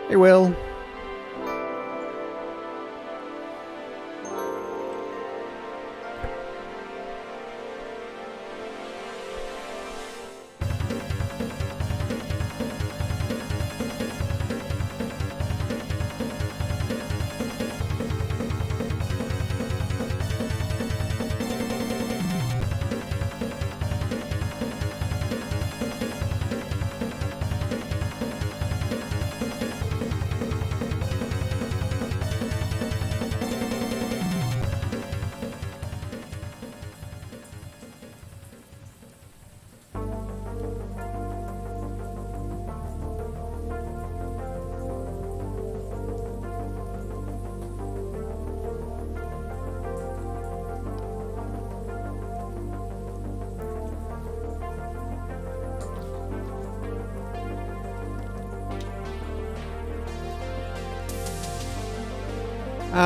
Hey, Will.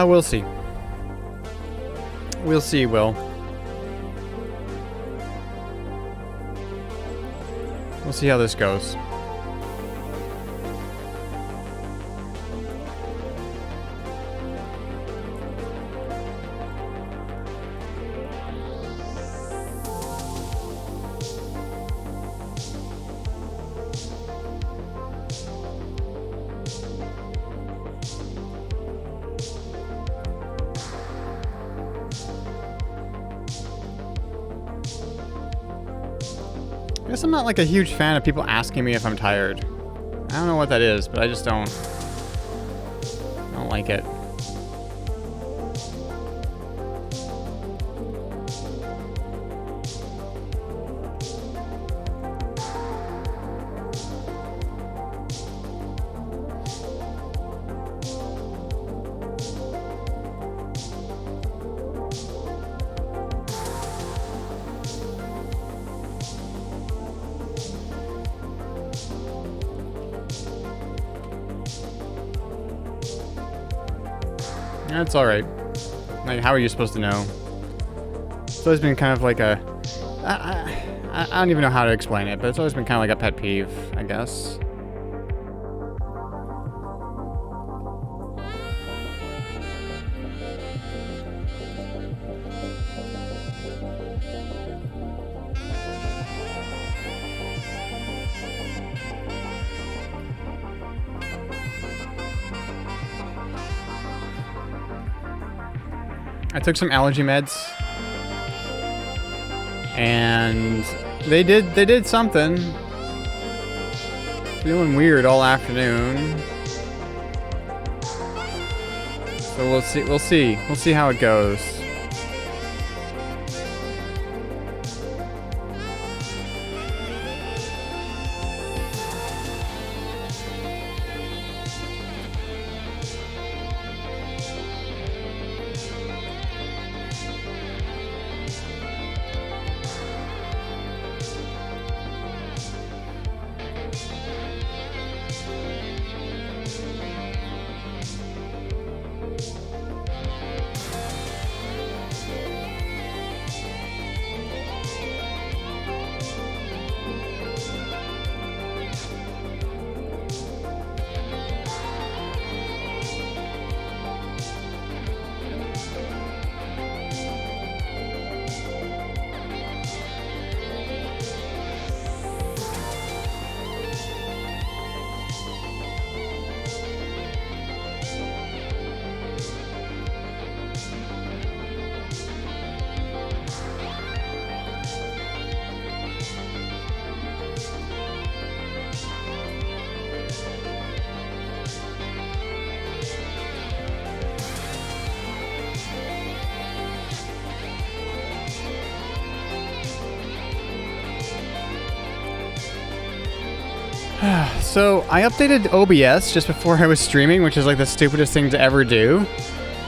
We'll see. We'll see, Will. We'll see how this goes. I guess I'm not like a huge fan of people asking me if I'm tired. I don't know what that is, but I just don't like it. That's alright. Like, how are you supposed to know? It's always been kind of like a... I don't even know how to explain it, but it's always been kind of like a pet peeve, I guess. I took some allergy meds, and they did something. Feeling weird all afternoon. So we'll see how it goes. So I updated OBS just before I was streaming, which is like the stupidest thing to ever do.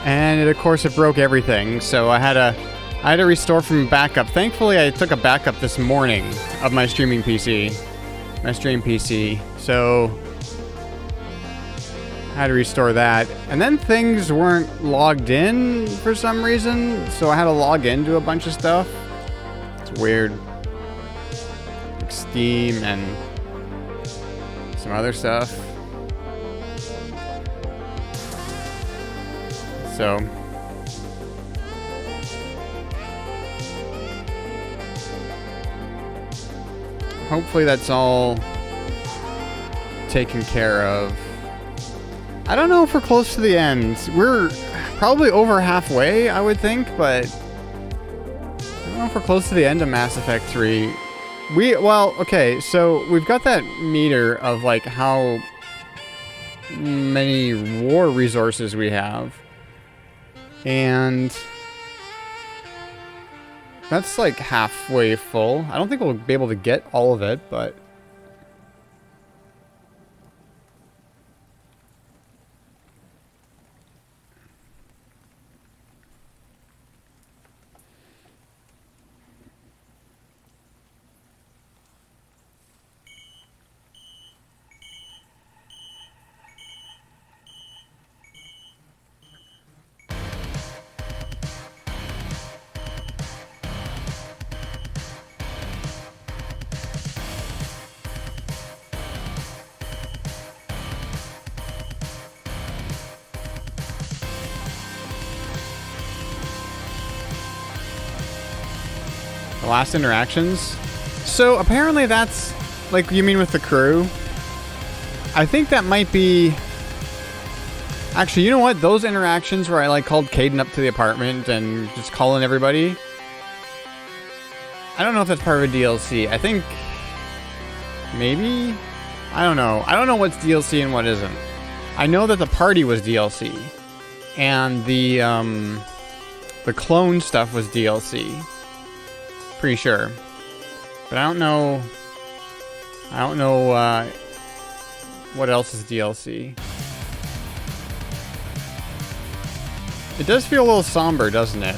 And of course it broke everything. So I had to restore from backup. Thankfully I took a backup this morning of my streaming PC. My stream PC. So I had to restore that. And then things weren't logged in for some reason. So I had to log into a bunch of stuff. It's weird. Like Steam and some other stuff. So hopefully that's all taken care of. I don't know if we're close to the end. We're probably over halfway, I would think, but I don't know if we're close to the end of Mass Effect 3. Well, okay, so we've got that meter of like how many war resources we have. And that's like halfway full. I don't think we'll be able to get all of it, but the last interactions. So apparently that's like, you mean with the crew? I think that might be. Actually, you know what? Those interactions where I like called Caden up to the apartment and just calling everybody. I don't know if that's part of a DLC. I think maybe. I don't know. I don't know what's DLC and what isn't. I know that the party was DLC, and the clone stuff was DLC. Pretty sure, but I don't know. What else is DLC. It does feel a little somber, doesn't it?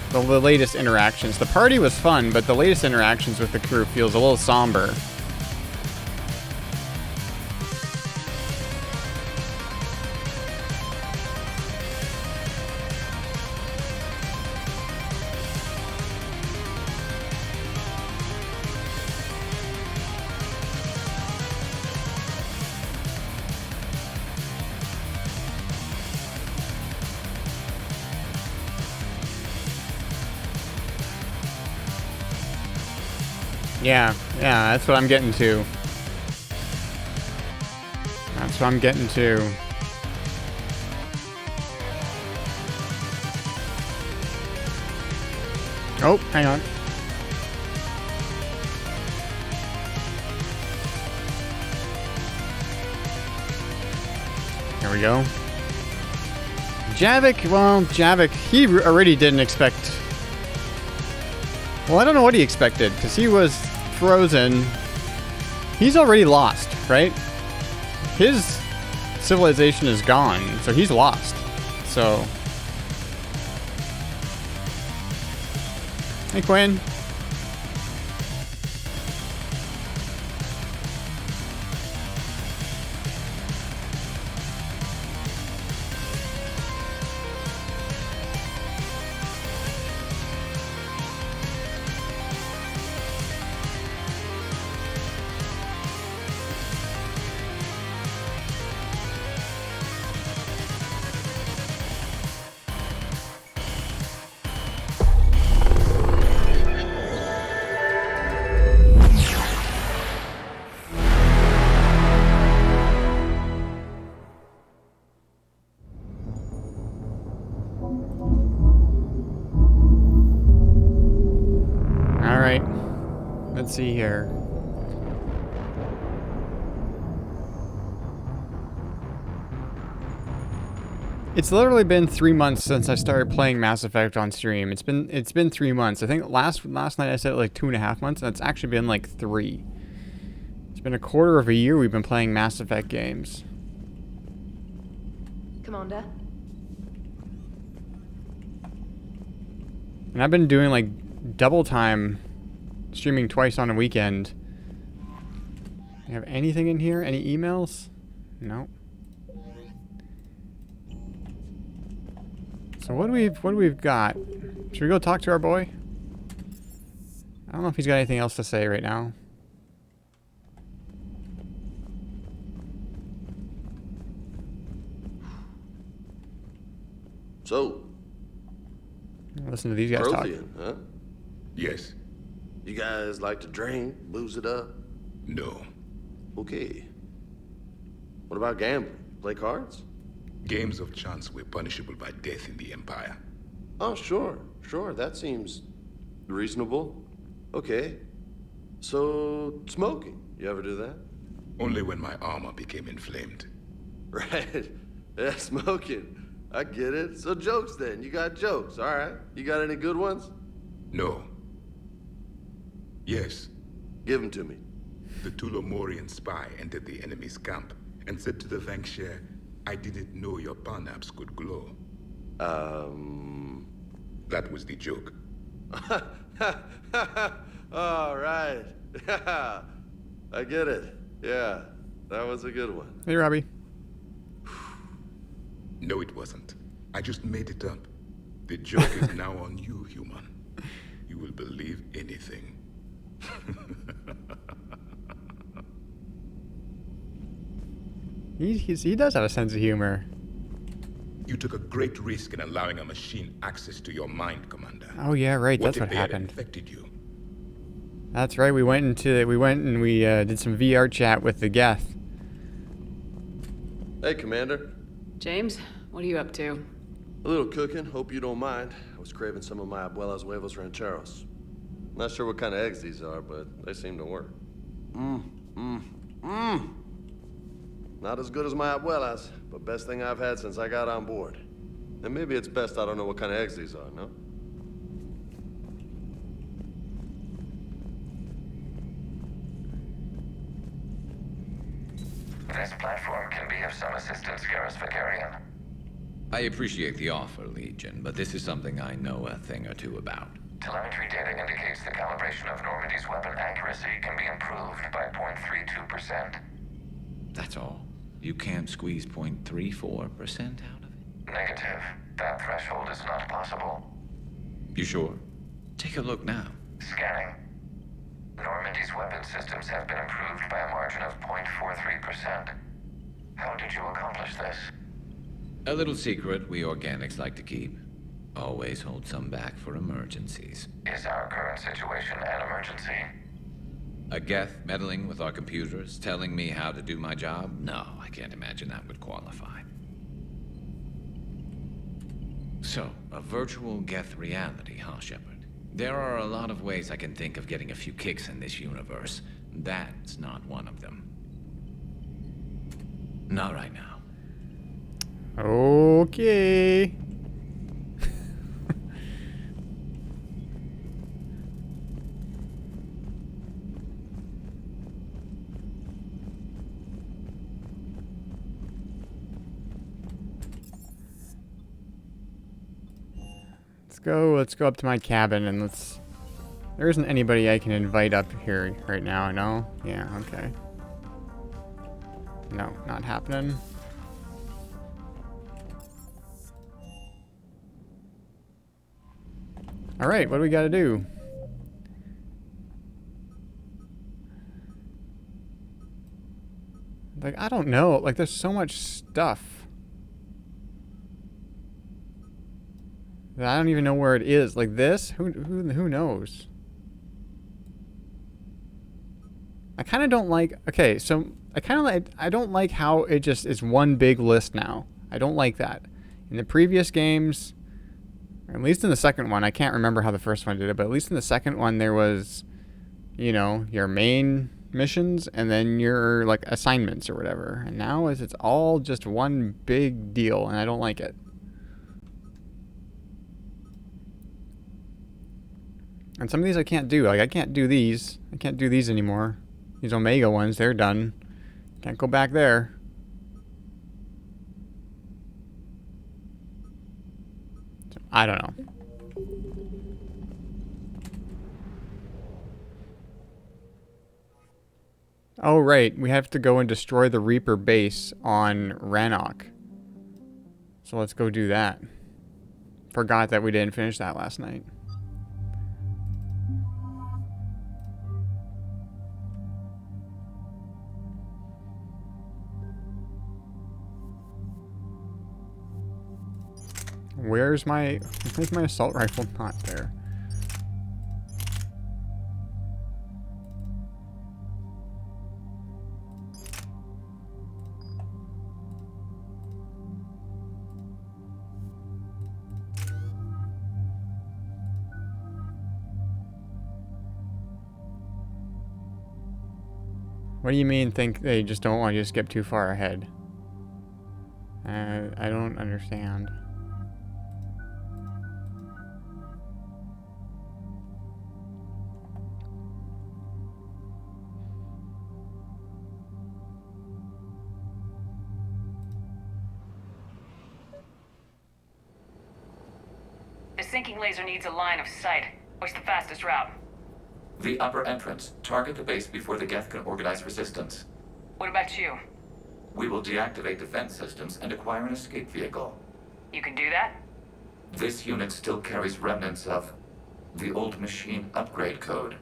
The latest interactions. The party was fun, but the latest interactions with the crew feels a little somber. Yeah, that's what I'm getting to. That's what I'm getting to. Oh, hang on. Here we go. Javik, he already didn't expect. Well, I don't know what he expected, because he was frozen. He's already lost, right? His civilization is gone, so he's lost. So, hey, Quinn. Let's see here. It's literally been 3 months since I started playing Mass Effect on stream. It's been 3 months. I think last night I said like 2.5 months, and it's actually been like 3. It's been a quarter of a year we've been playing Mass Effect games. Commander. And I've been doing like double time, streaming twice on a weekend. You have anything in here? Any emails? No. So what do we've got? Should we go talk to our boy? I don't know if he's got anything else to say right now. So, Listen to these guys talk. Prothean, huh? Yes. You guys like to drink, booze it up? No. Okay. What about gambling? Play cards? Games of chance were punishable by death in the Empire. Oh, sure. That seems reasonable. Okay. So, smoking. You ever do that? Only when my armor became inflamed. Right. Yeah, smoking. I get it. So jokes then. You got jokes. All right. You got any good ones? No. Yes. Give them to me. The Tulomorian spy entered the enemy's camp and said to the Vanksher, I didn't know your parnaps could glow. That was the joke. All right. Yeah. I get it. Yeah. That was a good one. Hey, Robbie. No, it wasn't. I just made it up. The joke is now on you, human. You will believe anything. He does have a sense of humor. You took a great risk in allowing a machine access to your mind, Commander. Oh yeah, right. What That's if what they had happened. infected you? That's right. We went and did some VR chat with the Geth. Hey, Commander. James, what are you up to? A little cooking. Hope you don't mind. I was craving some of my abuela's huevos rancheros. Not sure what kind of eggs these are, but they seem to work. Not as good as my abuela's, but best thing I've had since I got on board. And maybe it's best I don't know what kind of eggs these are, no? This platform can be of some assistance, Garrus Vakarian. I appreciate the offer, Legion, but this is something I know a thing or two about. Telemetry data indicates the calibration of Normandy's weapon accuracy can be improved by 0.32%. That's all. You can't squeeze 0.34% out of it? Negative. That threshold is not possible. You sure? Take a look now. Scanning. Normandy's weapon systems have been improved by a margin of 0.43%. How did you accomplish this? A little secret we organics like to keep. Always hold some back for emergencies. Is our current situation an emergency? A Geth meddling with our computers, telling me how to do my job? No, I can't imagine that would qualify. So, a virtual Geth reality, huh, Shepard? There are a lot of ways I can think of getting a few kicks in this universe. That's not one of them. Not right now. Okay. Let's go up to my cabin and there isn't anybody I can invite up here right now, no? Yeah, okay. No, not happening. Alright, what do we gotta do? Like, I don't know. Like, there's so much stuff that I don't even know where it is. Like this? Who knows? I kind of don't like... Okay, so I don't like how it just is one big list now. I don't like that. In the previous games, or at least in the second one, I can't remember how the first one did it, but at least in the second one there was, you know, your main missions and then your like assignments or whatever. And now it's all just one big deal and I don't like it. And some of these I can't do. Like, I can't do these. I can't do these anymore. These Omega ones, they're done. Can't go back there. So, I don't know. Oh, right. We have to go and destroy the Reaper base on Rannoch. So let's go do that. Forgot that we didn't finish that last night. Where's my assault rifle? Not there. What do you mean think they just don't want you to skip too far ahead? I don't understand. The sinking laser needs a line of sight. What's the fastest route? The upper entrance. Target the base before the Geth can organize resistance. What about you? We will deactivate defense systems and acquire an escape vehicle. You can do that? This unit still carries remnants of the old machine upgrade code.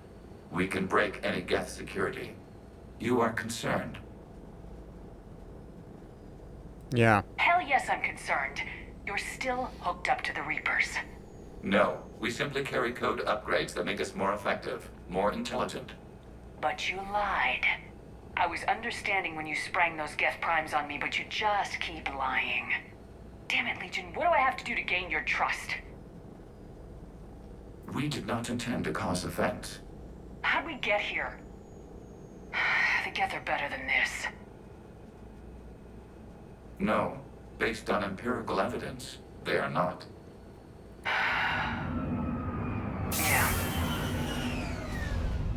We can break any Geth security. You are concerned? Yeah. Hell yes, I'm concerned. You're still hooked up to the Reapers. No, we simply carry code upgrades that make us more effective, more intelligent. But you lied. I was understanding when you sprang those Geth primes on me, but you just keep lying. Damn it, Legion, what do I have to do to gain your trust? We did not intend to cause offense. How'd we get here? The Geth are better than this. No, based on empirical evidence, they are not. Yeah.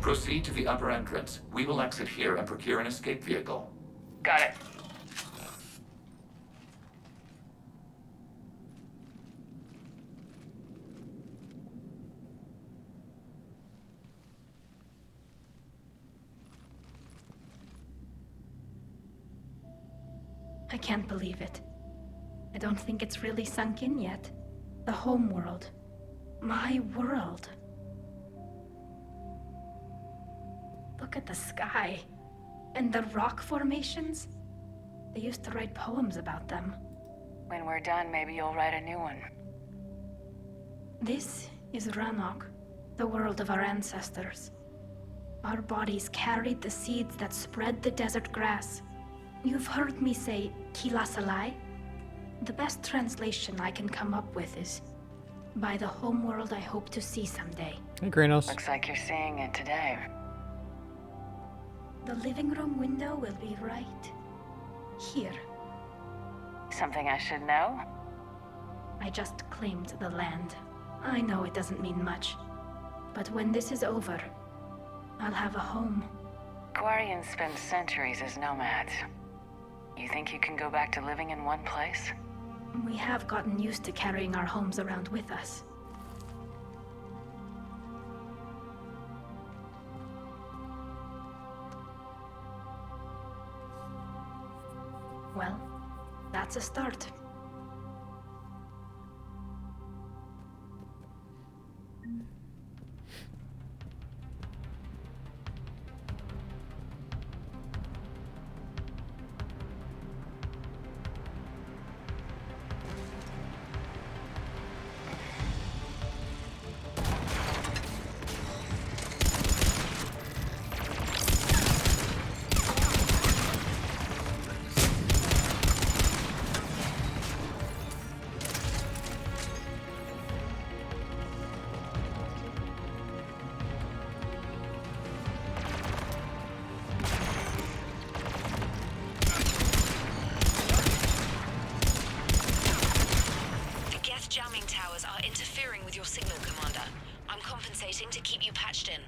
Proceed to the upper entrance. We will exit here and procure an escape vehicle. Got it. I can't believe it. I don't think it's really sunk in yet. The home world. My world. Look at the sky. And the rock formations. They used to write poems about them. When we're done, maybe you'll write a new one. This is Ranok, the world of our ancestors. Our bodies carried the seeds that spread the desert grass. You've heard me say Kilasalai? The best translation I can come up with is, by the homeworld I hope to see someday. Hey, Granos. Looks like you're seeing it today. The living room window will be right here. Something I should know? I just claimed the land. I know it doesn't mean much, but when this is over, I'll have a home. Quarians spend centuries as nomads. You think you can go back to living in one place? We have gotten used to carrying our homes around with us. Well, that's a start. Jamming towers are interfering with your signal, Commander. I'm compensating to keep you patched in.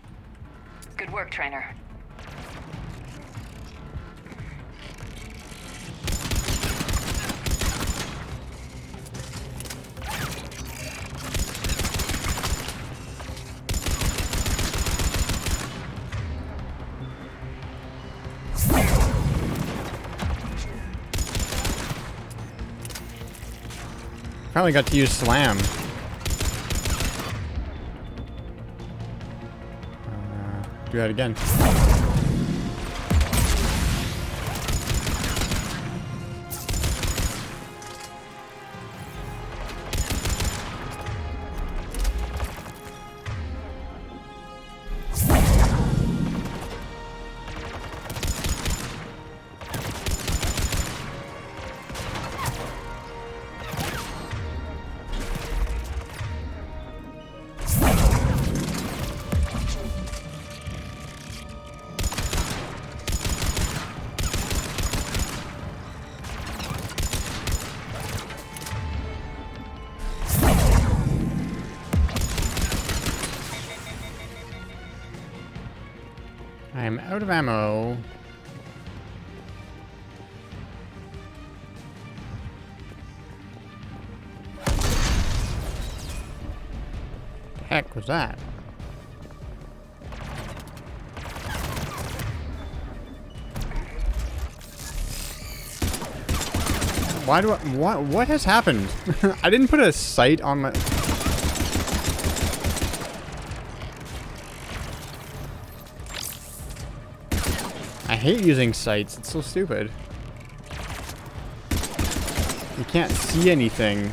Good work, Trainer. Finally got to use slam. Do that again. I'm out of ammo. The heck was that? Why do I... What has happened? I didn't put a sight on my... I hate using sights. It's so stupid. You can't see anything.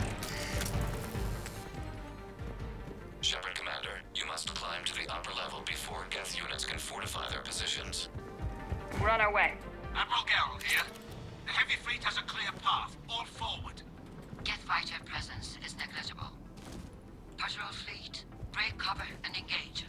Shepard Commander, you must climb to the upper level before Geth units can fortify their positions. We're on our way. Admiral Garrel here. The heavy fleet has a clear path. All forward. Geth fighter presence is negligible. Patrol fleet, break cover and engage.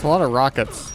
A lot of rockets.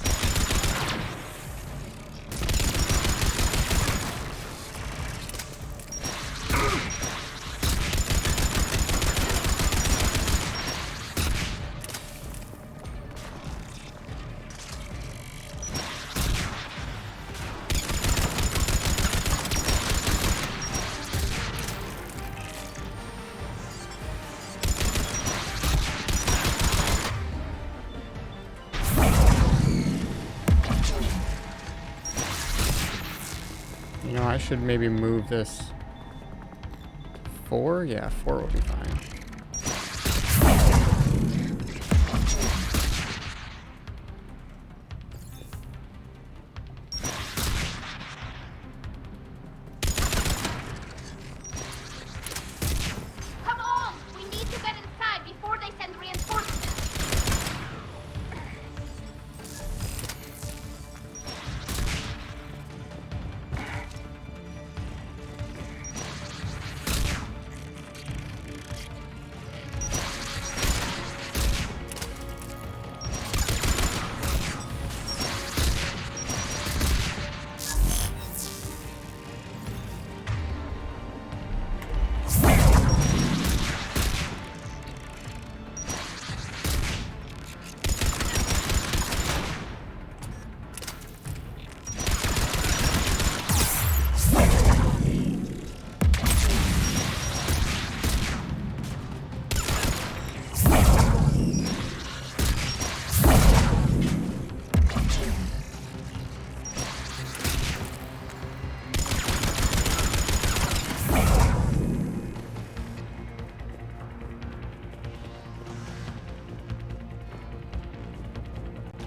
You know, I should maybe move this to 4. Yeah, 4 will be fine. Come on! We need to get inside before they send reinforcements.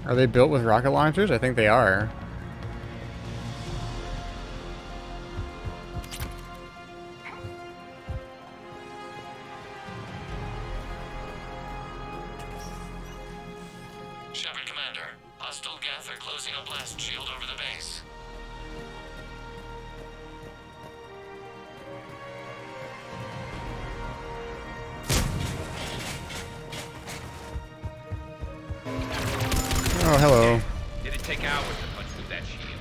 Are they built with rocket launchers? I think they are. Shepard Commander, hostile Geth are closing a blast shield over the base. Oh, hello. It'd take hours to punch through that shield.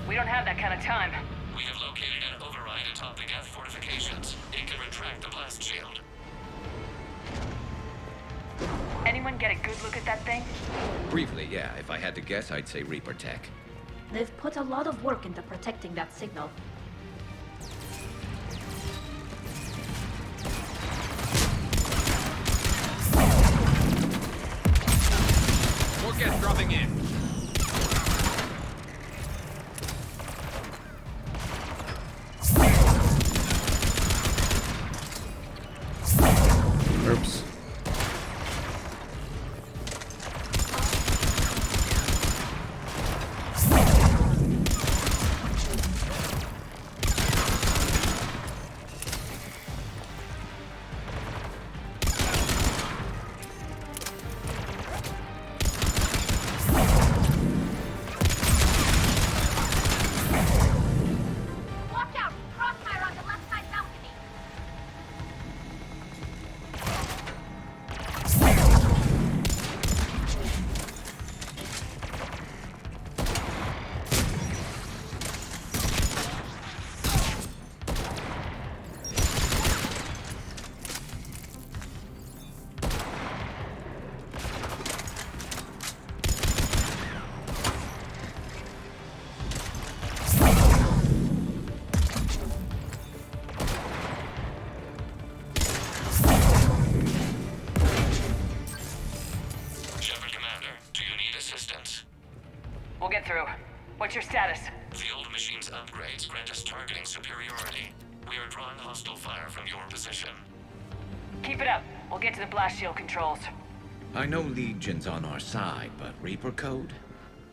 We don't have that kind of time. We have located an override atop the Geth fortifications. It can retract the blast shield. Anyone get a good look at that thing? Briefly, yeah. If I had to guess, I'd say Reaper Tech. They've put a lot of work into protecting that signal. More gas dropping in. Oops. Watch out! Crossfire on the left side balcony! Shepard Commander, do you need assistance? We'll get through. What's your status? The old machine's upgrades grant us targeting superiority. We are drawing hostile fire from your position. Keep it up. We'll get to the blast shield controls. I know Legion's on our side, but Reaper Code?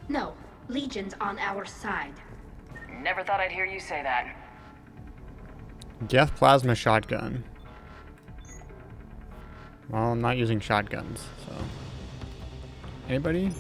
No, Legion's on our side. Never thought I'd hear you say that. Geth plasma shotgun. Well, I'm not using shotguns, so. Anybody?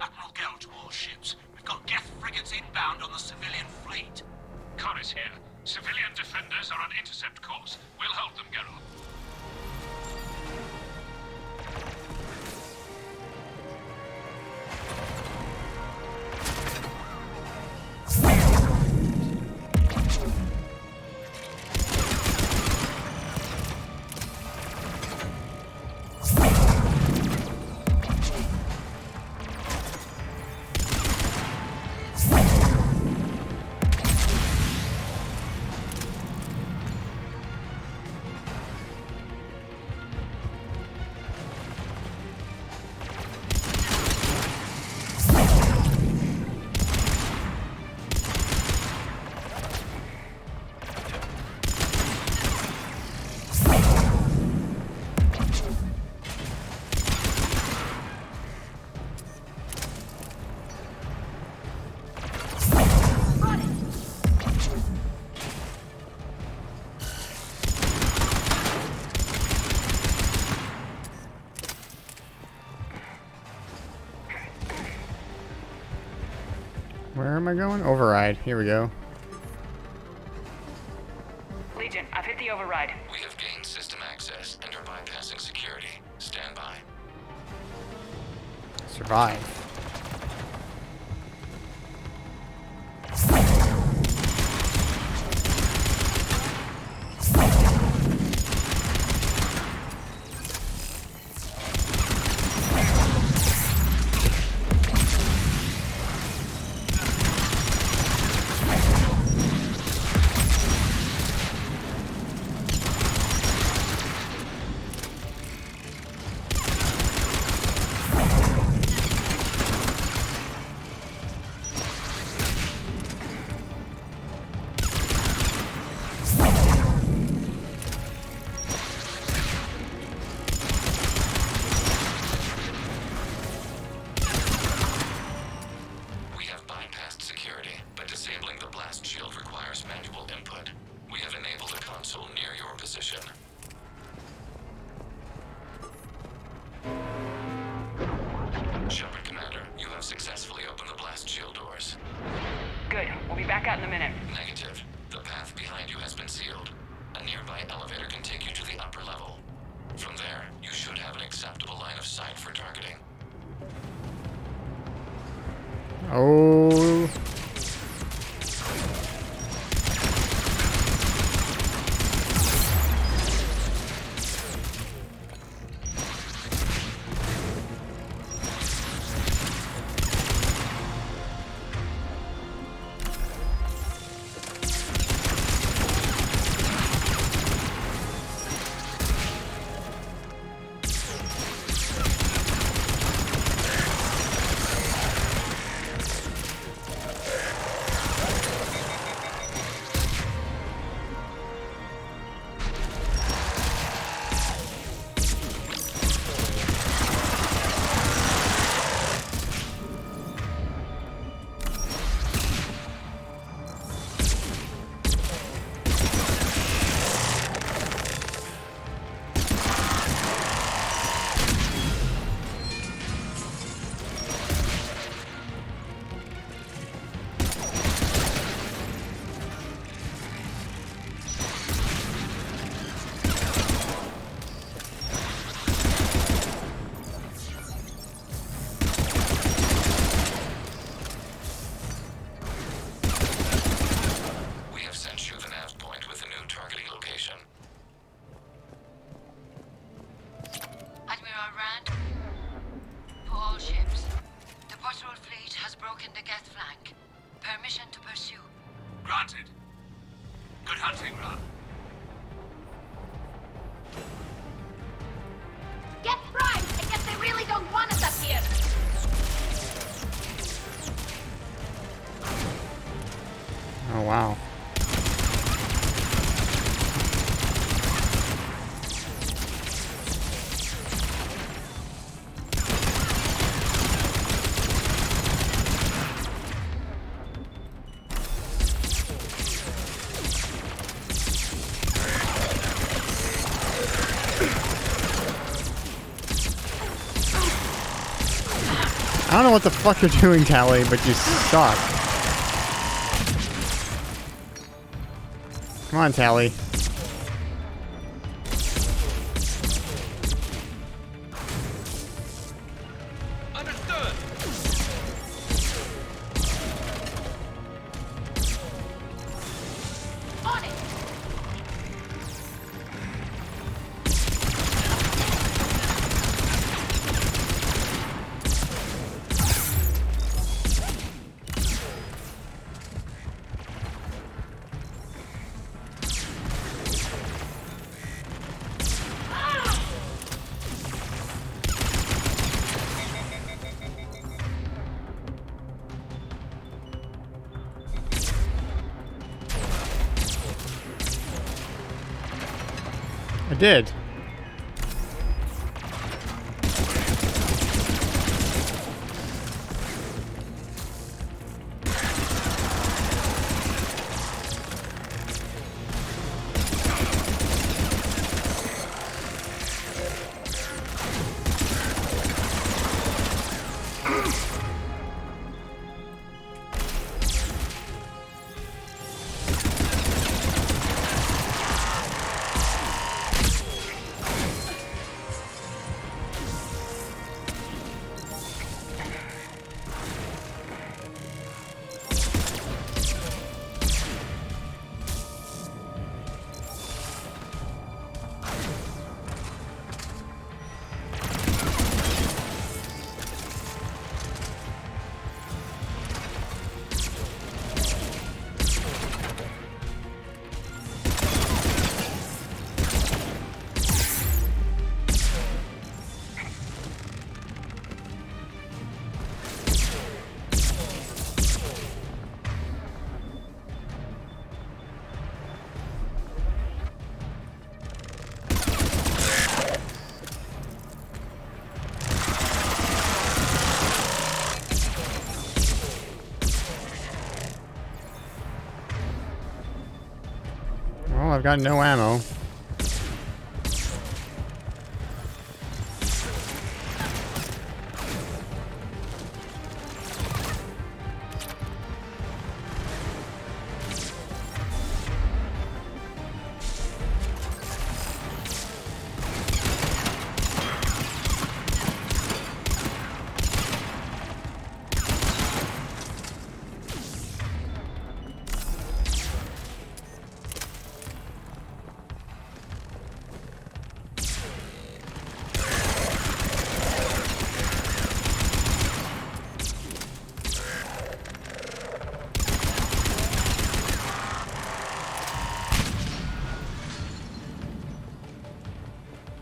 Admiral Gell to all ships. We've got Geth frigates inbound on the civilian fleet. Connor's here. Civilian defenders are on intercept course. We'll hold them, Geralt. Where am I going? Override. Here we go. Legion, I've hit the override. We have gained system access and are bypassing security. Stand by. Survive. blast shield requires manual input. We have enabled a console near your position. Shepard Commander, you have successfully opened the blast shield doors. Good. We'll be back out in a minute. Negative. The path behind you has been sealed. A nearby elevator can take you to the upper level. From there, you should have an acceptable line of sight for targeting. Oh. Permission to pursue. Granted. Good hunting, Ra. Get primed! I guess they really don't want us up here! Oh, wow. I don't know what the fuck you're doing, Tally, but you suck. Come on, Tally. Understood. On it! I did. I've got no ammo.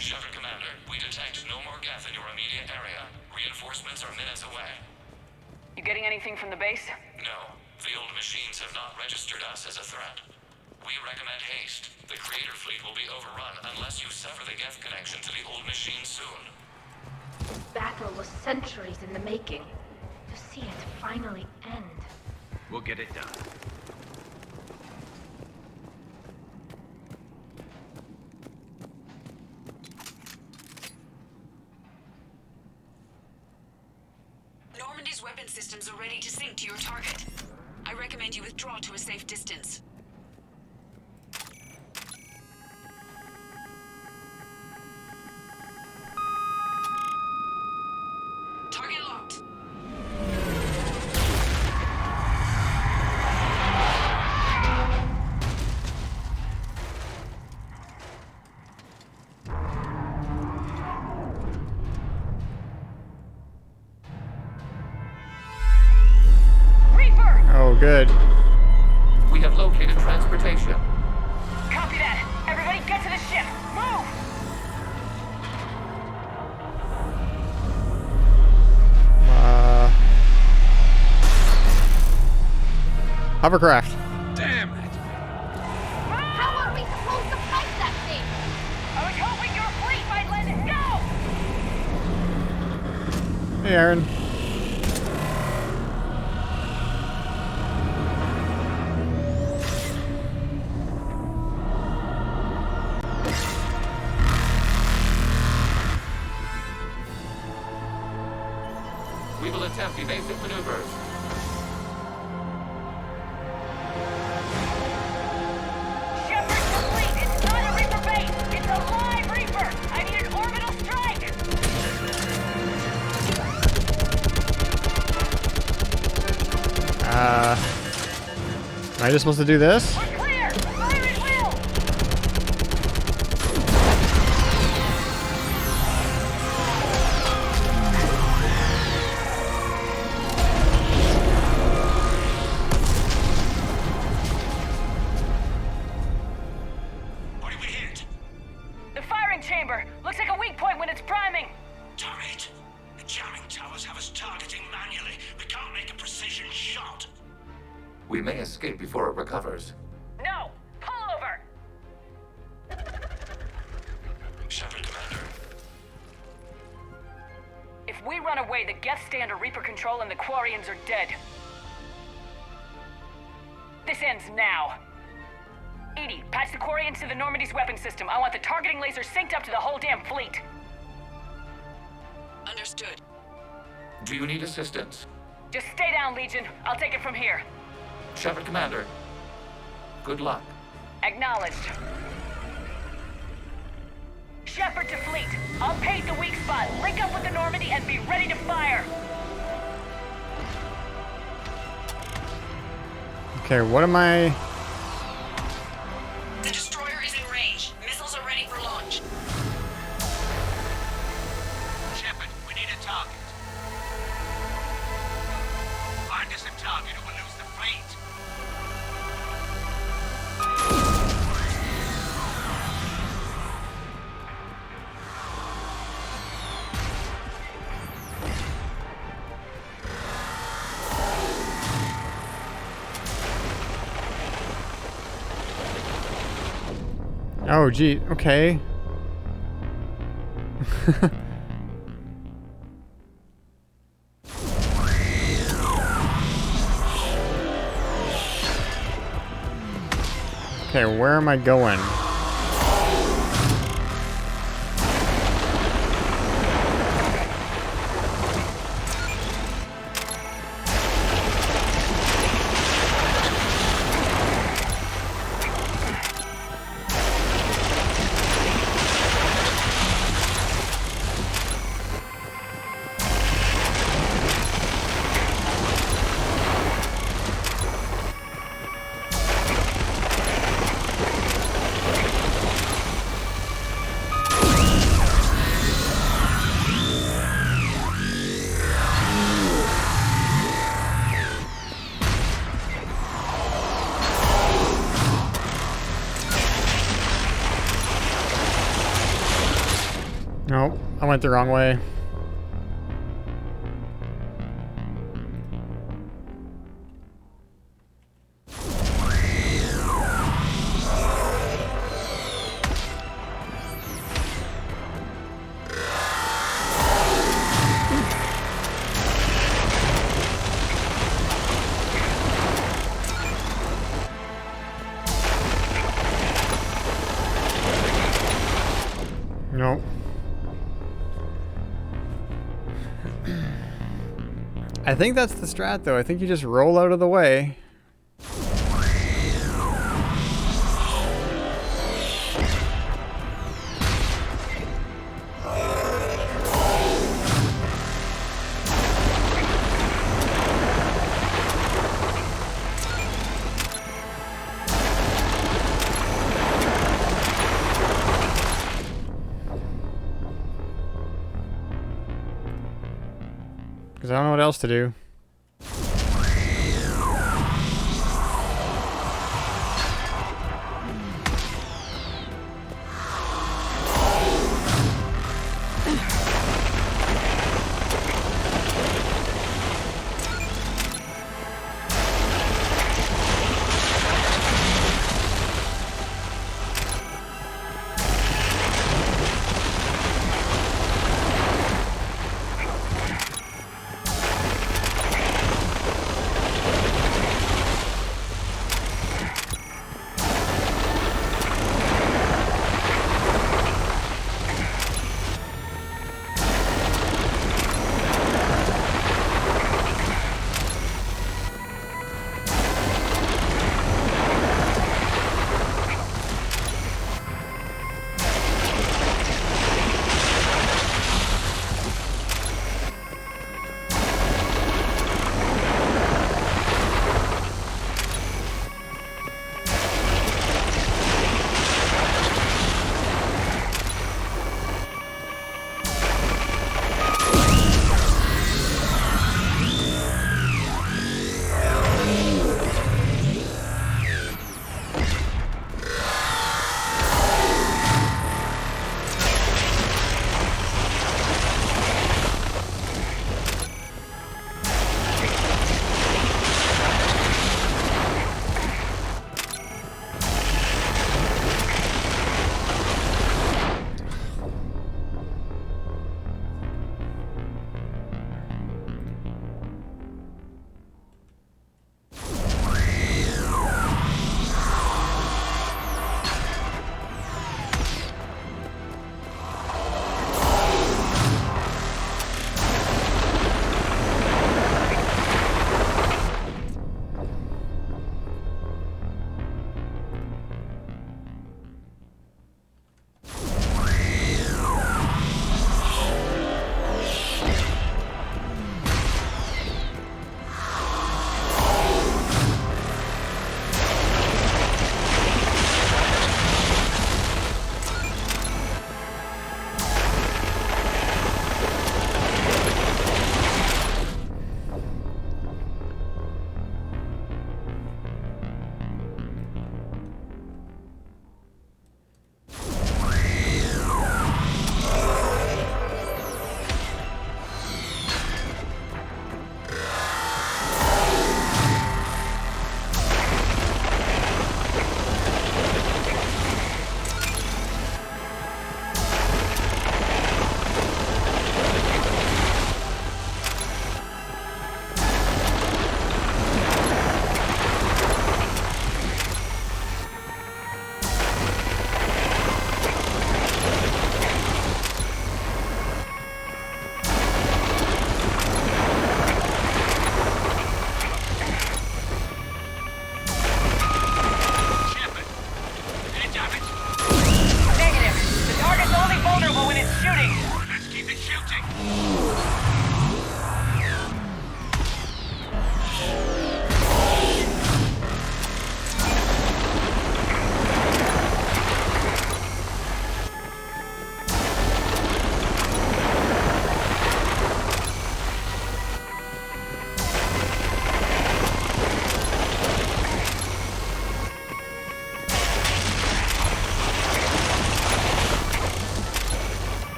Shepard Commander, we detect no more Geth in your immediate area. Reinforcements are minutes away. You getting anything from the base? No, the old machines have not registered us as a threat. We recommend haste. The Creator Fleet will be overrun unless you sever the Geth connection to the old machine soon. This battle was centuries in the making. To see it finally end. We'll get it done. Normandy's weapon systems are ready to sink to your target. I recommend you withdraw to a safe distance. Target locked. Reaper! Oh, good. We have located transportation. Copy that. Everybody get to the ship. Move! Hovercraft. Damn it! How are we supposed to fight that thing? I was hoping your fleet might let it go! Hey, Aaron. We will attempt evasive maneuvers. Shepard complete! It's not a Reaper base! It's a live Reaper! I need an orbital strike! Am I just supposed to do this? We're clear! Fire at will! What did we hit? The firing chamber! Looks like a weak point when it's priming! Damn it! The jamming towers have us targeting manually. We can't make a precision shot. We may escape before it recovers. No! Pull over! Shepard Commander. If we run away, the Geth stay under Reaper control and the Quarians are dead. This ends now. Edie, patch the Quarians to the Normandy's weapon system. I want the targeting laser synced up to the whole damn fleet. Understood. Do you need assistance? Just stay down, Legion. I'll take it from here. Shepard Commander. Good luck. Acknowledged. Shepard to fleet. I'll paint the weak spot, link up with the Normandy, and be ready to fire. Okay, what am I... The destroyer is in range. Missiles are ready for launch. Shepard, we need a target. Find us a target or we'll lose the fleet. Oh, gee, okay. Okay, where am I going? Nope, I went the wrong way. Nope. I think that's the strat, though. I think you just roll out of the way. Because I don't know what else to do.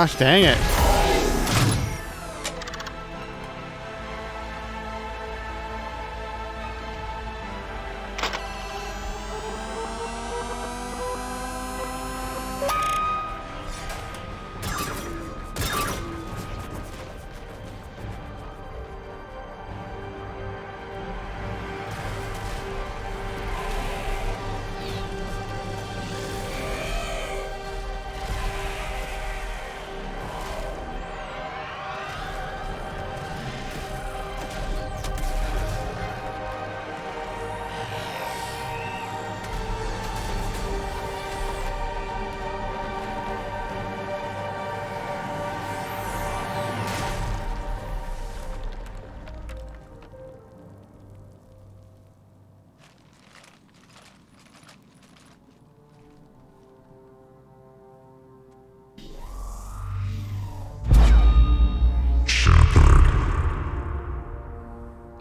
Gosh dang it.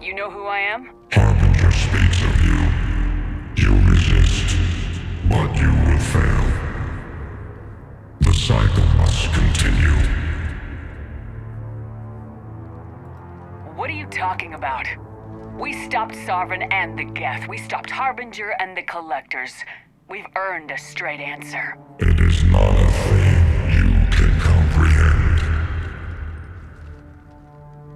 You know who I am? Harbinger speaks of you. You resist, but you will fail. The cycle must continue. What are you talking about? We stopped Sovereign and the Geth. We stopped Harbinger and the Collectors. We've earned a straight answer. It is not a thing you can comprehend.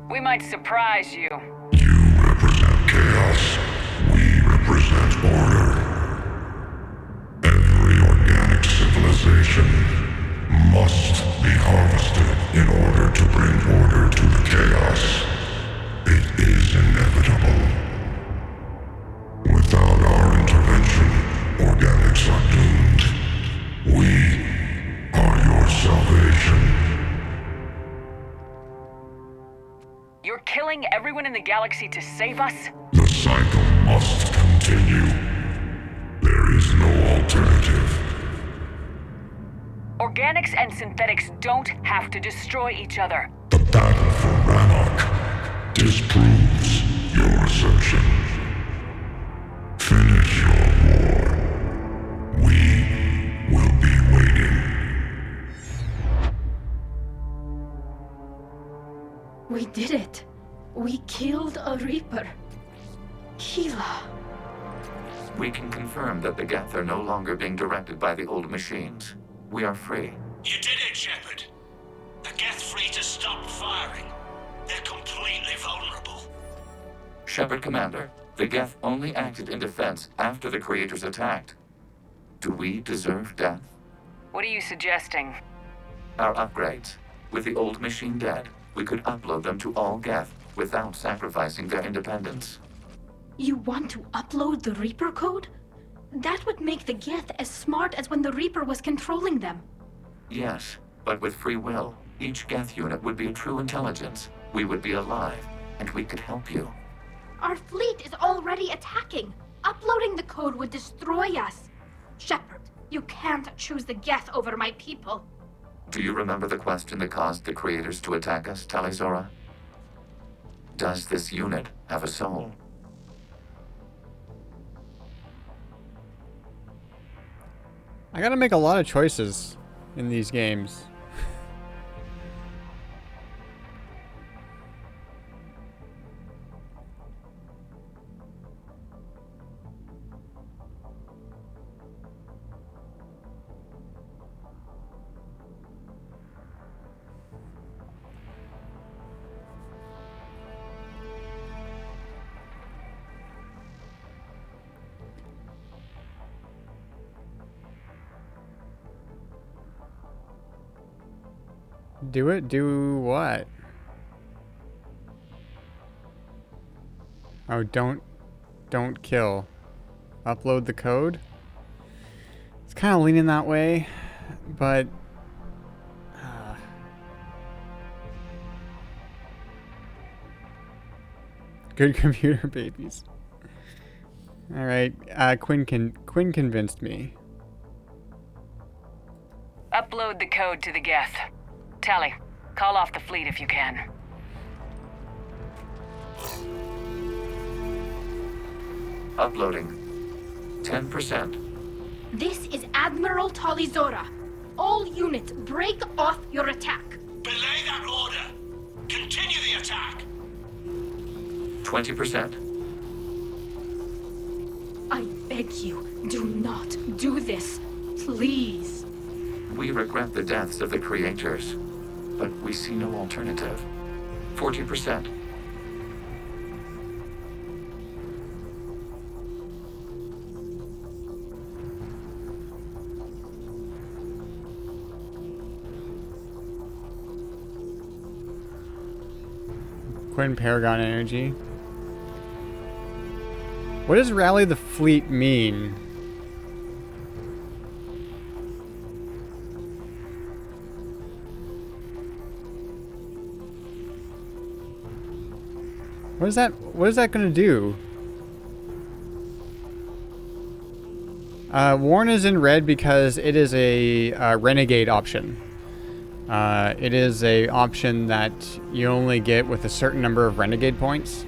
We might surprise you. You represent chaos. We represent order. Every organic civilization must be harvested in order to bring order to the chaos. It is inevitable. Without our intervention, organics are doomed. We are your salvation. You're killing everyone in the galaxy to save us? The cycle must continue. There is no alternative. Organics and synthetics don't have to destroy each other. The battle for Rannoch disproves your assertion. Finish your war. We will be waiting. We did it. We killed a Reaper. Keela. We can confirm that the Geth are no longer being directed by the old machines. We are free. You did it, Shepard. The Geth fleet has stopped firing. They're completely vulnerable. Shepard Commander, the Geth only acted in defense after the Creators attacked. Do we deserve death? What are you suggesting? Our upgrades. With the old machine dead, we could upload them to all Geth without sacrificing their independence. You want to upload the Reaper code? That would make the Geth as smart as when the Reaper was controlling them. Yes, but with free will, each Geth unit would be a true intelligence. We would be alive, and we could help you. Our fleet is already attacking. Uploading the code would destroy us. Shepard, you can't choose the Geth over my people. Do you remember the question that caused the Creators to attack us, Talizora? Does this unit have a soul? I gotta make a lot of choices in these games. Do it? Do what? Oh, don't kill. Upload the code? It's kind of leaning that way, but... Good computer babies. Alright, Quinn convinced me. Upload the code to the Geth. Tally, call off the fleet if you can. Uploading. 10%. This is Admiral Talizora. All units, break off your attack. Belay that order. Continue the attack. 20%. I beg you, do not do this. Please. We regret the deaths of the creators, but we see no alternative. 40%. Quinn Paragon energy. What does rally the fleet mean? What is that gonna do? Warren is in red because it is a renegade option. It is a option that you only get with a certain number of renegade points.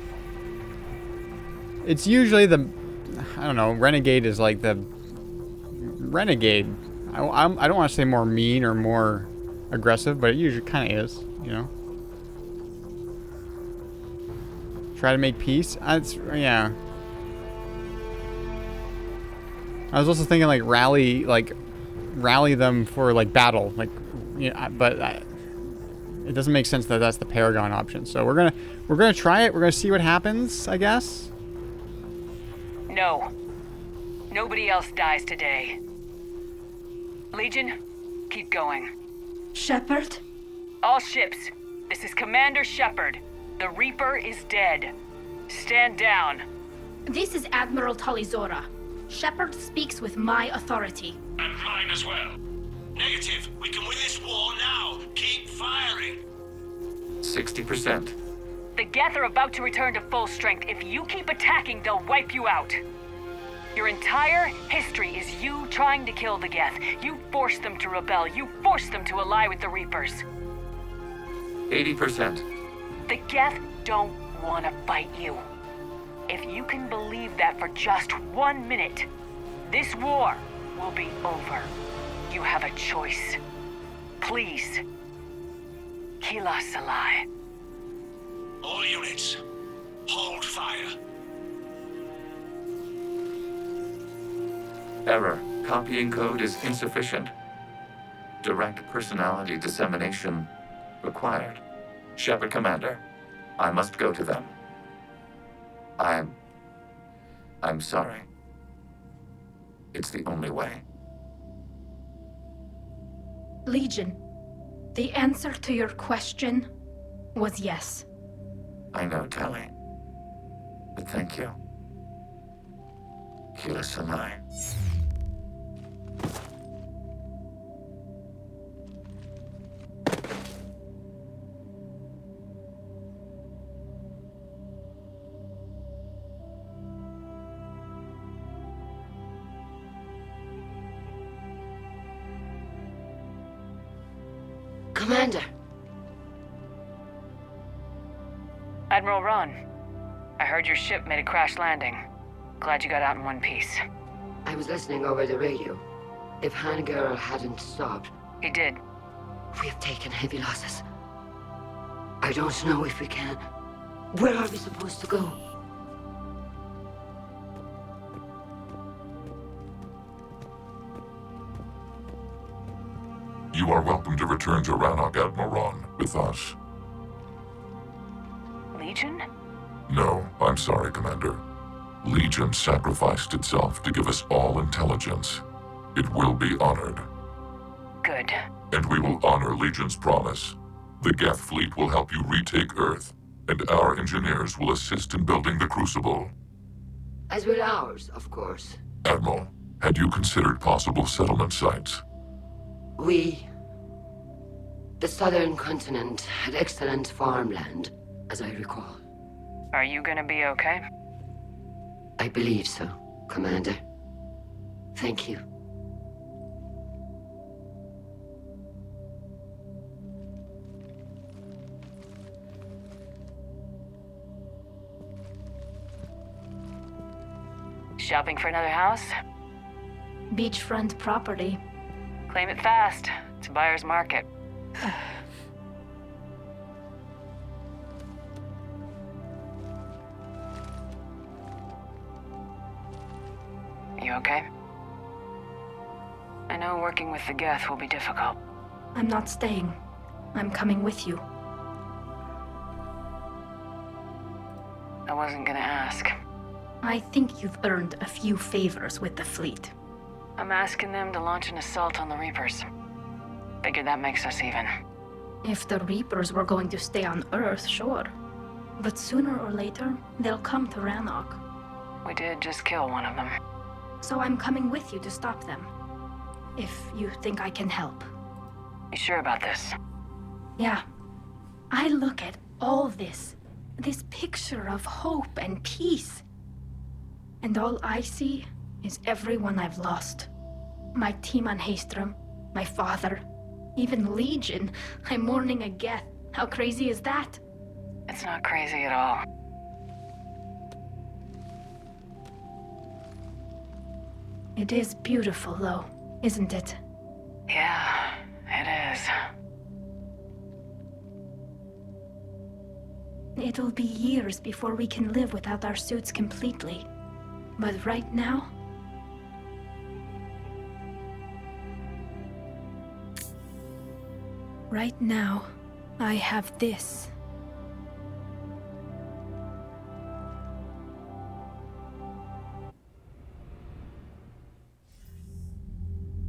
It's usually the, I don't know, renegade is like the renegade. I don't want to say more mean or more aggressive, but it usually kind of is, you know. Try to make peace. Yeah. I was also thinking like rally them for like battle, like, you know, but it doesn't make sense that that's the Paragon option. So we're gonna try it. We're gonna see what happens, I guess. No. Nobody else dies today. Legion, keep going. Shepard? All ships, this is Commander Shepard. The Reaper is dead. Stand down. This is Admiral Talizora. Shepard speaks with my authority. And mine as well. Negative. We can win this war now. Keep firing. 60%. The Geth are about to return to full strength. If you keep attacking, they'll wipe you out. Your entire history is you trying to kill the Geth. You forced them to rebel. You forced them to ally with the Reapers. 80%. The Geth don't want to fight you. If you can believe that for just 1 minute, this war will be over. You have a choice. Please. Kila Salai. All units, hold fire. Error. Copying code is insufficient. Direct personality dissemination required. Shepard Commander, I must go to them. I'm sorry. It's the only way. Legion, the answer to your question was yes. I know, Tali. But thank you. Kila Salai. Commander. Admiral Ron, I heard your ship made a crash landing. Glad you got out in one piece. I was listening over the radio. If Hangirl hadn't stopped, He did. we have taken heavy losses. I don't know if we can. Where are we supposed to go? You are welcome to return to Rannoch, Admiral Ron, with us. Legion? No, I'm sorry, Commander. Legion sacrificed itself to give us all intelligence. It will be honored. Good. And we will honor Legion's promise. The Geth fleet will help you retake Earth, and our engineers will assist in building the Crucible. As will ours, of course. Admiral, had you considered possible settlement sites? The southern continent had excellent farmland, as I recall. Are you gonna be okay? I believe so, Commander. Thank you. Shopping for another house? Beachfront property. Claim it fast. It's a buyer's market. You okay? I know working with the Geth will be difficult. I'm not staying. I'm coming with you. I wasn't gonna ask. I think you've earned a few favors with the fleet. I'm asking them to launch an assault on the Reapers. Figure that makes us even. If the Reapers were going to stay on Earth, sure. But sooner or later, they'll come to Rannoch. We did just kill one of them. So I'm coming with you to stop them. If you think I can help. You sure about this? Yeah. I look at all this picture of hope and peace. And all I see is everyone I've lost. My team on Haestrom, my father, even Legion. I'm mourning a Geth. How crazy is that? It's not crazy at all. It is beautiful, though, isn't it? Yeah, it is. It'll be years before we can live without our suits completely. But right now... Right now, I have this.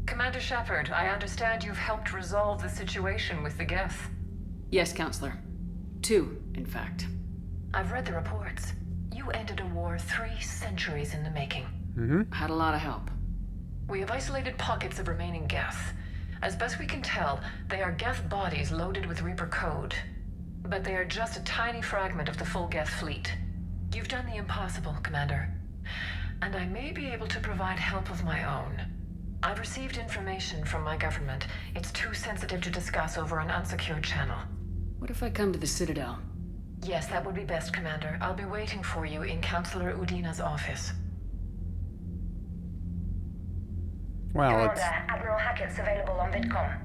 Commander Shepard, I understand you've helped resolve the situation with the Geth. Yes, Counselor. 2, in fact. I've read the reports. You ended a war 3 centuries in the making. Had a lot of help. We have isolated pockets of remaining Geth. As best we can tell, they are Geth bodies loaded with Reaper code. But they are just a tiny fragment of the full Geth fleet. You've done the impossible, Commander. And I may be able to provide help of my own. I've received information from my government. It's too sensitive to discuss over an unsecured channel. What if I come to the Citadel? Yes, that would be best, Commander. I'll be waiting for you in Counselor Udina's office. Well, Admiral Hackett's available on VidCom.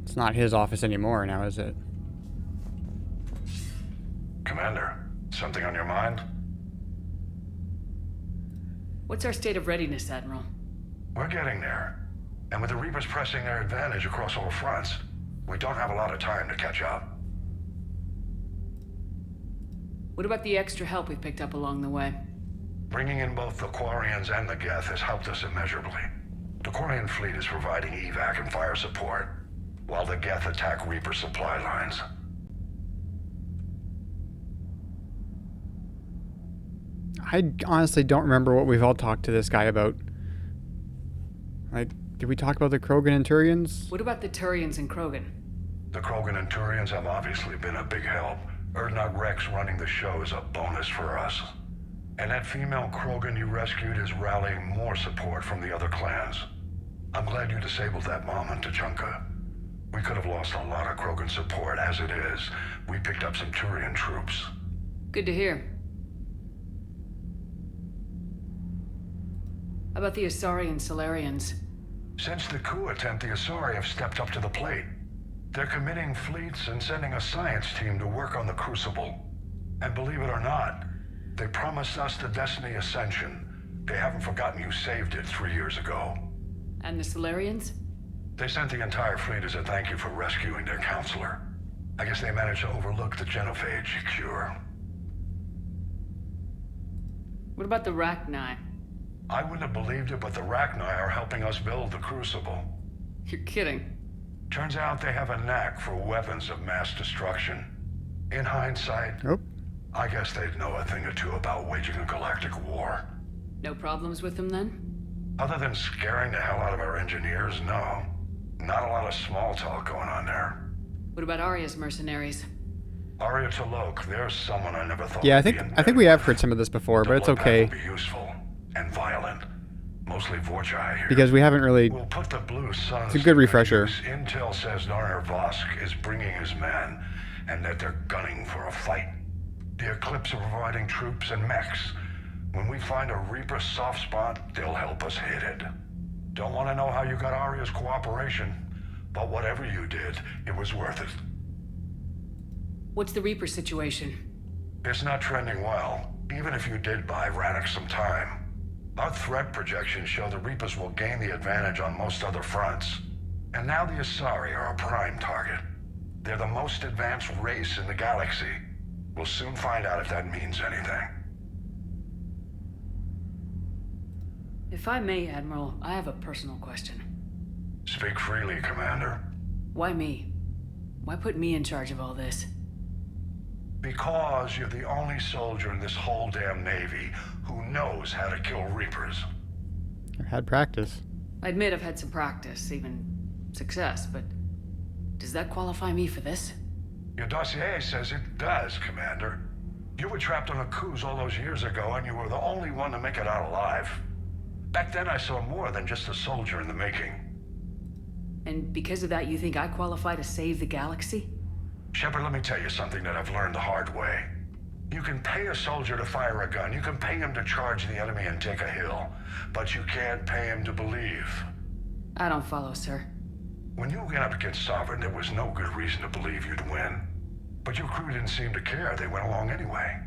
it's not his office anymore now, is it? Commander, something on your mind? What's our state of readiness, Admiral? We're getting there. And with the Reapers pressing their advantage across all fronts, we don't have a lot of time to catch up. What about the extra help we picked up along the way? Bringing in both the Quarians and the Geth has helped us immeasurably. The Quarian fleet is providing evac and fire support, while the Geth attack Reaper supply lines. I honestly don't remember what we've all talked to this guy about. Like, did we talk about the Krogan and Turians? What about the Turians and Krogan? The Krogan and Turians have obviously been a big help. Urdnot Rex running the show is a bonus for us. And that female Krogan you rescued is rallying more support from the other clans. I'm glad you disabled that mom in Tachanka. We could have lost a lot of Krogan support. As it is, we picked up some Turian troops. Good to hear. How about the Asari and Solarians? Since the coup attempt, the Asari have stepped up to the plate. They're committing fleets and sending a science team to work on the Crucible. And believe it or not, they promised us the Destiny Ascension. They haven't forgotten you saved it 3 years ago. And the Solarians? They sent the entire fleet as a thank you for rescuing their counselor. I guess they managed to overlook the genophage cure. What about the Rachni? I wouldn't have believed it, but the Rachni are helping us build the Crucible. You're kidding. Turns out they have a knack for weapons of mass destruction. In hindsight, I guess they'd know a thing or two about waging a galactic war. No problems with them then? Other than scaring the hell out of our engineers, no. Not a lot of small talk going on there. What about Arya's mercenaries? Arya T'Loak, there's someone I never thought. Yeah, I think we have heard some of this before, but it's okay. Be useful and violent. Mostly Vorchai here. Because we haven't really... We'll put the Blue Suns... It's a good refresher. Intel says Narner Vosk is bringing his men, and that they're gunning for a fight. The Eclipse are providing troops and mechs. When we find a Reaper soft spot, they'll help us hit it. Don't want to know how you got Arya's cooperation. But whatever you did, it was worth it. What's the Reaper situation? It's not trending well, even if you did buy Radix some time. Our threat projections show the Reapers will gain the advantage on most other fronts. And now the Asari are a prime target. They're the most advanced race in the galaxy. We'll soon find out if that means anything. If I may, Admiral, I have a personal question. Speak freely, Commander. Why me? Why put me in charge of all this? Because you're the only soldier in this whole damn Navy who knows how to kill Reapers. I had practice. I admit I've had some practice, even success, but does that qualify me for this? Your dossier says it does, Commander. You were trapped on a cruise all those years ago, and you were the only one to make it out alive. Back then I saw more than just a soldier in the making. And because of that, you think I qualify to save the galaxy? Shepard, let me tell you something that I've learned the hard way. You can pay a soldier to fire a gun, you can pay him to charge the enemy and take a hill, but you can't pay him to believe. I don't follow, sir. When you went up against Sovereign, there was no good reason to believe you'd win. But your crew didn't seem to care, they went along anyway.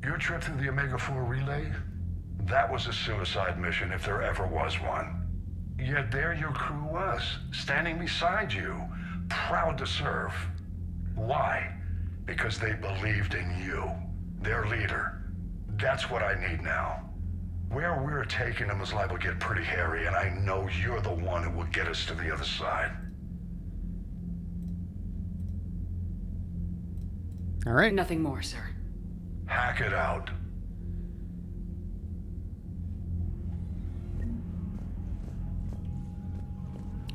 Your trip through the Omega-4 relay? That was a suicide mission if there ever was one. Yet there your crew was, standing beside you, proud to serve. Why? Because they believed in you, their leader. That's what I need now. Where we're taking them is liable to get pretty hairy, and I know you're the one who will get us to the other side. All right. Nothing more, sir. Hack it out.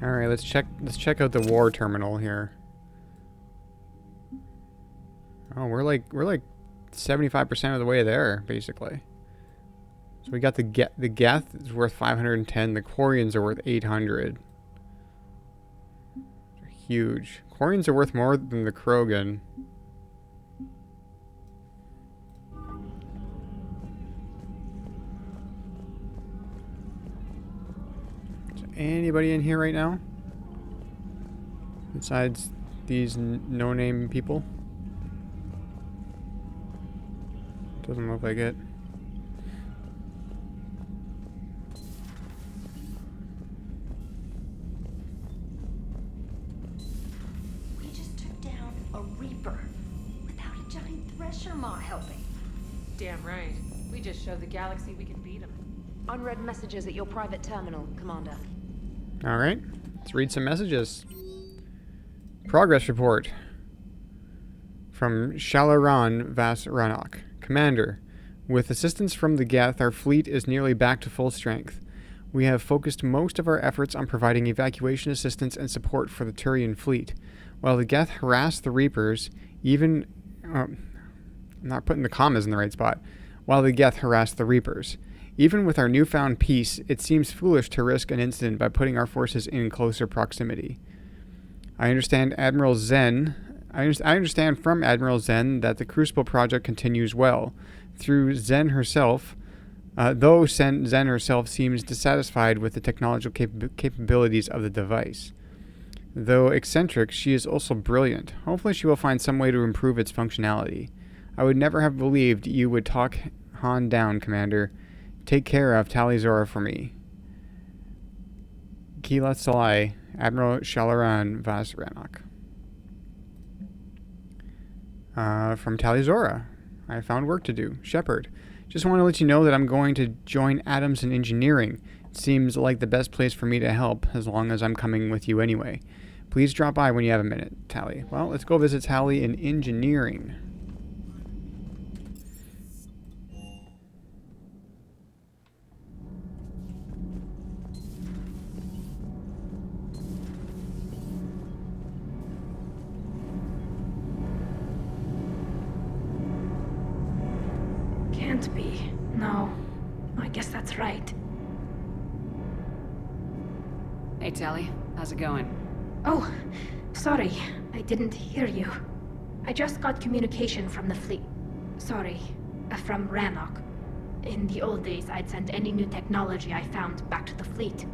All right, let's check out the war terminal here. Oh, we're like 75% of the way there, basically. So we got the Geth is worth 510. The Quarians are worth 800. They're huge. Quarians are worth more than the Krogan. Anybody in here right now? Besides these no-name people? Doesn't look like it. We just took down a Reaper without a giant thresher maw helping. Damn right. We just showed the galaxy we can beat them. Unread messages at your private terminal, Commander. All right, let's read some messages. Progress report from Shalaran Vas Ranok. Commander, with assistance from the Geth, our fleet is nearly back to full strength. We have focused most of our efforts on providing evacuation assistance and support for the Turian fleet. While the Geth harass the Reapers, even... I'm not putting the commas in the right spot. While the Geth harass the Reapers. Even with our newfound peace, it seems foolish to risk an incident by putting our forces in closer proximity. I understand from Admiral Zen that the Crucible project continues well. Through Zen herself, though Zen herself seems dissatisfied with the technological capabilities of the device. Though eccentric, she is also brilliant. Hopefully she will find some way to improve its functionality. I would never have believed you would talk Han down, Commander. Take care of Talizora for me. Kila Salai, Admiral Shalaran Vas Ranok. From Talizora. I found work to do. Shepard. Just want to let you know that I'm going to join Adams in engineering. It seems like the best place for me to help, as long as I'm coming with you anyway. Please drop by when you have a minute, Tally. Well, let's go visit Tally in engineering. Can't be. No. I guess that's right. Hey, Tally. How's it going? Oh, sorry. I didn't hear you. I just got communication from the fleet. Sorry. From Ranok. In the old days, I'd send any new technology I found back to the fleet.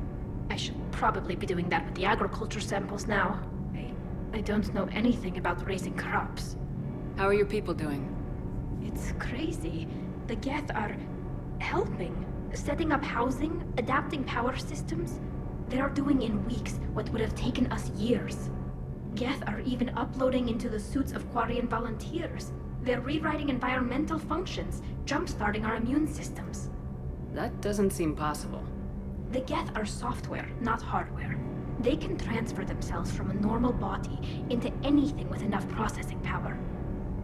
I should probably be doing that with the agriculture samples now. I don't know anything about raising crops. How are your people doing? It's crazy. The Geth are helping, setting up housing, adapting power systems. They are doing in weeks what would have taken us years. Geth are even uploading into the suits of Quarian volunteers. They're rewriting environmental functions, jump-starting our immune systems. That doesn't seem possible. The Geth are software, not hardware. They can transfer themselves from a normal body into anything with enough processing power.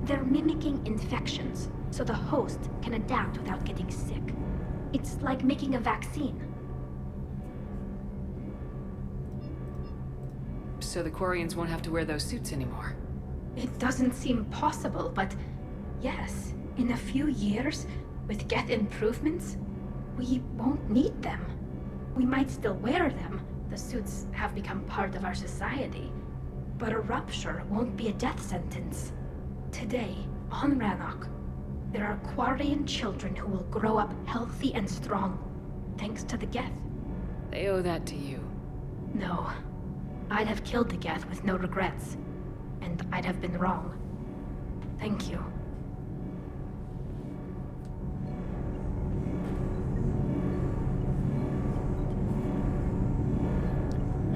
They're mimicking infections, so the host can adapt without getting sick. It's like making a vaccine. So the Quarians won't have to wear those suits anymore. It doesn't seem possible, but yes, in a few years, with Geth improvements, we won't need them. We might still wear them. The suits have become part of our society. But a rupture won't be a death sentence. Today, on Rannoch, there are Quarian children who will grow up healthy and strong, thanks to the Geth. They owe that to you. No. I'd have killed the Geth with no regrets. And I'd have been wrong. Thank you.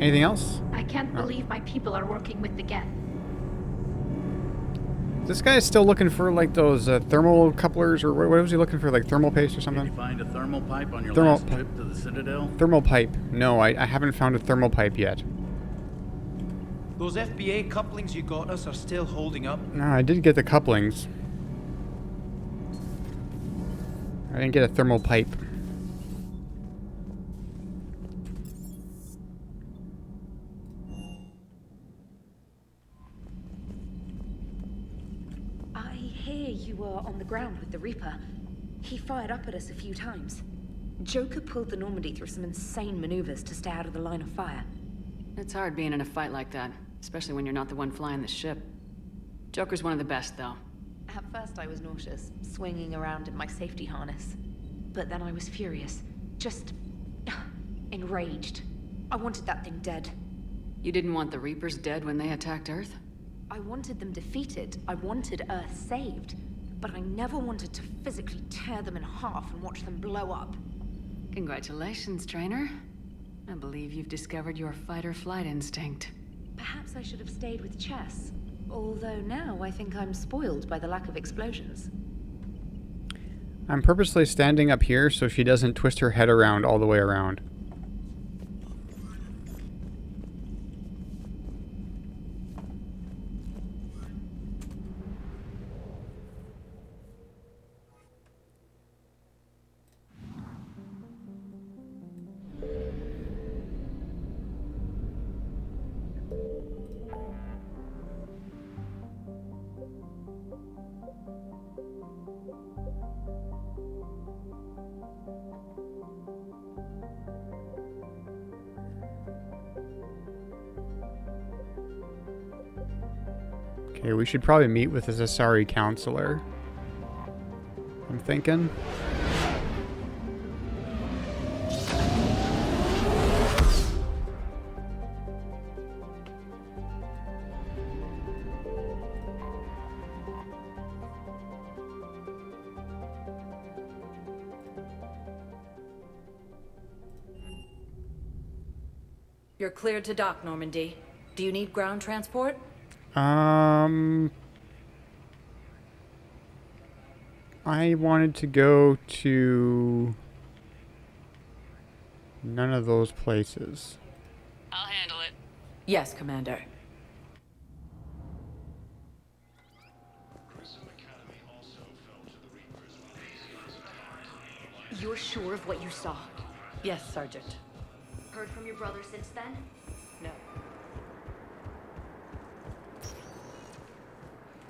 Anything else? I can't believe my people are working with the Geth. This guy is still looking for like those thermal couplers, or what was he looking for? Like thermal paste or something? Did you find a thermal pipe on your last trip to the Citadel? Thermal pipe. No, I haven't found a thermal pipe yet. Those FBA couplings you got us are still holding up. No, I did get the couplings. I didn't get a thermal pipe. I hear you were on the ground with the Reaper. He fired up at us a few times. Joker pulled the Normandy through some insane maneuvers to stay out of the line of fire. It's hard being in a fight like that, especially when you're not the one flying the ship. Joker's one of the best, though. At first I was nauseous, swinging around in my safety harness. But then I was furious. Just... enraged. I wanted that thing dead. You didn't want the Reapers dead when they attacked Earth? I wanted them defeated. I wanted Earth saved. But I never wanted to physically tear them in half and watch them blow up. Congratulations, trainer. I believe you've discovered your fight-or-flight instinct. Perhaps I should have stayed with chess. Although now I think I'm spoiled by the lack of explosions. I'm purposely standing up here so she doesn't twist her head around all the way around. Okay, we should probably meet with the Zasari counselor. I'm thinking. You're cleared to dock, Normandy. Do you need ground transport? I wanted to go to none of those places. I'll handle it. Yes, Commander. You're sure of what you saw? Yes, Sergeant. Heard from your brother since then? No.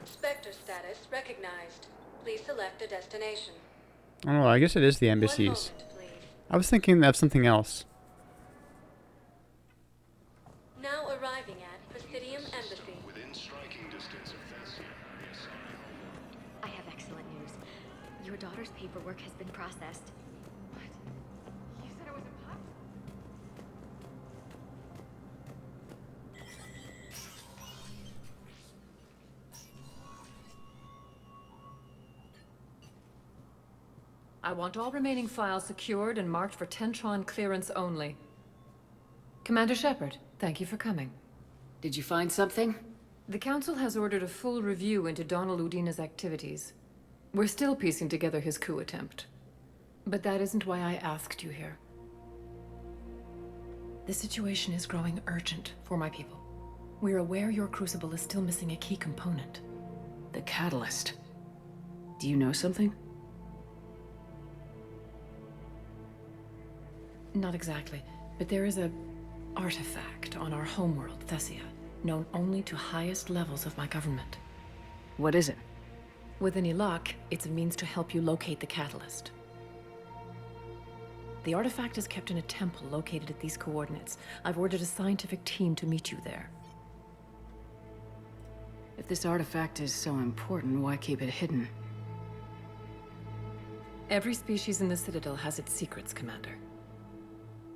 Spectre status recognized. Please select a destination. Oh, I guess it is the embassies. I was thinking of something else. Now arriving at Presidium Embassy. Within striking distance of Thessia. I have excellent news. Your daughter's paperwork has been processed. You said it was impossible. I want all remaining files secured and marked for Tentron clearance only. Commander Shepard, thank you for coming. Did you find something? The Council has ordered a full review into Donald Udina's activities. We're still piecing together his coup attempt. But that isn't why I asked you here. The situation is growing urgent for my people. We're aware your crucible is still missing a key component. The catalyst. Do you know something? Not exactly, but there is a artifact on our homeworld, Thessia, known only to highest levels of my government. What is it? With any luck, it's a means to help you locate the catalyst. The artifact is kept in a temple located at these coordinates. I've ordered a scientific team to meet you there. If this artifact is so important, why keep it hidden? Every species in the Citadel has its secrets, Commander.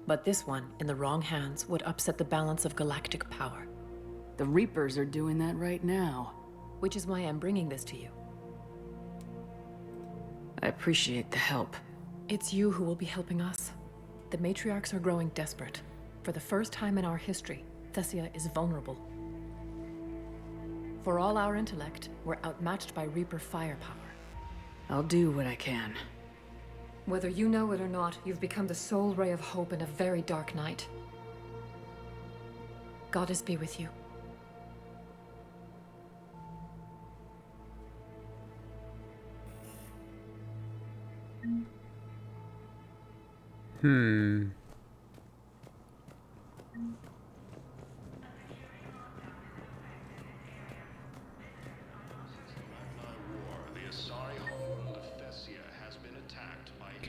But this one, in the wrong hands, would upset the balance of galactic power. The Reapers are doing that right now. Which is why I'm bringing this to you. I appreciate the help. It's you who will be helping us. The matriarchs are growing desperate. For the first time in our history, Thessia is vulnerable. For all our intellect, we're outmatched by Reaper firepower. I'll do what I can. Whether you know it or not, you've become the sole ray of hope in a very dark night. Goddess be with you.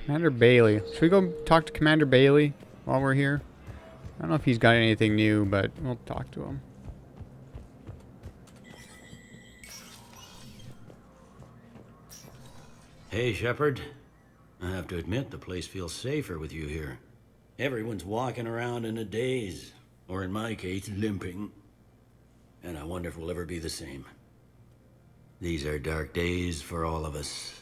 Commander Bailey. Should we go talk to Commander Bailey while we're here? I don't know if he's got anything new, but we'll talk to him. Hey, Shepard. I have to admit, the place feels safer with you here. Everyone's walking around in a daze, or in my case, limping. And I wonder if we'll ever be the same. These are dark days for all of us.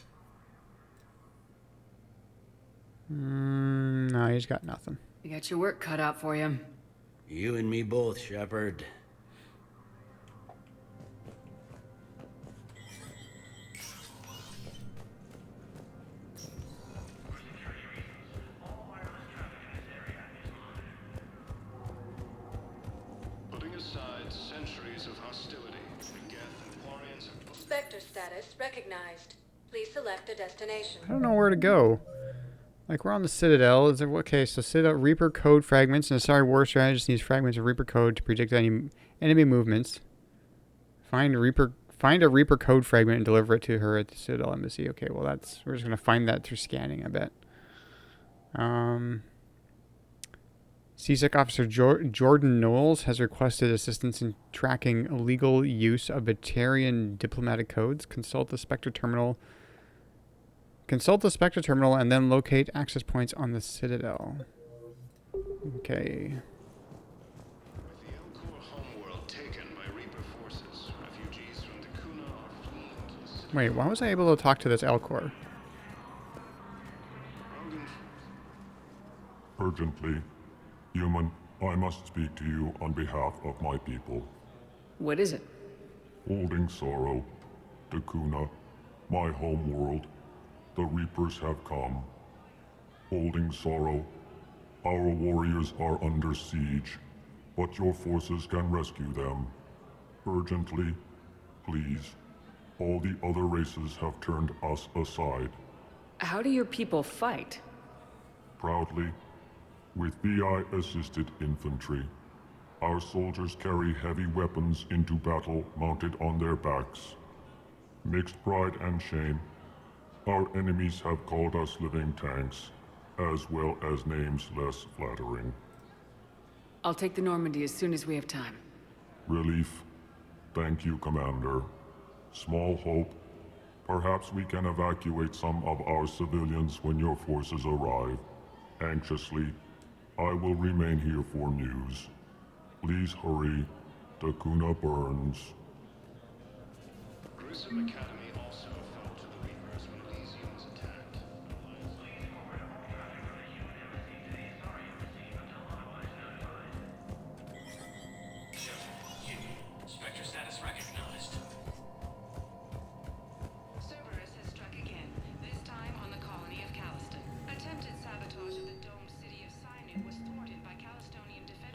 No, he's got nothing. You got your work cut out for you. You and me both, Shepard. Putting aside centuries of hostility, the Geth and Quarians have... Spectre status recognized. Please select a destination. I don't know where to go. Like, we're on the Citadel. Is there, okay, so Citadel Reaper code fragments. And a sorry war strategist needs fragments of Reaper code to predict any enemy movements. Find a Reaper code fragment and deliver it to her at the Citadel Embassy. Okay, well we're just gonna find that through scanning, I bet. CSEC Officer Jordan Knowles has requested assistance in tracking illegal use of Batarian diplomatic codes. Consult the Spectre terminal and then locate access points on the Citadel. Okay. With the Elcor homeworld taken by Reaper forces, refugees from the Kuna are fleeing to the Citadel. Wait, why was I able to talk to this Elcor? Urgently. Human, I must speak to you on behalf of my people. What is it? Holding sorrow. The Kuna, my home world. The Reapers have come. Holding sorrow. Our warriors are under siege, but your forces can rescue them. Urgently, please. All the other races have turned us aside. How do your people fight? Proudly, with VI-assisted infantry. Our soldiers carry heavy weapons into battle mounted on their backs. Mixed pride and shame, our enemies have called us living tanks, as well as names less flattering. I'll take the Normandy as soon as we have time. Relief. Thank you, Commander. Small hope. Perhaps we can evacuate some of our civilians when your forces arrive. Anxiously, I will remain here for news. Please hurry. The Kuna burns. Grissom Academy also fell to the Reapers when Elysium was attacked.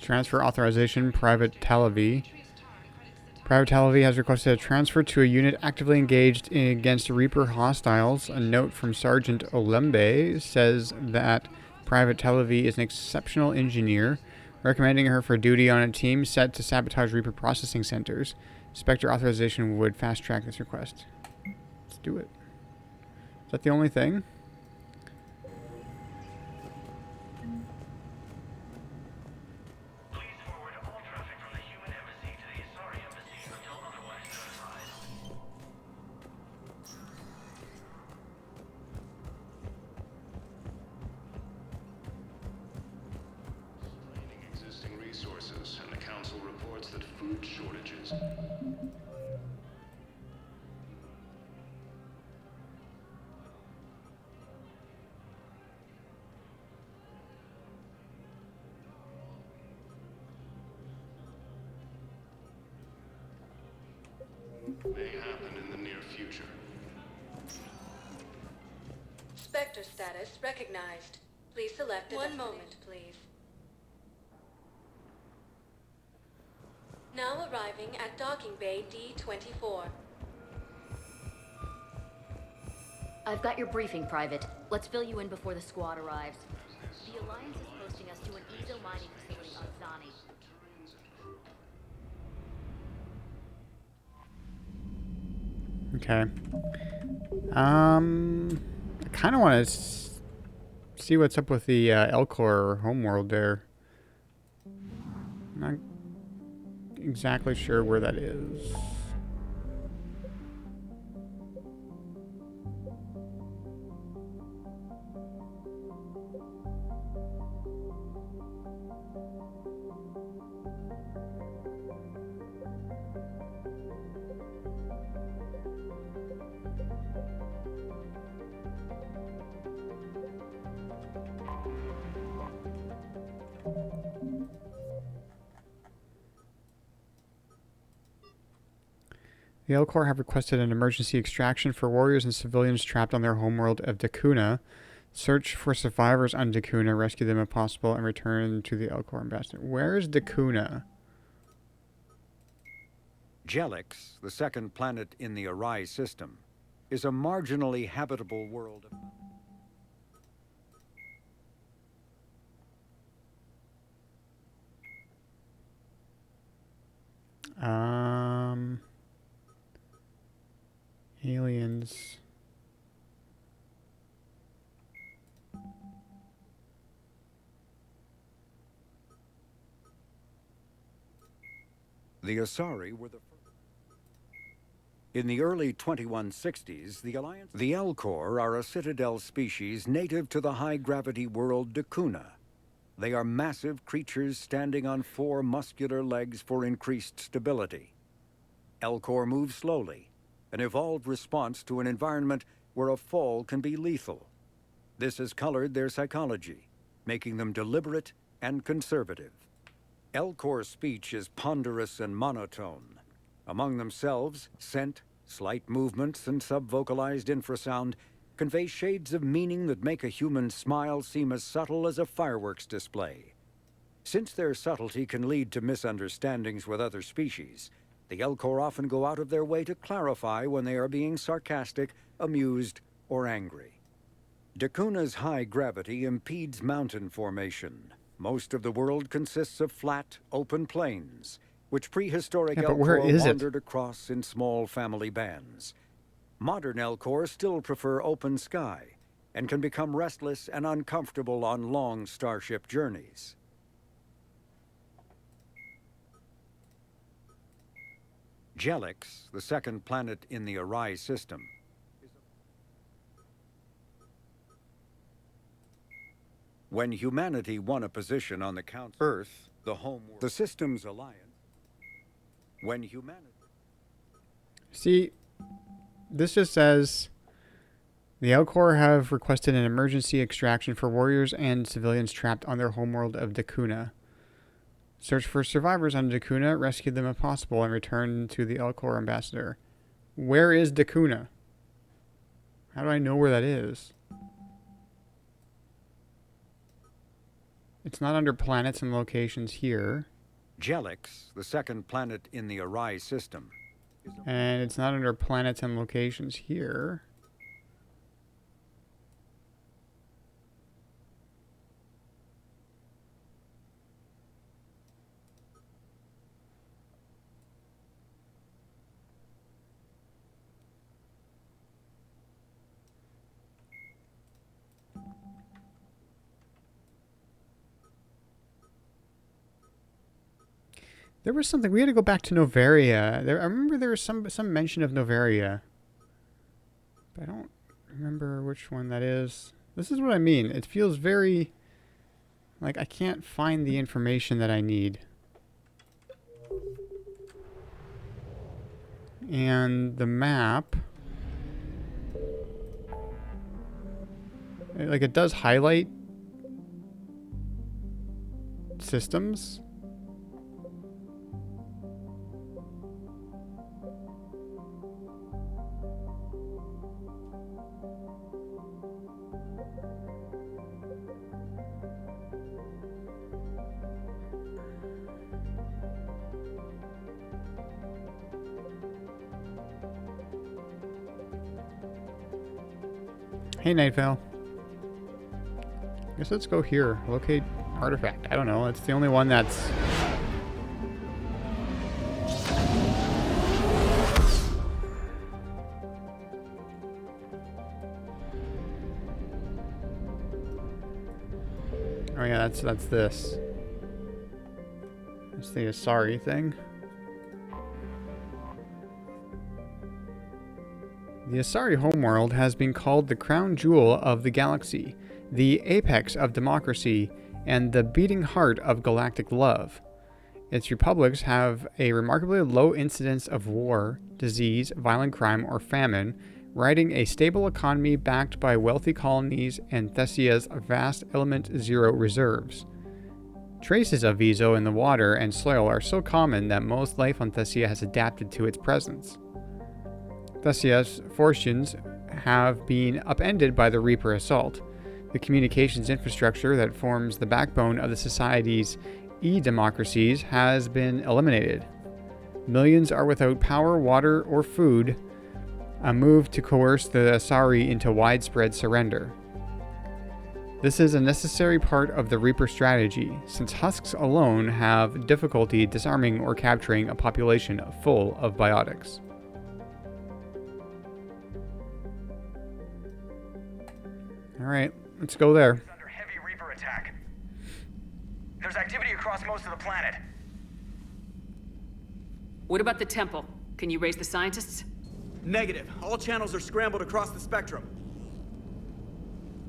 Transfer authorization, Private Talavi. Private Talavi has requested a transfer to a unit actively engaged against Reaper hostiles. A note from Sergeant Olembe says that Private Talavi is an exceptional engineer, recommending her for duty on a team set to sabotage Reaper processing centers. Spectre authorization would fast-track this request. Let's do it. Is that the only thing? Existing resources, and the Council reports that food shortages. May happen in the near future. Spectre status recognized. Please select a One moment, please. Now arriving at docking bay D-24. I've got your briefing, Private. Let's fill you in before the squad arrives. The Alliance is posting us to an Ezo mining facility on Zani. Okay. I kind of want to see what's up with the Elcor homeworld there. Not exactly sure where that is. The Elcor have requested an emergency extraction for warriors and civilians trapped on their homeworld of Dakuna. Search for survivors on Dakuna, rescue them if possible, and return to the Elcor ambassador. Where is Dakuna? Jelix, the second planet in the Arise system, is a marginally habitable world. Aliens. The Asari were the first. In the early 2160s, the Elcor are a citadel species native to the high-gravity world Dakuna. They are massive creatures standing on 4 muscular legs for increased stability. Elcor move slowly, an evolved response to an environment where a fall can be lethal. This has colored their psychology, making them deliberate and conservative. Elcor speech is ponderous and monotone. Among themselves, scent, slight movements, and sub-vocalized infrasound convey shades of meaning that make a human smile seem as subtle as a fireworks display. Since their subtlety can lead to misunderstandings with other species, the Elcor often go out of their way to clarify when they are being sarcastic, amused, or angry. Dakuna's high gravity impedes mountain formation. Most of the world consists of flat, open plains, which prehistoric Elcor wandered across in small family bands. Modern Elcor still prefer open sky, and can become restless and uncomfortable on long starship journeys. Jelix, the second planet in the Arise system, when humanity won a position on the Council Earth, the homeworld, the system's alliance, when humanity... See, this just says the Elcor have requested an emergency extraction for warriors and civilians trapped on their homeworld of Dakuna. Search for survivors on Dakuna, rescue them if possible, and return to the Elcor ambassador. Where is Dakuna? How do I know where that is? It's not under planets and locations here. Jelix, the second planet in the Arai system. And it's not under planets and locations here. There was something. We had to go back to Novaria. I remember there was some mention of Novaria. But I don't remember which one that is. This is what I mean. It feels very... like I can't find the information that I need. And the map... like it does highlight systems. Hey, Nightvale. Guess let's go here. Locate artifact. I don't know. It's the only one that's... oh yeah, that's this. It's the Asari thing. The Asari homeworld has been called the crown jewel of the galaxy, the apex of democracy, and the beating heart of galactic love. Its republics have a remarkably low incidence of war, disease, violent crime, or famine, riding a stable economy backed by wealthy colonies and Thessia's vast Element Zero reserves. Traces of Vizo in the water and soil are so common that most life on Thessia has adapted to its presence. Thessia's fortunes have been upended by the Reaper assault. The communications infrastructure that forms the backbone of the society's e-democracies has been eliminated. Millions are without power, water, or food, a move to coerce the Asari into widespread surrender. This is a necessary part of the Reaper strategy, since husks alone have difficulty disarming or capturing a population full of biotics. Alright, let's go there. Under heavy Reaper attack. There's activity across most of the planet. What about the temple? Can you raise the scientists? Negative. All channels are scrambled across the spectrum.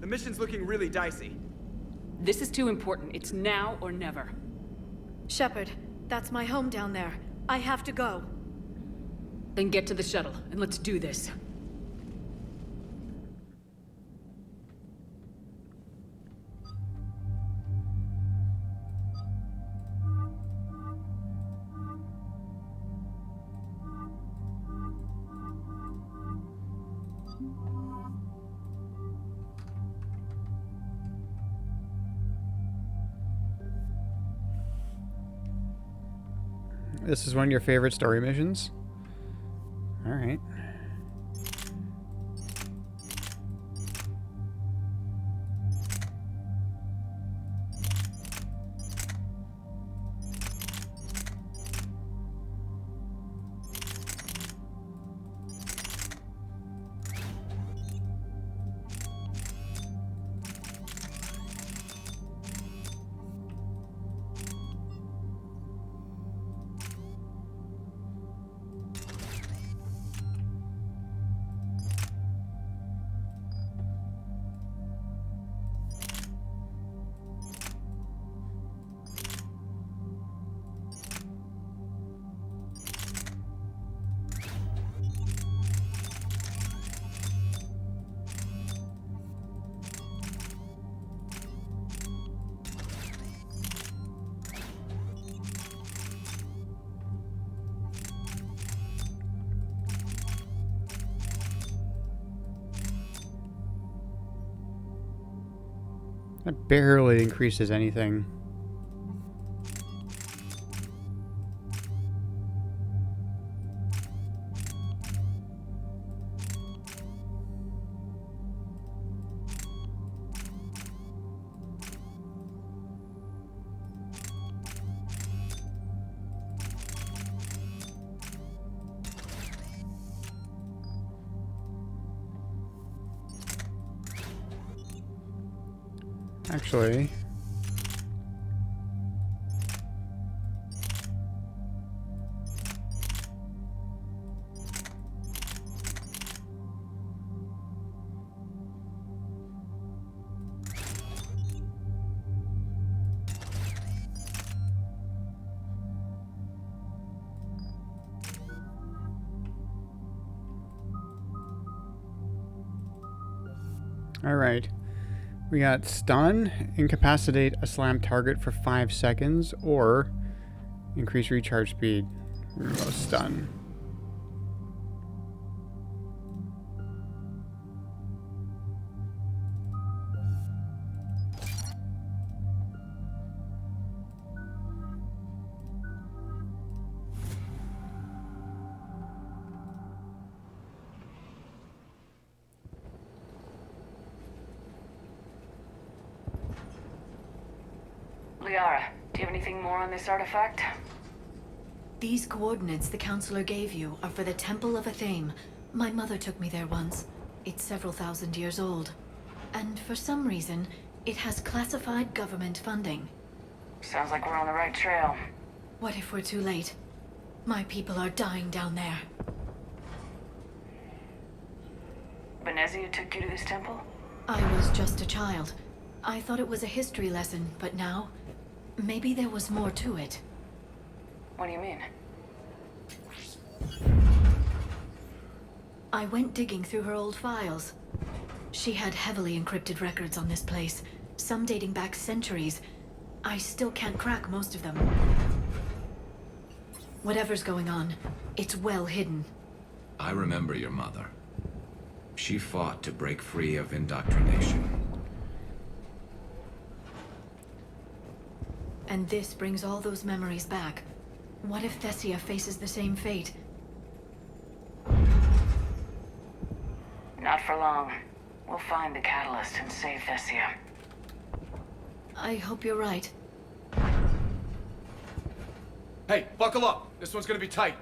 The mission's looking really dicey. This is too important. It's now or never. Shepard, that's my home down there. I have to go. Then get to the shuttle, and let's do this. This is one of your favorite story missions? Alright. That barely increases anything. Actually, all right. We got stun, incapacitate a slam target for 5 seconds, or increase recharge speed. We're gonna go stun. Liara, do you have anything more on this artifact? These coordinates the counselor gave you are for the Temple of Athame. My mother took me there once. It's several thousand years old. And for some reason, it has classified government funding. Sounds like we're on the right trail. What if we're too late? My people are dying down there. Benezia took you to this temple? I was just a child. I thought it was a history lesson, but now, maybe there was more to it. What do you mean? I went digging through her old files. She had heavily encrypted records on this place, some dating back centuries. I still can't crack most of them. Whatever's going on, it's well hidden. I remember your mother. She fought to break free of indoctrination. And this brings all those memories back. What if Thessia faces the same fate? Not for long. We'll find the catalyst and save Thessia. I hope you're right. Hey, buckle up. This one's gonna be tight.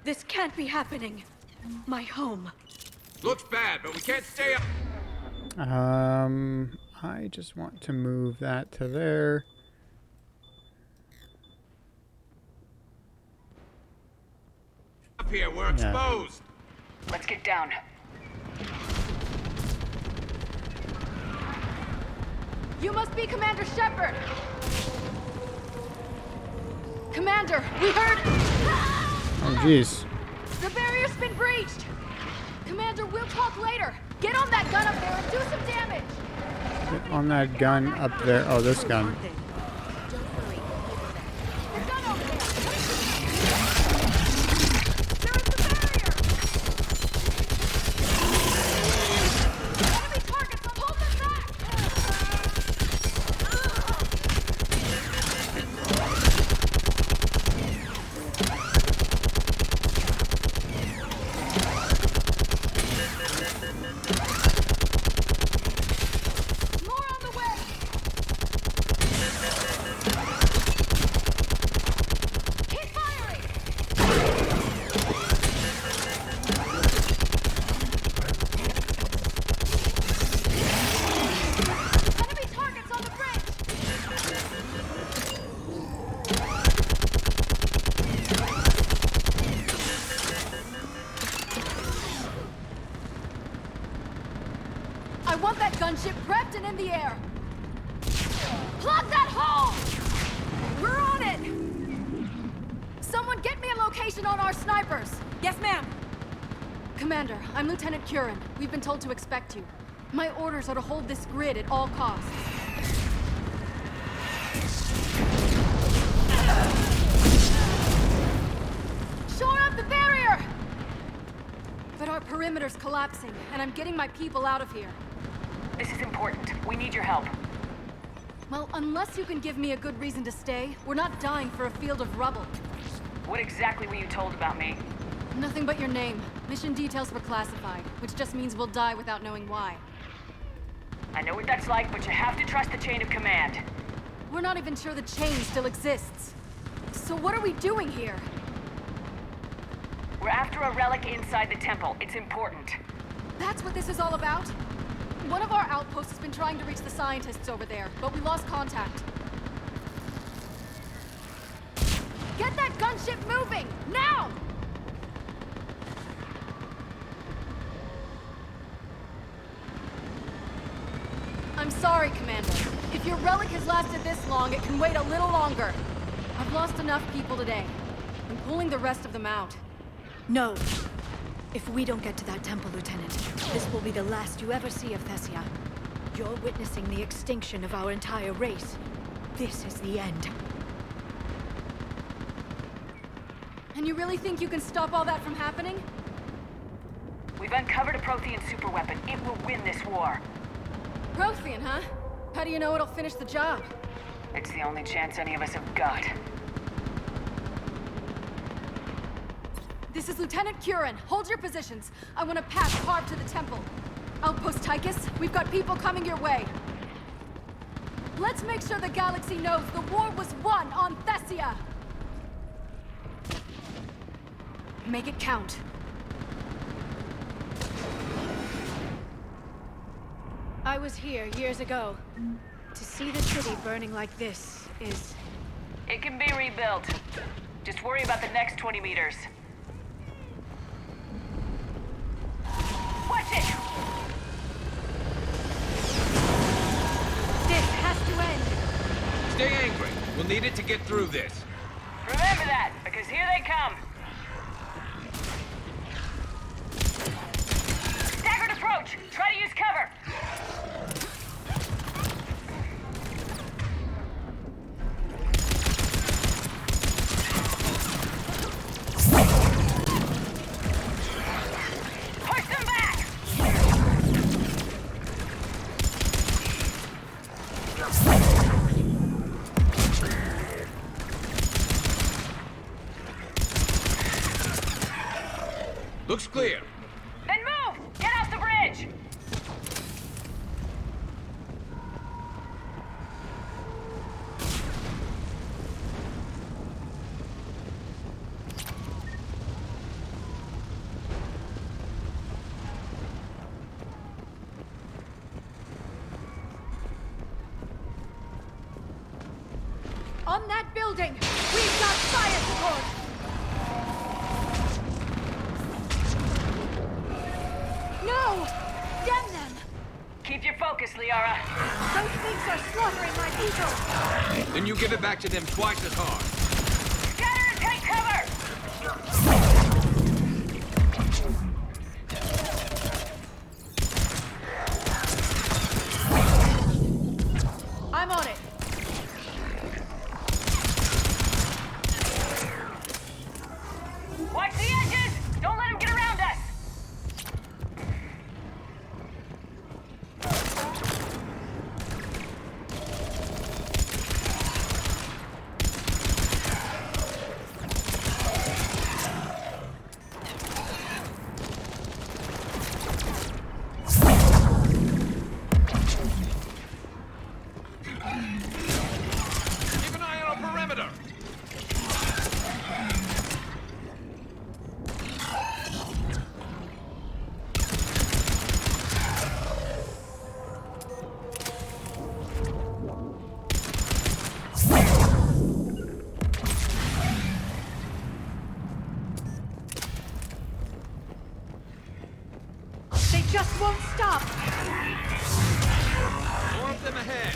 This can't be happening. My home. Looks bad, but we can't stay up. I just want to move that to there. Up here, we're exposed. Let's get down. You must be Commander Shepard. Commander, we heard. Oh, jeez. The barrier's been breached. Commander, we'll talk later. Get on that gun up there and do some damage. Get on that gun up there. Oh, this gun. I want that gunship prepped and in the air. Plug that hole! We're on it! Someone get me a location on our snipers. Yes, ma'am. Commander, I'm Lieutenant Curran. We've been told to expect you. My orders are to hold this grid at all costs. Shore up the barrier! But our perimeter's collapsing, and I'm getting my people out of here. This is important. We need your help. Well, unless you can give me a good reason to stay, we're not dying for a field of rubble. What exactly were you told about me? Nothing but your name. Mission details were classified, which just means we'll die without knowing why. I know what that's like, but you have to trust the chain of command. We're not even sure the chain still exists. So what are we doing here? We're after a relic inside the temple. It's important. That's what this is all about? One of our outposts has been trying to reach the scientists over there, but we lost contact. Get that gunship moving! Now! I'm sorry, Commander. If your relic has lasted this long, it can wait a little longer. I've lost enough people today. I'm pulling the rest of them out. No. If we don't get to that temple, Lieutenant, this will be the last you ever see of Thessia. You're witnessing the extinction of our entire race. This is the end. And you really think you can stop all that from happening? We've uncovered a Prothean superweapon. It will win this war. Prothean, huh? How do you know it'll finish the job? It's the only chance any of us have got. This is Lieutenant Curran. Hold your positions. I want to pass Harv to the temple. Outpost Tychus, we've got people coming your way. Let's make sure the galaxy knows the war was won on Thessia! Make it count. I was here years ago. To see the city burning like this is... It can be rebuilt. Just worry about the next 20 meters. Watch it! This has to end! Stay angry. We'll need it to get through this. Remember that, because here they come. Staggered approach! Try to use cover! Push them back! Looks clear. Then move! Get off the bridge! On that building, we've got fire support! No! Damn them! Keep your focus, Liara. Those things are slaughtering my people! Then you give it back to them twice as hard. Scatter and take cover! I'm on it! Watch the edges! Don't let them get around us! Keep an eye on our perimeter. They just won't stop! More of them ahead.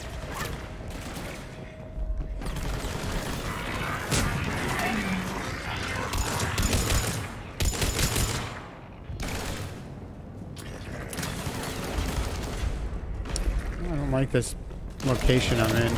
I don't like this location I'm in.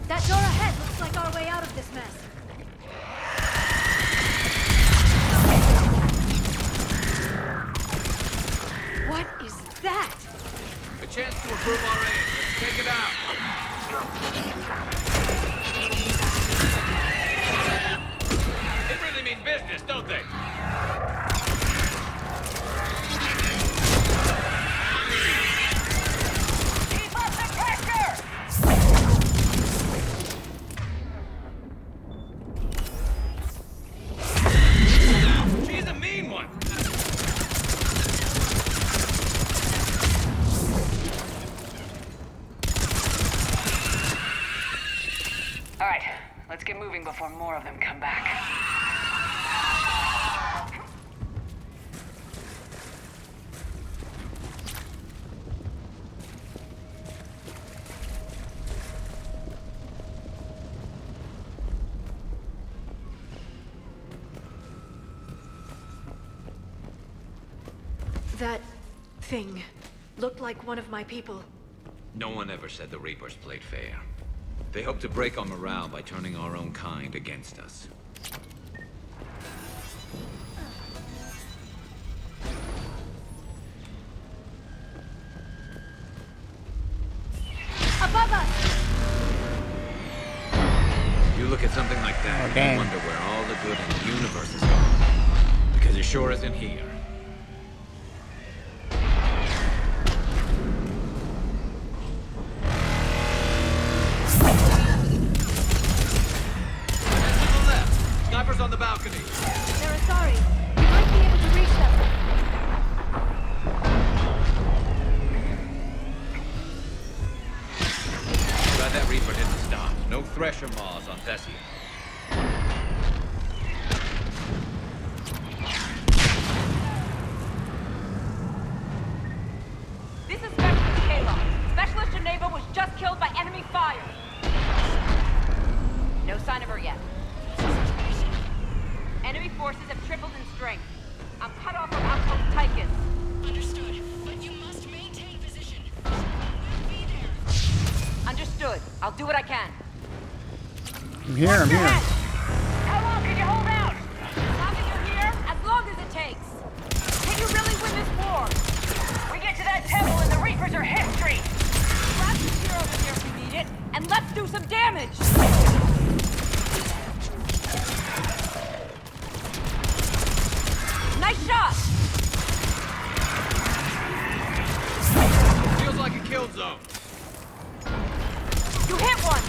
That door ahead looks like our way out of this mess. What is that? A chance to improve our aim. Let's take it out. They really mean business, don't they? Keep up the pressure! She's a mean one. All right, let's get moving before more of them come back. That thing looked like one of my people. No one ever said the Reapers played fair. They hope to break our morale by turning our own kind against us. Above us! You look at something like that, Oh, dang. you wonder where all the good in the universe is gone. Because it sure isn't here. Snipers on the balcony. They're sorry. We might be able to reach them. Glad that Reaper didn't stop. No Thresher Maws on Thessia. This is Specialist Kayla. Specialist Geneva was just killed by enemy fire. No sign of her yet. Enemy forces have tripled in strength. I'm cut off from outpost Tychus. Understood. But you must maintain position. We'll be there. Understood. I'll do what I can. I'm here, I'm here. How long can you hold out? As long as you're here, as long as it takes. Can you really win this war? We get to that temple and the Reapers are history. Grab the hero in here if we need it, and let's do some damage. Nice shot! Feels like a kill zone. You hit one!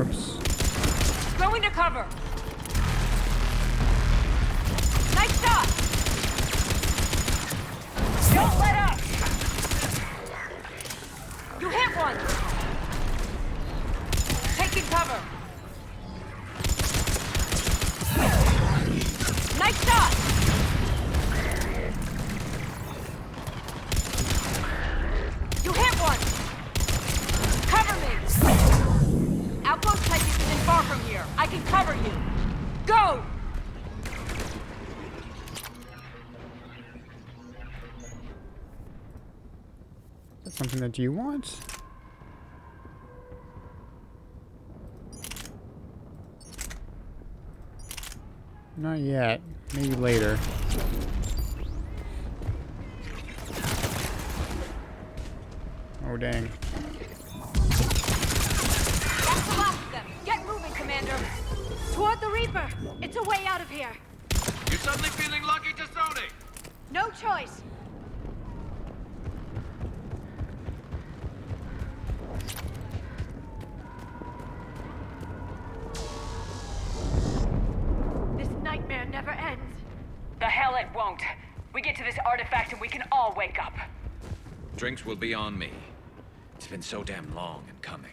Oops. Go into cover. Nice shot! Don't let up! You hit one! Taking cover. Nice shot! You hit one! Cover me! Outpost Tychus isn't far from here. I can cover you. Go! That's something that you want? Not yet. Maybe later. Oh, dang. That's the last of them. Get moving, Commander. Toward the Reaper. It's a way out of here. You're suddenly feeling lucky to Sony. No choice. it won't. We get to this artifact and we can all wake up. Drinks will be on me. It's been so damn long in coming.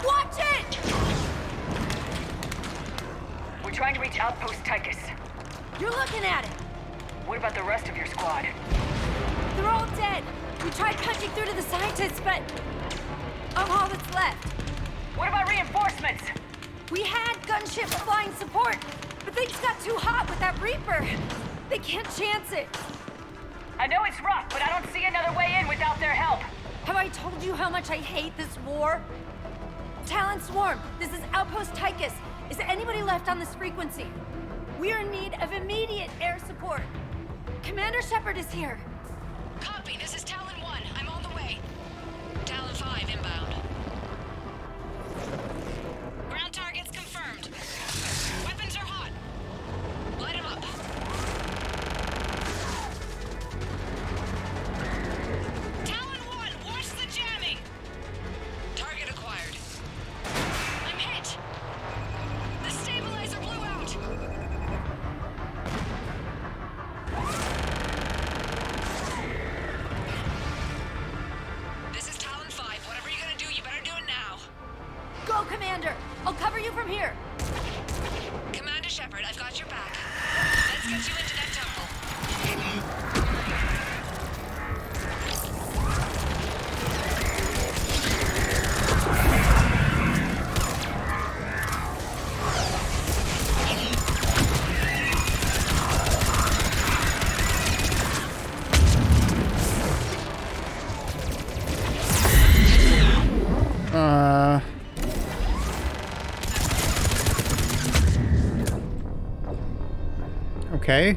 Watch it! We're trying to reach Outpost Tychus. You're looking at it. What about the rest of your squad? They're all dead. We tried punching through to the scientists, but I'm all that's left. What about reinforcements? We had gunship flying support, but things got too hot with that Reaper. They can't chance it. I know it's rough, but I don't see another way in without their help. Have I told you how much I hate this war? Talon Swarm, this is Outpost Tychus. Is there anybody left on this frequency? We are in need of immediate air support. Commander Shepard is here. Copy, this is Talon 1. I'm on the way. Talon 5 inbound. Ground targets confirmed. Weapons are hot. Light them up. Talon 1, watch the jamming! Target acquired. I'm hit! The stabilizer blew out! This is Talon 5. Whatever you're gonna do, you better do it now. Go, Commander! I'll cover you from here. Commander Shepard, I've got your back. Let's get you into that temple. Okay.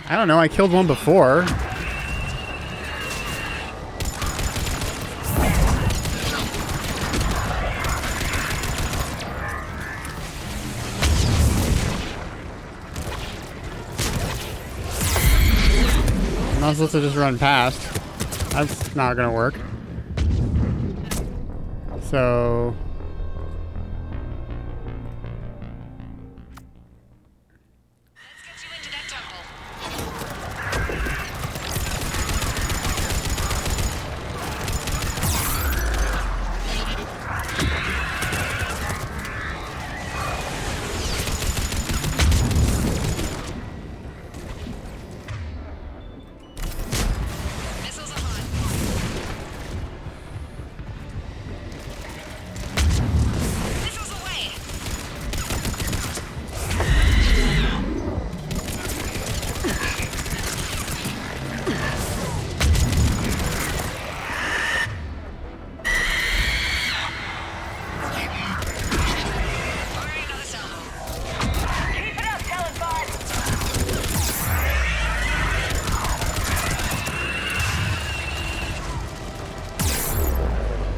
I don't know, I killed one before. I'm not supposed to just run past. That's not gonna work. So...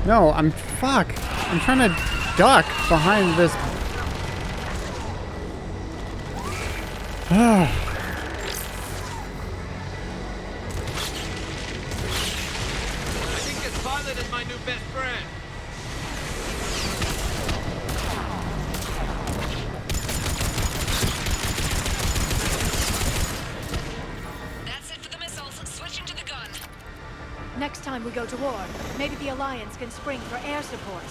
No, fuck. I'm trying to duck behind this. I think this pilot is my new best friend. Next time we go to war, maybe the Alliance can spring for air support.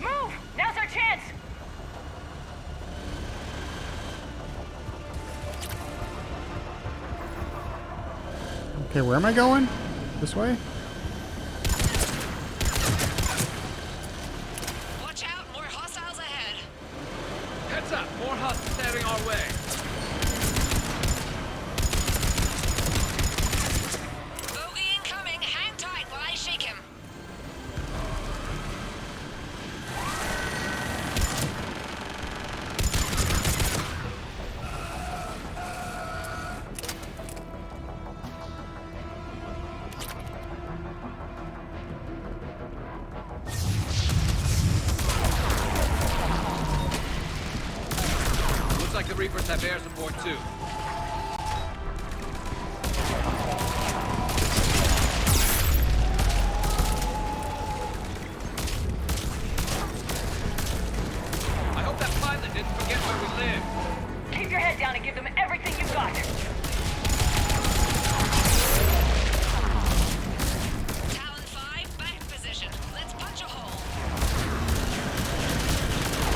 Move! Now's our chance! Okay, where am I going? This way? Watch out, more hostiles ahead. Heads up, more hostiles heading our way. Bogey incoming, hang tight while I shake him. Looks like the Reapers have air support too. I hope that pilot didn't forget where we live. Keep your head down and give them everything you've got. Talon 5, back position. Let's punch a hole.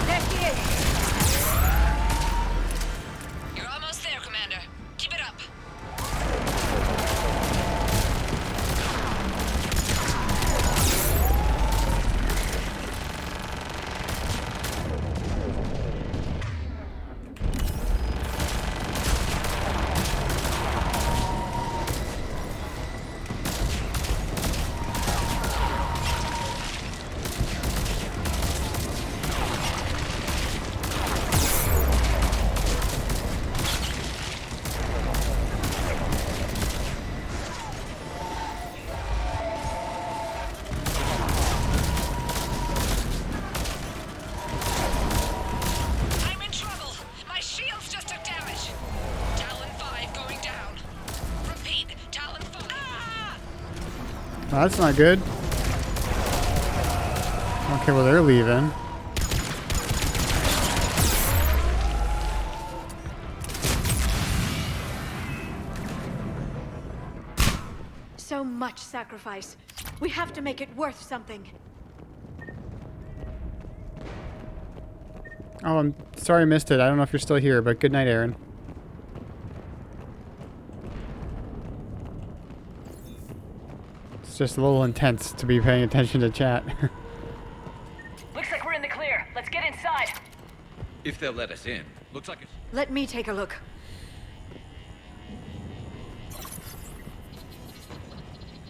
There he is! You're almost there, Commander. Keep it up. I'm in trouble. My shields just took damage. Talon 5 going down. Repeat, Talon 5. Ah! Oh, that's not good. Okay, well, they're leaving. So much sacrifice. We have to make it worth something. Oh, I'm sorry I missed it. I don't know if you're still here, but good night, Aaron. It's just a little intense to be paying attention to chat. Looks like we're in the clear. Let's get inside. If they'll let us in. Looks like it's... Let me take a look.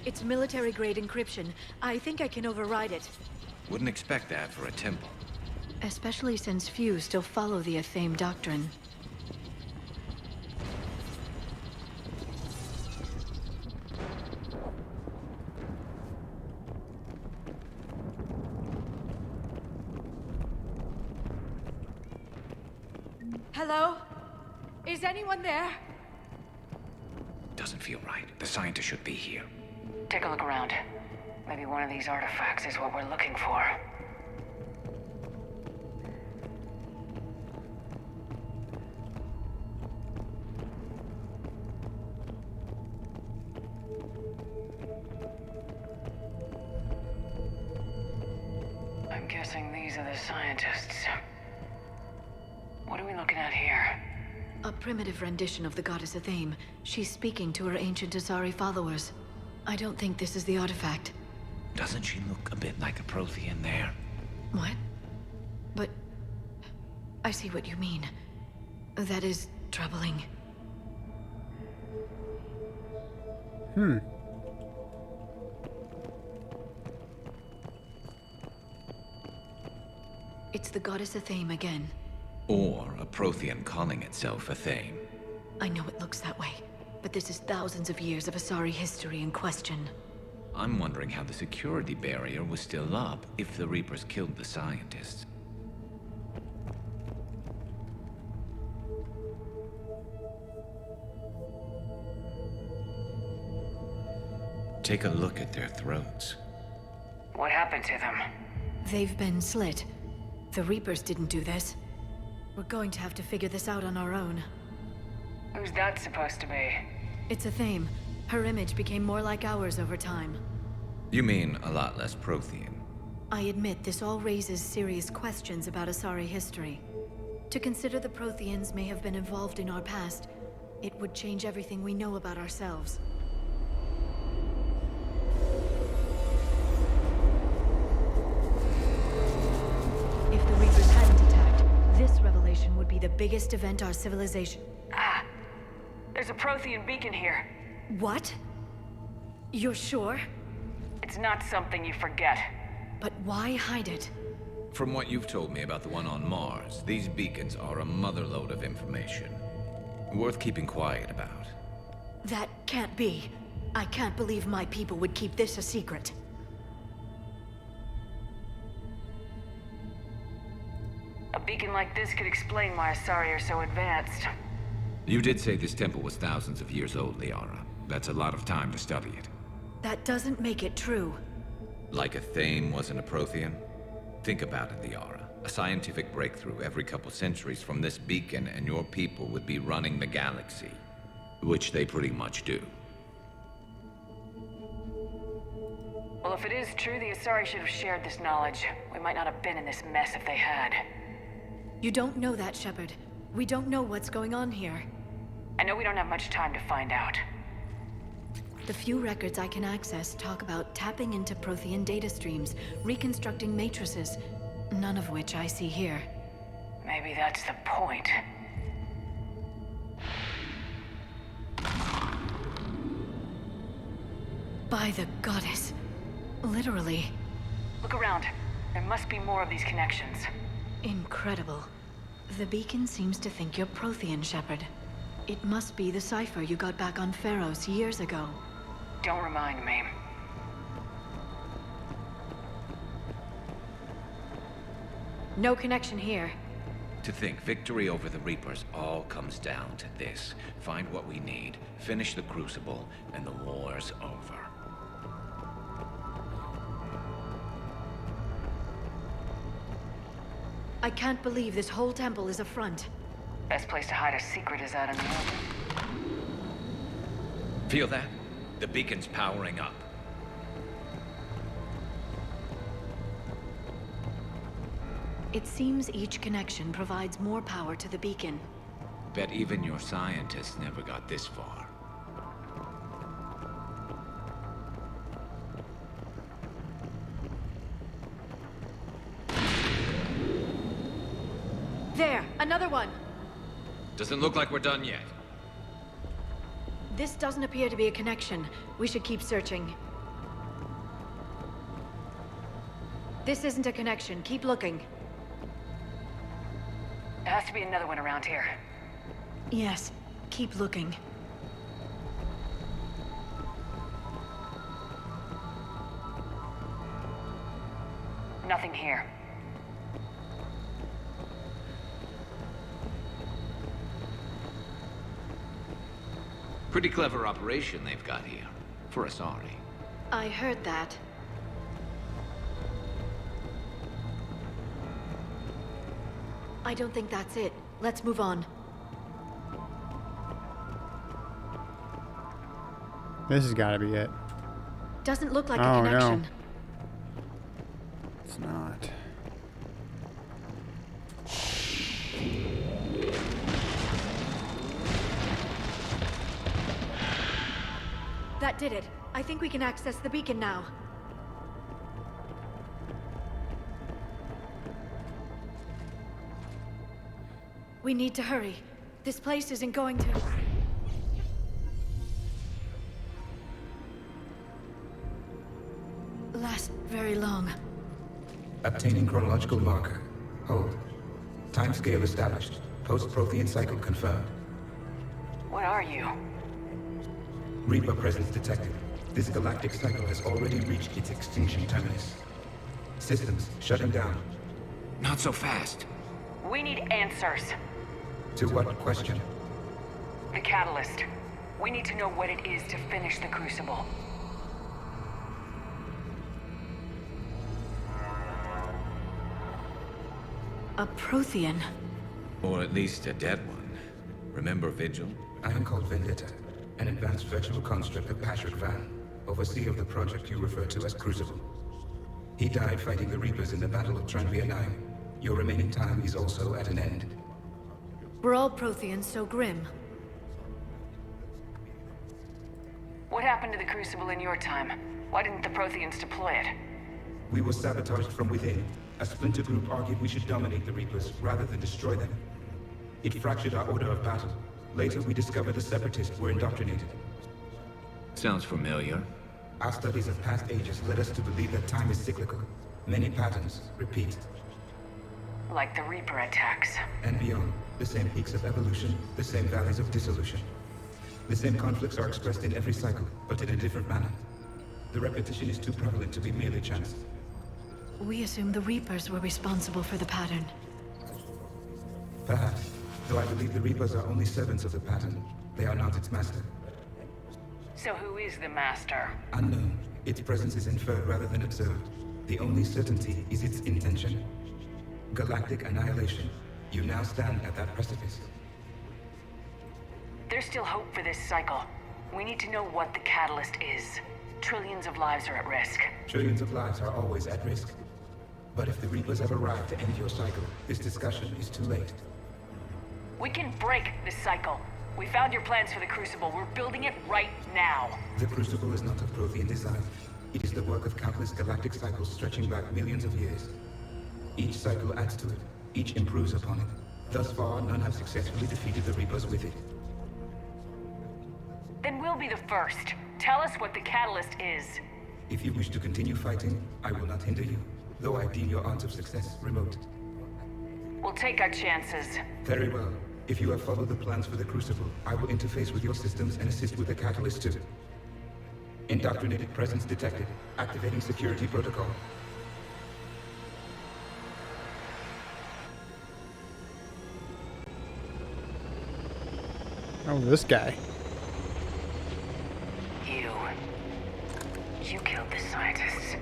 It's military-grade encryption. I think I can override it. Wouldn't expect that for a temple. Especially since few still follow the Athame doctrine. Hello? Is anyone there? Doesn't feel right. The scientist should be here. Take a look around. Maybe one of these artifacts is what we're looking for. I'm guessing these are the scientists. What are we looking at here? A primitive rendition of the goddess Athame. She's speaking to her ancient Asari followers. I don't think this is the artifact. Doesn't she look a bit like a Prothean there? What? But... I see what you mean. That is troubling. It's the goddess Athame again. Or a Prothean calling itself Athame. I know it looks that way, but this is thousands of years of Asari history in question. I'm wondering how the security barrier was still up if the Reapers killed the scientists. Take a look at their throats. What happened to them? They've been slit. The Reapers didn't do this. We're going to have to figure this out on our own. Who's that supposed to be? It's a theme. Her image became more like ours over time. You mean a lot less Prothean? I admit this all raises serious questions about Asari history. To consider the Protheans may have been involved in our past, it would change everything we know about ourselves. If the Reapers hadn't attacked, this revelation would be the biggest event our civilization... Ah! There's a Prothean beacon here. What? You're sure? It's not something you forget. But why hide it? From what you've told me about the one on Mars, these beacons are a motherlode of information. Worth keeping quiet about. That can't be. I can't believe my people would keep this a secret. A beacon like this could explain why Asari are so advanced. You did say this temple was thousands of years old, Liara. That's a lot of time to study it. That doesn't make it true. Like a Thame wasn't a Prothean? Think about it, Liara. A scientific breakthrough every couple centuries from this beacon and your people would be running the galaxy. Which they pretty much do. Well, if it is true, the Asari should have shared this knowledge. We might not have been in this mess if they had. You don't know that, Shepard. We don't know what's going on here. I know we don't have much time to find out. The few records I can access talk about tapping into Prothean data streams, reconstructing matrices, none of which I see here. Maybe that's the point. By the goddess. Literally. Look around. There must be more of these connections. Incredible. The beacon seems to think you're Prothean, Shepard. It must be the cipher you got back on Pharos years ago. Don't remind me. No connection here. To think victory over the Reapers all comes down to this. Find what we need, finish the Crucible, and the war's over. I can't believe this whole temple is a front. Best place to hide a secret is out in the open. Feel that? The beacon's powering up. It seems each connection provides more power to the beacon. Bet even your scientists never got this far. There, another one. Doesn't look like we're done yet. This doesn't appear to be a connection. We should keep searching. This isn't a connection. Keep looking. There has to be another one around here. Yes, keep looking. Nothing here. Pretty clever operation they've got here. For Asari. I heard that. I don't think that's it. Let's move on. This has got to be it. Doesn't look like a connection. No. It's not. That did it. I think we can access the beacon now. We need to hurry. This place isn't going to... last very long. Obtaining chronological marker. Hold. Timescale established. Post-Prothean cycle confirmed. What are you? Reaper presence detected. This galactic cycle has already reached its extinction terminus. Systems shutting down. Not so fast. We need answers. To what question? The catalyst. We need to know what it is to finish the Crucible. A Prothean. Or at least a dead one. Remember Vigil? I am called Vendetta, an advanced virtual construct of Patrick Van, overseer of the project you refer to as Crucible. He died fighting the Reapers in the Battle of Tranvia 9. Your remaining time is also at an end. Were all Protheans so grim? What happened to the Crucible in your time? Why didn't the Protheans deploy it? We were sabotaged from within. A splinter group argued we should dominate the Reapers rather than destroy them. It fractured our order of battle. Later, we discovered the Separatists were indoctrinated. Sounds familiar. Our studies of past ages led us to believe that time is cyclical. Many patterns repeat. Like the Reaper attacks. And beyond. The same peaks of evolution, the same valleys of dissolution. The same conflicts are expressed in every cycle, but in a different manner. The repetition is too prevalent to be merely chance. We assume the Reapers were responsible for the pattern. Perhaps. Though I believe the Reapers are only servants of the pattern. They are not its master. So who is the Master? Unknown. Its presence is inferred rather than observed. The only certainty is its intention. Galactic annihilation. You now stand at that precipice. There's still hope for this cycle. We need to know what the catalyst is. Trillions of lives are at risk. Trillions of lives are always at risk. But if the Reapers have arrived to end your cycle, this discussion is too late. We can break this cycle. We found your plans for the Crucible. We're building it right now. The Crucible is not of Prothean design. It is the work of countless galactic cycles stretching back millions of years. Each cycle adds to it. Each improves upon it. Thus far, none have successfully defeated the Reapers with it. Then we'll be the first. Tell us what the catalyst is. If you wish to continue fighting, I will not hinder you, though I deem your odds of success remote. We'll take our chances. Very well. If you have followed the plans for the Crucible, I will interface with your systems and assist with the catalyst too. Indoctrinated presence detected. Activating security protocol. Oh, this guy. You killed the scientists.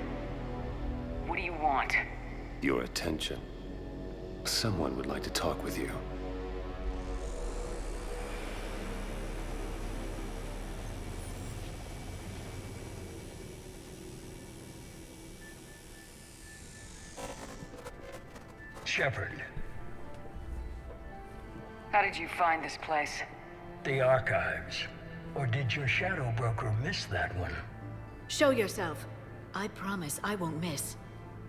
What do you want? Your attention. Someone would like to talk with you. Shepard. How did you find this place? The archives. Or did your shadow broker miss that one? Show yourself. I promise I won't miss.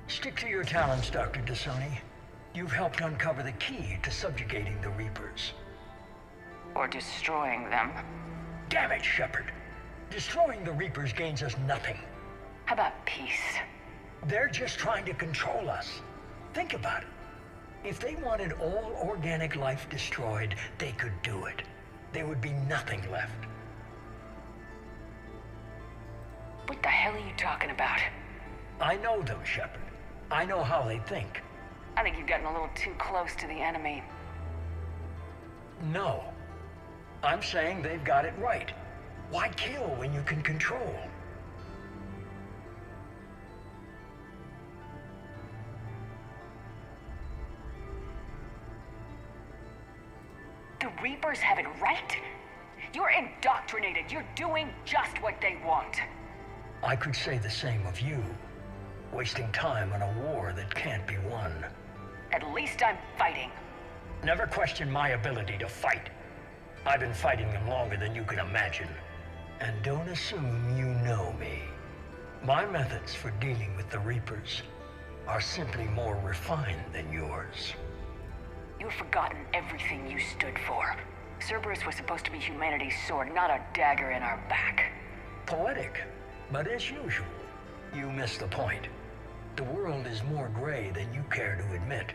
Stick to your talents, Dr. Dasoni. You've helped uncover the key to subjugating the Reapers. Or destroying them. Damn it, Shepard. Destroying the Reapers gains us nothing. How about peace? They're just trying to control us. Think about it. If they wanted all organic life destroyed, they could do it. There would be nothing left. What the hell are you talking about? I know them, Shepard. I know how they think. I think you've gotten a little too close to the enemy. No. I'm saying they've got it right. Why kill when you can control? The Reapers have it right? You're indoctrinated. You're doing just what they want. I could say the same of you. Wasting time on a war that can't be won. At least I'm fighting. Never question my ability to fight. I've been fighting them longer than you can imagine. And don't assume you know me. My methods for dealing with the Reapers are simply more refined than yours. You've forgotten everything you stood for. Cerberus was supposed to be humanity's sword, not a dagger in our back. Poetic, but as usual, you miss the point. The world is more gray than you care to admit.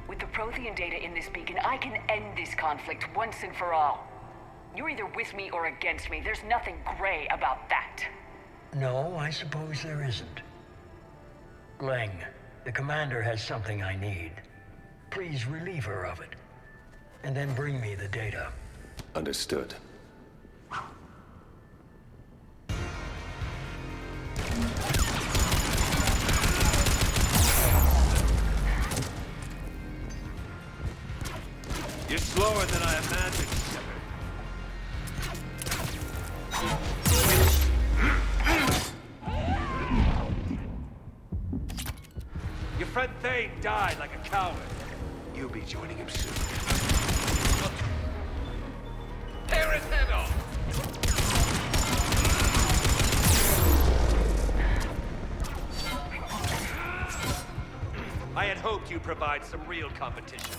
With the Prothean data in this beacon, I can end this conflict once and for all. You're either with me or against me. There's nothing gray about that. No, I suppose there isn't. Leng, the commander has something I need. Please relieve her of it. And then bring me the data. Understood. You're slower than I imagined, Shepard. Friend Thane died like a coward. You'll be joining him soon. Tear his head off! I had hoped you'd provide some real competition.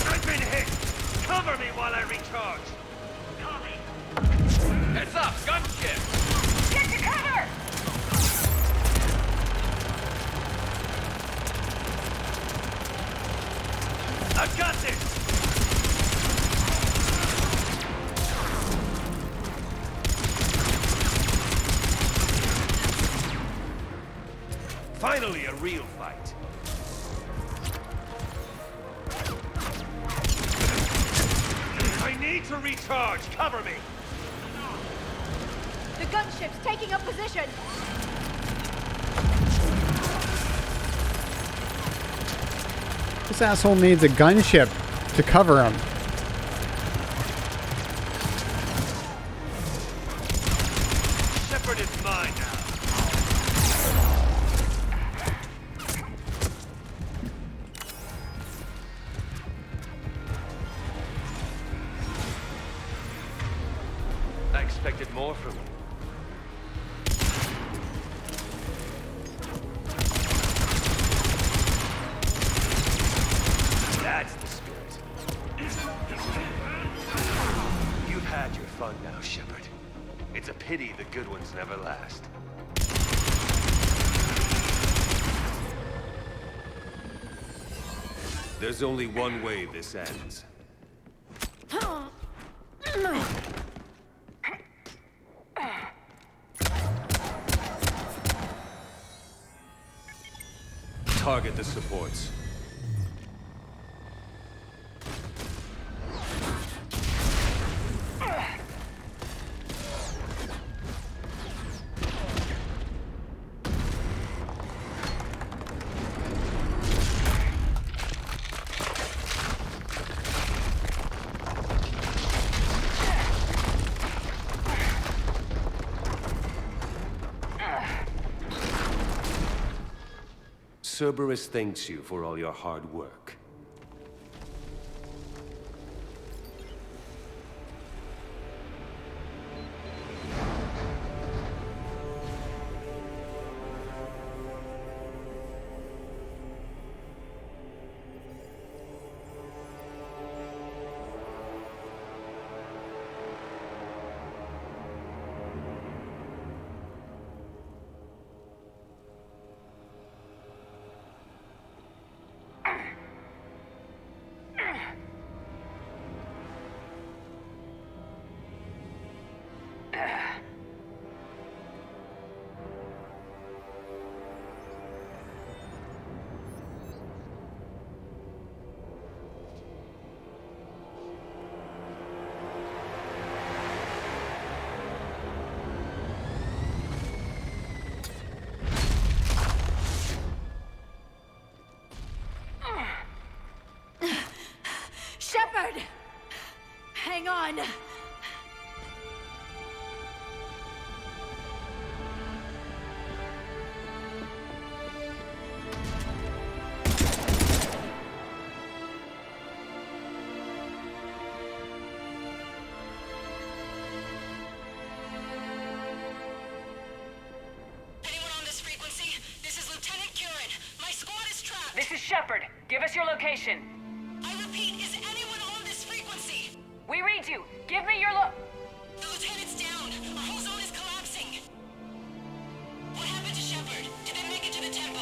I've been hit! Cover me while I recharge! Copy! Heads up! Gunship! Get to cover! I've got this! Finally, a real fight. I need to recharge. Cover me. The gunship's taking up position. This asshole needs a gunship to cover him. Shepard is mine now. I expected more from him. That's the spirit. You've had your fun now, Shepard. It's a pity the good ones never last. There's only one way this ends. Target the supports. Cerberus thanks you for all your hard work. Shepard! Hang on! This is Shepard. Give us your location. I repeat, is anyone on this frequency? We read you. Give me your The lieutenant's down. Our whole zone is collapsing. What happened to Shepard? Did they make it to the temple?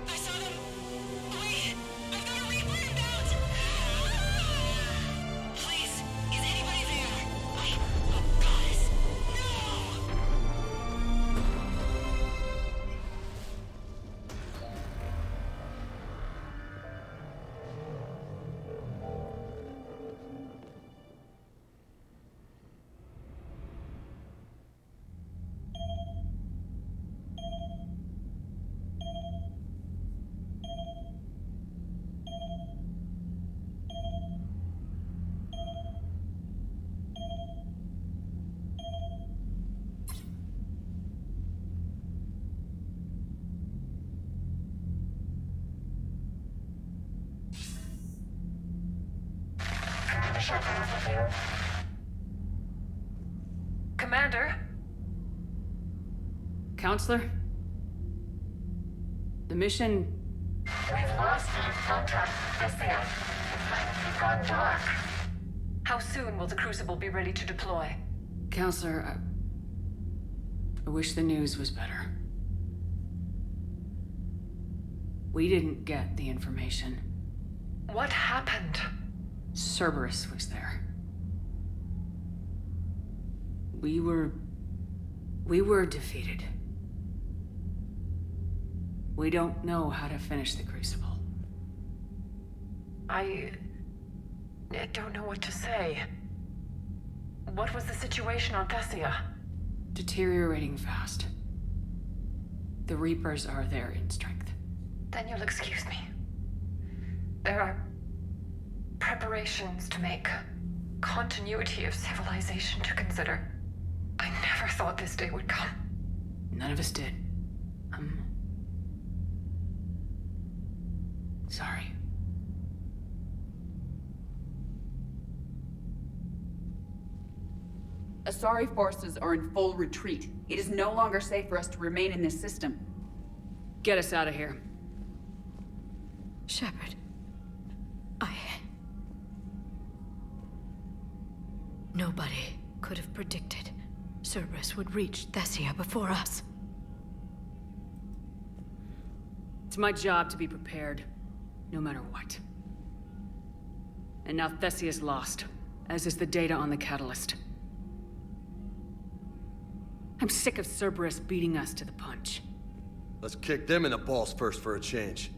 I saw them. Wait, I've got a Reaper inbound. Please, is anybody there? Oh, goddess. No! Commander? Counselor? The mission... We've lost contact with the It's gone dark. How soon will the Crucible be ready to deploy? Counselor, I wish the news was better. We didn't get the information. What happened? Cerberus was there. We were defeated. We don't know how to finish the Crucible. I don't know what to say. What was the situation on Thessia? Deteriorating fast. The Reapers are there in strength. Then you'll excuse me. There are preparations to make, continuity of civilization to consider. I never thought this day would come. None of us did. Sorry. Asari forces are in full retreat. It is no longer safe for us to remain in this system. Get us out of here. Shepard. Nobody could have predicted Cerberus would reach Thessia before us. It's my job to be prepared, no matter what. And now Thessia's lost, as is the data on the catalyst. I'm sick of Cerberus beating us to the punch. Let's kick them in the balls first for a change.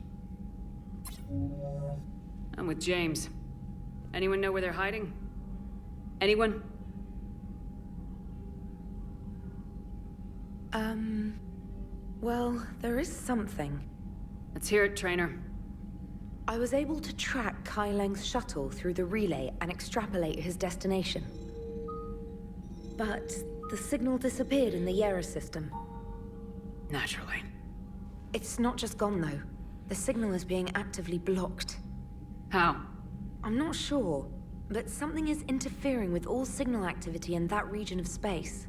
I'm with James. Anyone know where they're hiding? Anyone? Well, there is something. Let's hear it, Trainer. I was able to track Kai Leng's shuttle through the relay and extrapolate his destination. But the signal disappeared in the Yera system. Naturally. It's not just gone, though. The signal is being actively blocked. How? I'm not sure, but something is interfering with all signal activity in that region of space.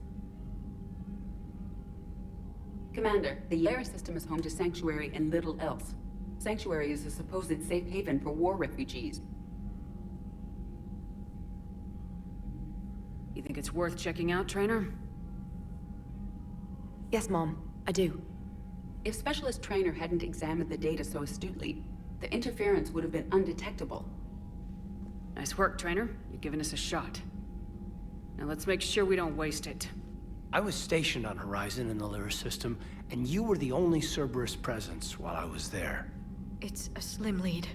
Commander, the Yera system is home to Sanctuary and little else. Sanctuary is a supposed safe haven for war refugees. You think it's worth checking out, Trainer? Yes, Mom, I do. If Specialist Trainer hadn't examined the data so astutely, the interference would have been undetectable. Nice work, Trainer. You've given us a shot. Now let's make sure we don't waste it. I was stationed on Horizon in the Lyra system, and you were the only Cerberus presence while I was there. It's a slim lead.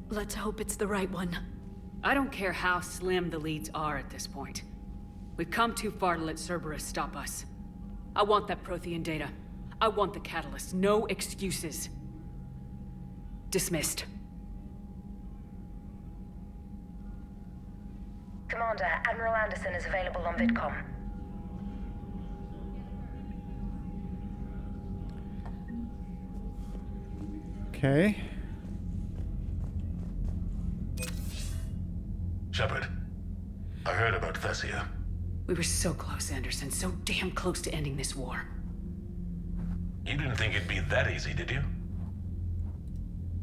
Let's hope it's the right one. I don't care how slim the leads are at this point. We've come too far to let Cerberus stop us. I want that Prothean data. I want the catalyst. No excuses. Dismissed. Commander, Admiral Anderson is available on VidCom. Okay. Shepard, I heard about Thessia. We were so close, Anderson. So damn close to ending this war. You didn't think it'd be that easy, did you?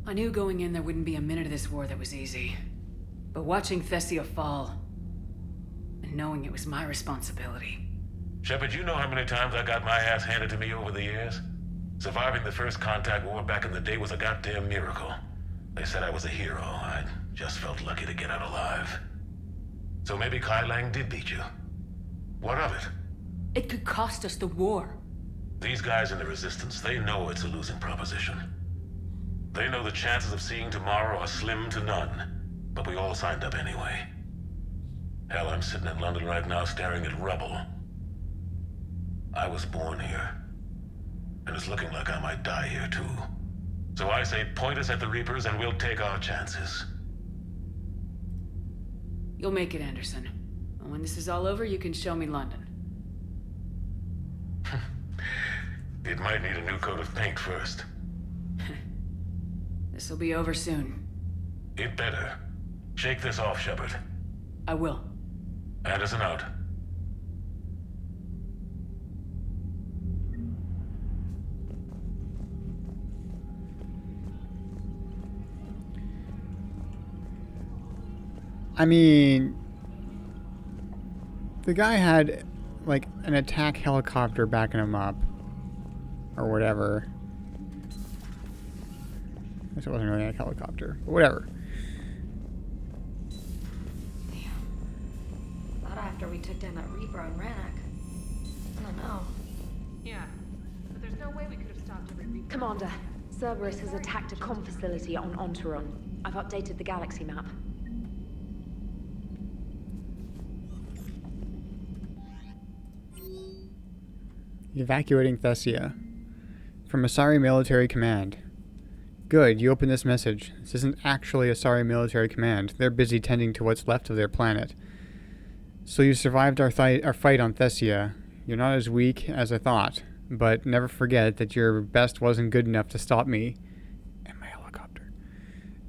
I knew going in there wouldn't be a minute of this war that was easy. But watching Thessia fall, and knowing it was my responsibility. Shepard, you know how many times I got my ass handed to me over the years? Surviving the first contact war back in the day was a goddamn miracle. They said I was a hero. I just felt lucky to get out alive. So maybe Kai Lang did beat you. What of it? It could cost us the war. These guys in the Resistance, they know it's a losing proposition. They know the chances of seeing tomorrow are slim to none. But we all signed up anyway. Hell, I'm sitting in London right now staring at rubble. I was born here. And it's looking like I might die here too. So I say point us at the Reapers and we'll take our chances. You'll make it, Anderson. And when this is all over, you can show me London. It might need a new coat of paint first. This'll be over soon. It better. Shake this off, Shepard. I will. Add us a note. I mean, the guy had like an attack helicopter backing him up, or whatever. I guess it wasn't really a helicopter, but whatever. Not after we took down that Reaper on Rannoch. I don't know. Yeah, but there's no way we could have stopped every Reaper. Commander, Cerberus has attacked a comm facility on Ontaron. I've updated the galaxy map. Evacuating Thessia. From Asari Military Command. Good, you opened this message. This isn't actually Asari Military Command. They're busy tending to what's left of their planet. So you survived our fight on Thessia. You're not as weak as I thought, but never forget that your best wasn't good enough to stop me and my helicopter.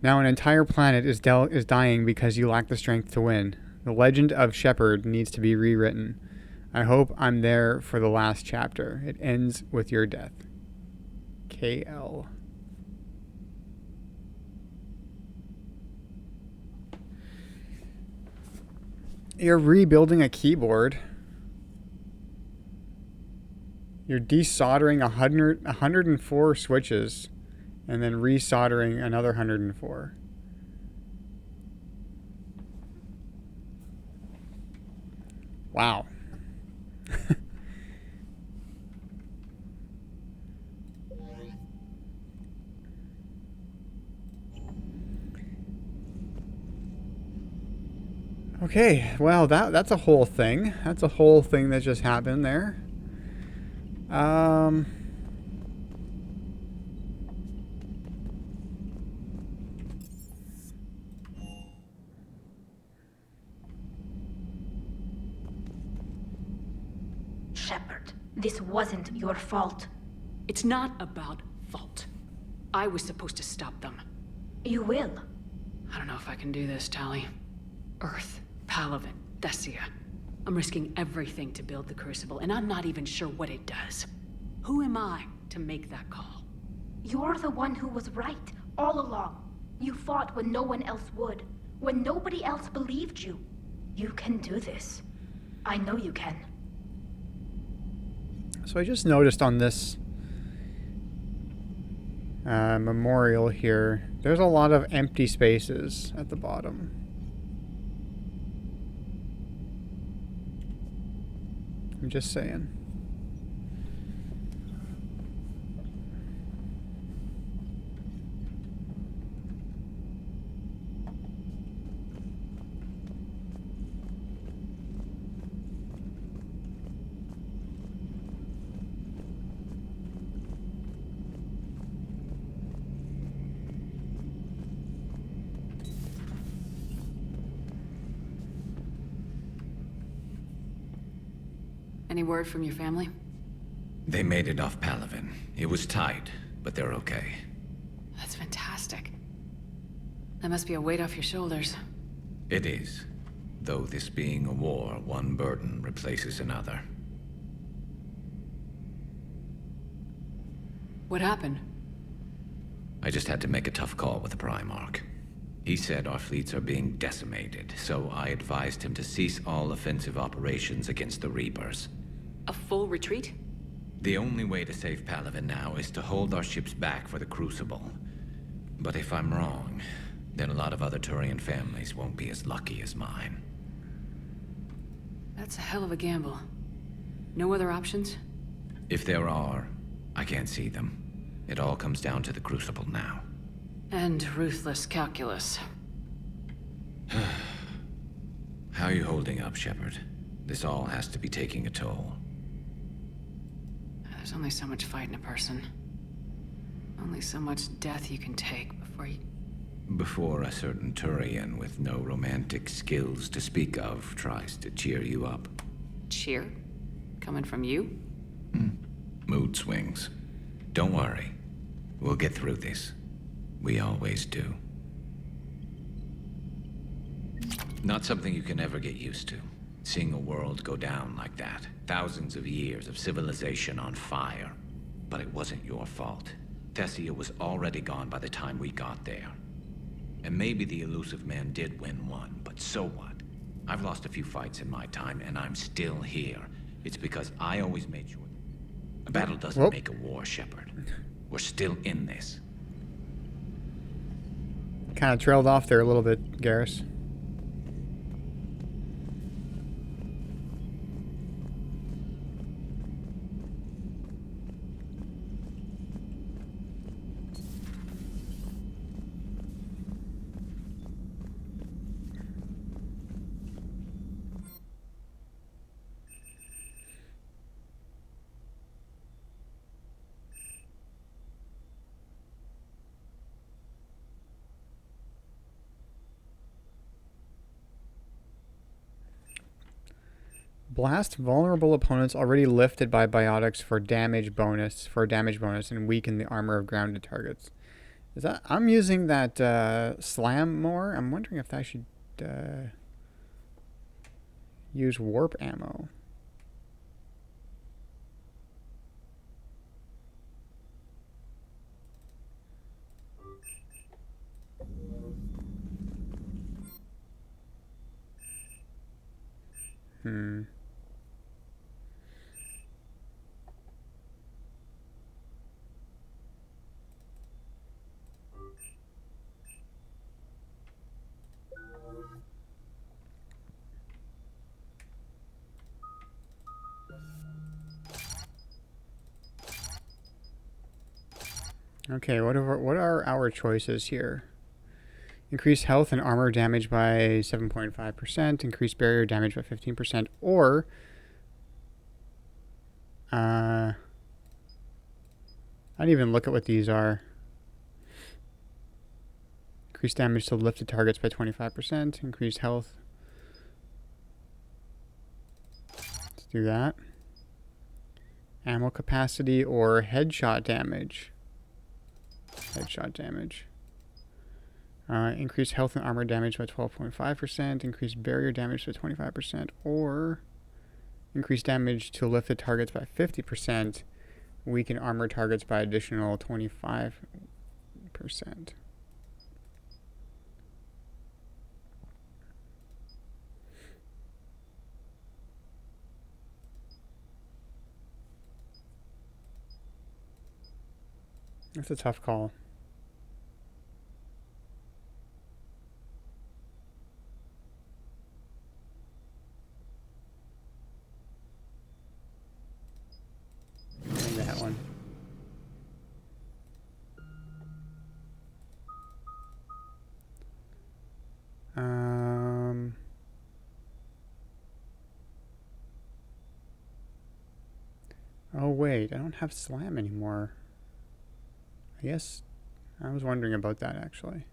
Now an entire planet is dying because you lack the strength to win. The legend of Shepard needs to be rewritten. I hope I'm there for the last chapter. It ends with your death. KL. You're rebuilding a keyboard. You're desoldering 104 switches and then resoldering another 104. Wow. Okay, well, that's a whole thing. That's a whole thing that just happened there. Shepard, this wasn't your fault. It's not about fault. I was supposed to stop them. You will. I don't know if I can do this, Tali. Earth, Palaven, Thessia. I'm risking everything to build the Crucible, and I'm not even sure what it does. Who am I to make that call? You're the one who was right, all along. You fought when no one else would, when nobody else believed you. You can do this. I know you can. So I just noticed on this memorial here, there's a lot of empty spaces at the bottom. I'm just saying. Any word from your family? They made it off Palaven. It was tight, but they're okay. That's fantastic. That must be a weight off your shoulders. It is. Though this being a war, one burden replaces another. What happened? I just had to make a tough call with the Primarch. He said our fleets are being decimated, so I advised him to cease all offensive operations against the Reapers. A full retreat? The only way to save Palaven now is to hold our ships back for the Crucible. But if I'm wrong, then a lot of other Turian families won't be as lucky as mine. That's a hell of a gamble. No other options? If there are, I can't see them. It all comes down to the Crucible now. And ruthless calculus. How are you holding up, Shepard? This all has to be taking a toll. There's only so much fight in a person. Only so much death you can take before you... Before a certain Turian with no romantic skills to speak of tries to cheer you up. Cheer? Coming from you? Mood swings. Don't worry. We'll get through this. We always do. Not something you can ever get used to. Seeing a world go down like that. Thousands of years of civilization on fire. But it wasn't your fault. Thessia was already gone by the time we got there. And maybe the elusive man did win one, but so what? I've lost a few fights in my time, and I'm still here. It's because I always made sure. A battle doesn't make a war, Shepard. We're still in this. Kind of trailed off there a little bit, Garrus. Blast vulnerable opponents already lifted by biotics for damage bonus, and weaken the armor of grounded targets. Is that I'm using that slam more? I'm wondering if I should use warp ammo. Okay, what are our choices here? Increase health and armor damage by 7.5%, increase barrier damage by 15%, or I didn't even look at what these are. Increase damage to lifted targets by 25%, increase health. Let's do that. Ammo capacity or headshot damage. Headshot damage. Increase health and armor damage by 12.5%, increase barrier damage by 25%, or increase damage to lifted targets by 50%, weaken armor targets by additional 25%. That's a tough call. That one. Oh wait, I don't have slam anymore. I guess I was wondering about that actually.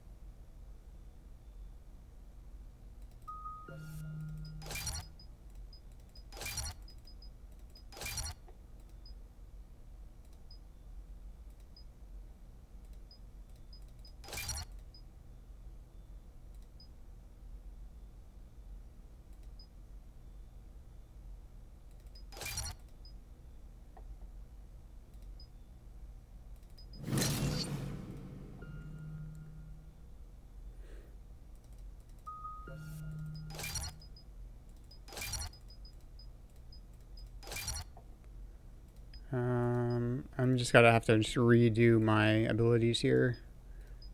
I'm just gotta have to just redo my abilities here.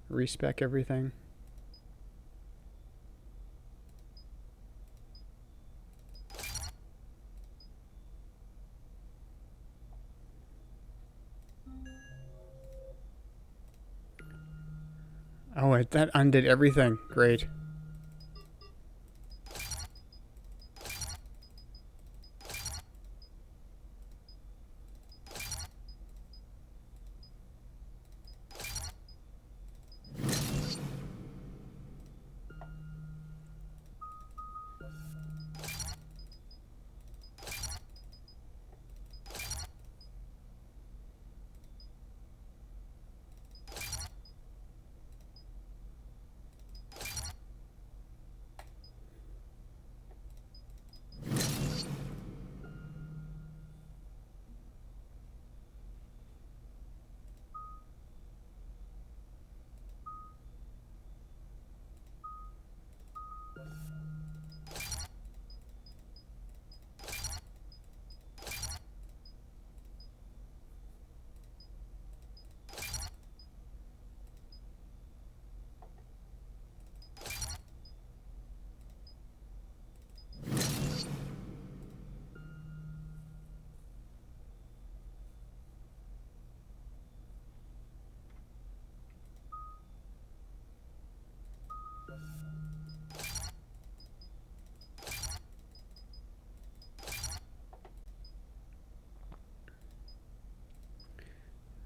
Respec everything. Oh, that undid everything. Great.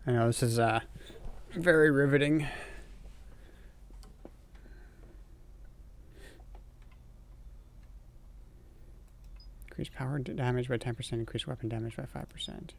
I know this is very riveting. Increase power damage by 10%, increase weapon damage by 5%.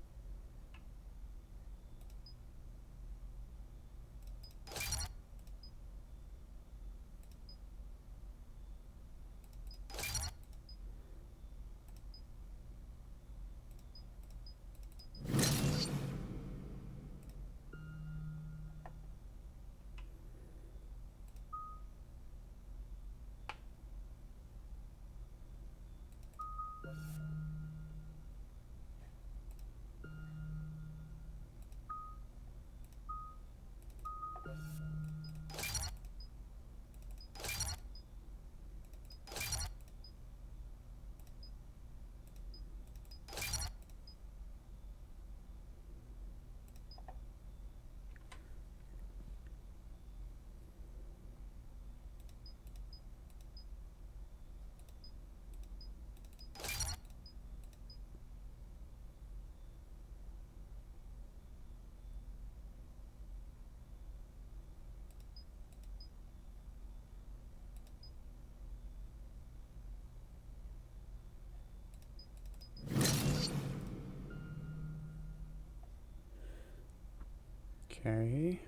Okay.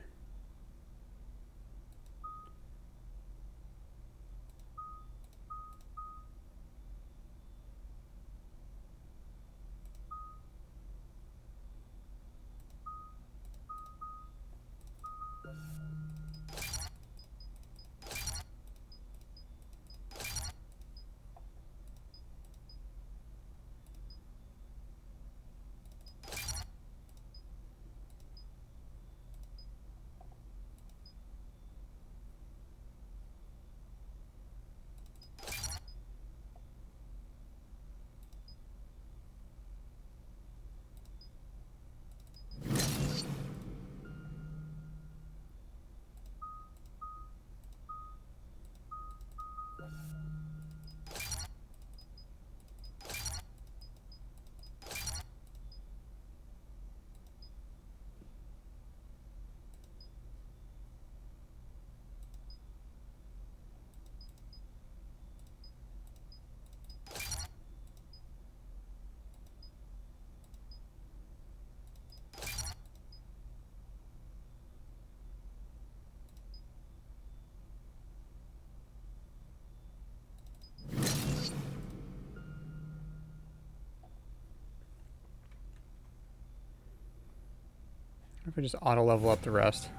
If we just auto level up the rest.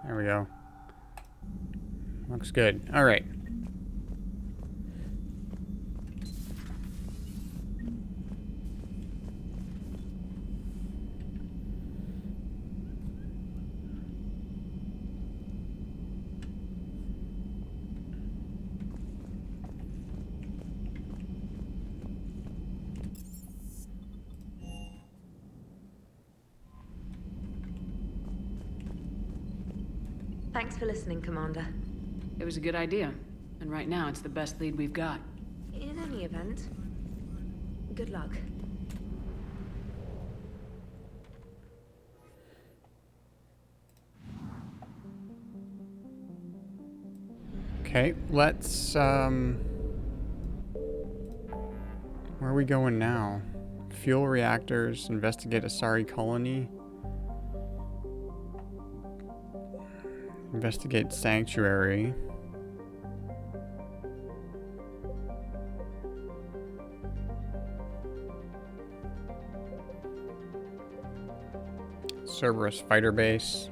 There we go. Looks good. All right. Thanks for listening, Commander. It was a good idea. And right now, it's the best lead we've got. In any event, good luck. Okay, let's, where are we going now? Fuel reactors, investigate Asari colony. Investigate sanctuary. Cerberus fighter base.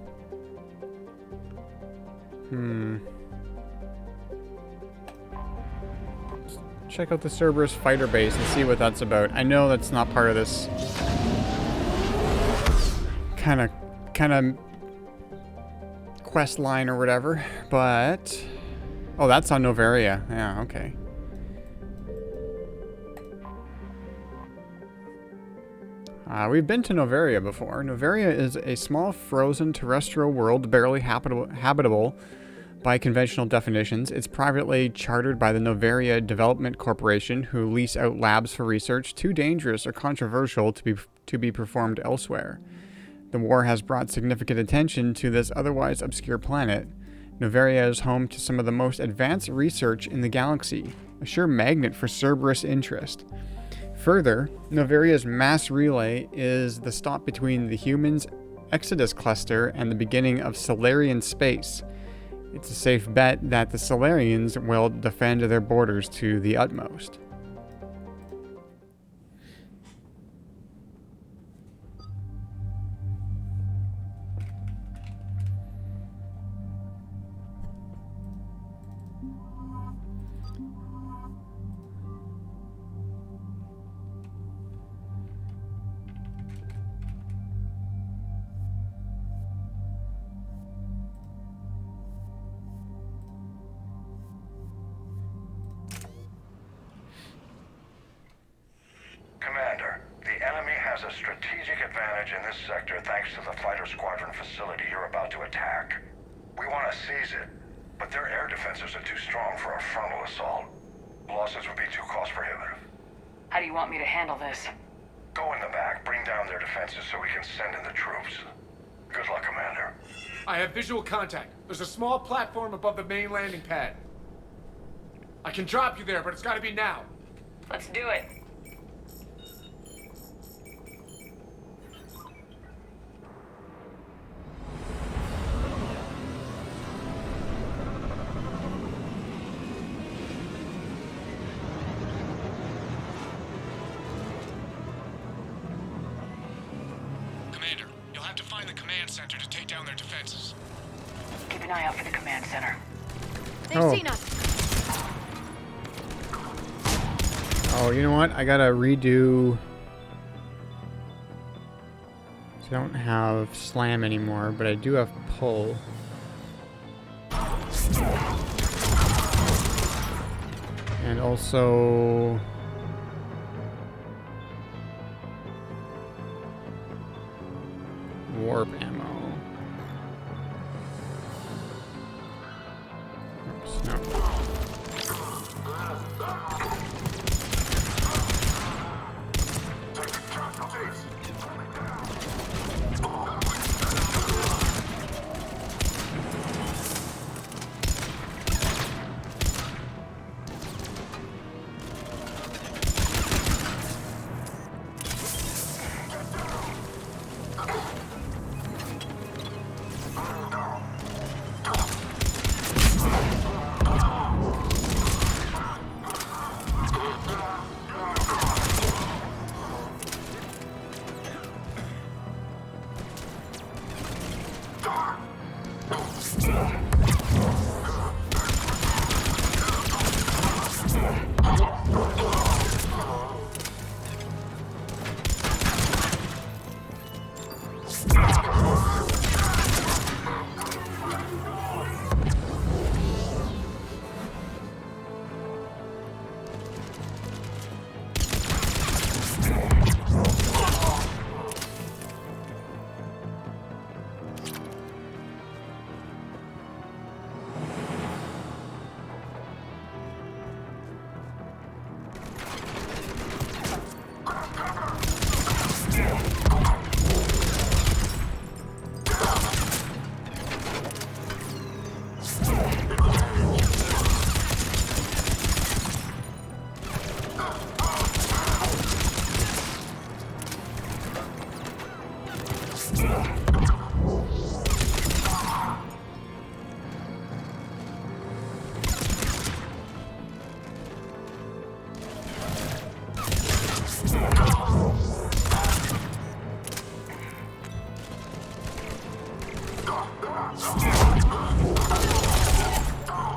Check out the Cerberus fighter base and see what that's about. I know that's not part of this kind of quest line or whatever, but oh, that's on Noveria. Yeah, okay. We've been to Noveria before. Noveria is a small frozen terrestrial world barely habitable By conventional definitions, it's privately chartered by the Noveria Development Corporation, who lease out labs for research too dangerous or controversial to be performed elsewhere. The war has brought significant attention to this otherwise obscure planet. Noveria is home to some of the most advanced research in the galaxy, a sure magnet for Cerberus interest. Further, Noveria's mass relay is the stop between the humans' Exodus cluster and the beginning of Solarian space. It's a safe bet that the Solarians will defend their borders to the utmost. Commander, the enemy has a strategic advantage in this sector thanks to the fighter squadron facility you're about to attack. We want to seize it, but their air defenses are too strong for a frontal assault. Losses would be too cost prohibitive. How do you want me to handle this? Go in the back, bring down their defenses so we can send in the troops. Good luck, Commander. I have visual contact. There's a small platform above the main landing pad. I can drop you there, but it's gotta be now. Let's do it. Commander, you'll have to find the command center to take down their defenses. Keep an eye out for the command center. They've seen us. Oh, you know what? I gotta redo... So I don't have slam anymore, but I do have pull. And also... warp ammo. Oops, no.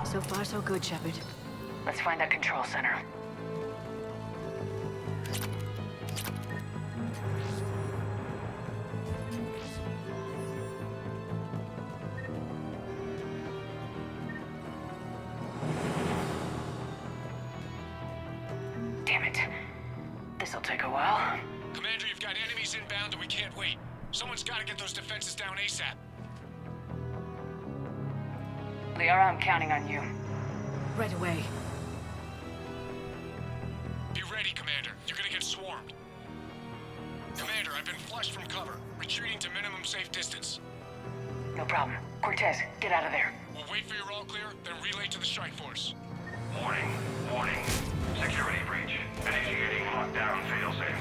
So far, so good, Shepard. Let's find that control center. Damn it. This'll take a while. Commander, you've got enemies inbound and we can't wait. Someone's got to get those defenses down ASAP. Liara, I'm counting on you. Right away. Be ready, Commander. You're gonna get swarmed. Commander, I've been flushed from cover. Retreating to minimum safe distance. No problem. Cortez, get out of there. We'll wait for your all clear, then relay to the strike force. Warning. Warning. Security breach. Initiating lockdown failsafe.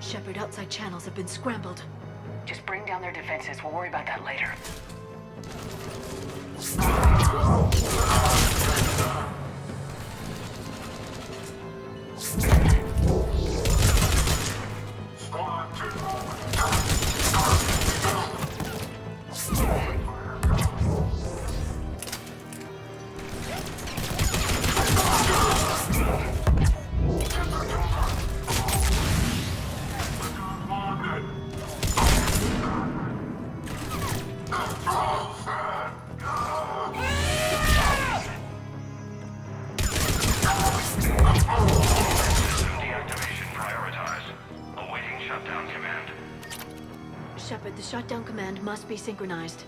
Shepard, outside channels have been scrambled. Just bring down their defenses. We'll worry about that later. Shepard, the shutdown command must be synchronized.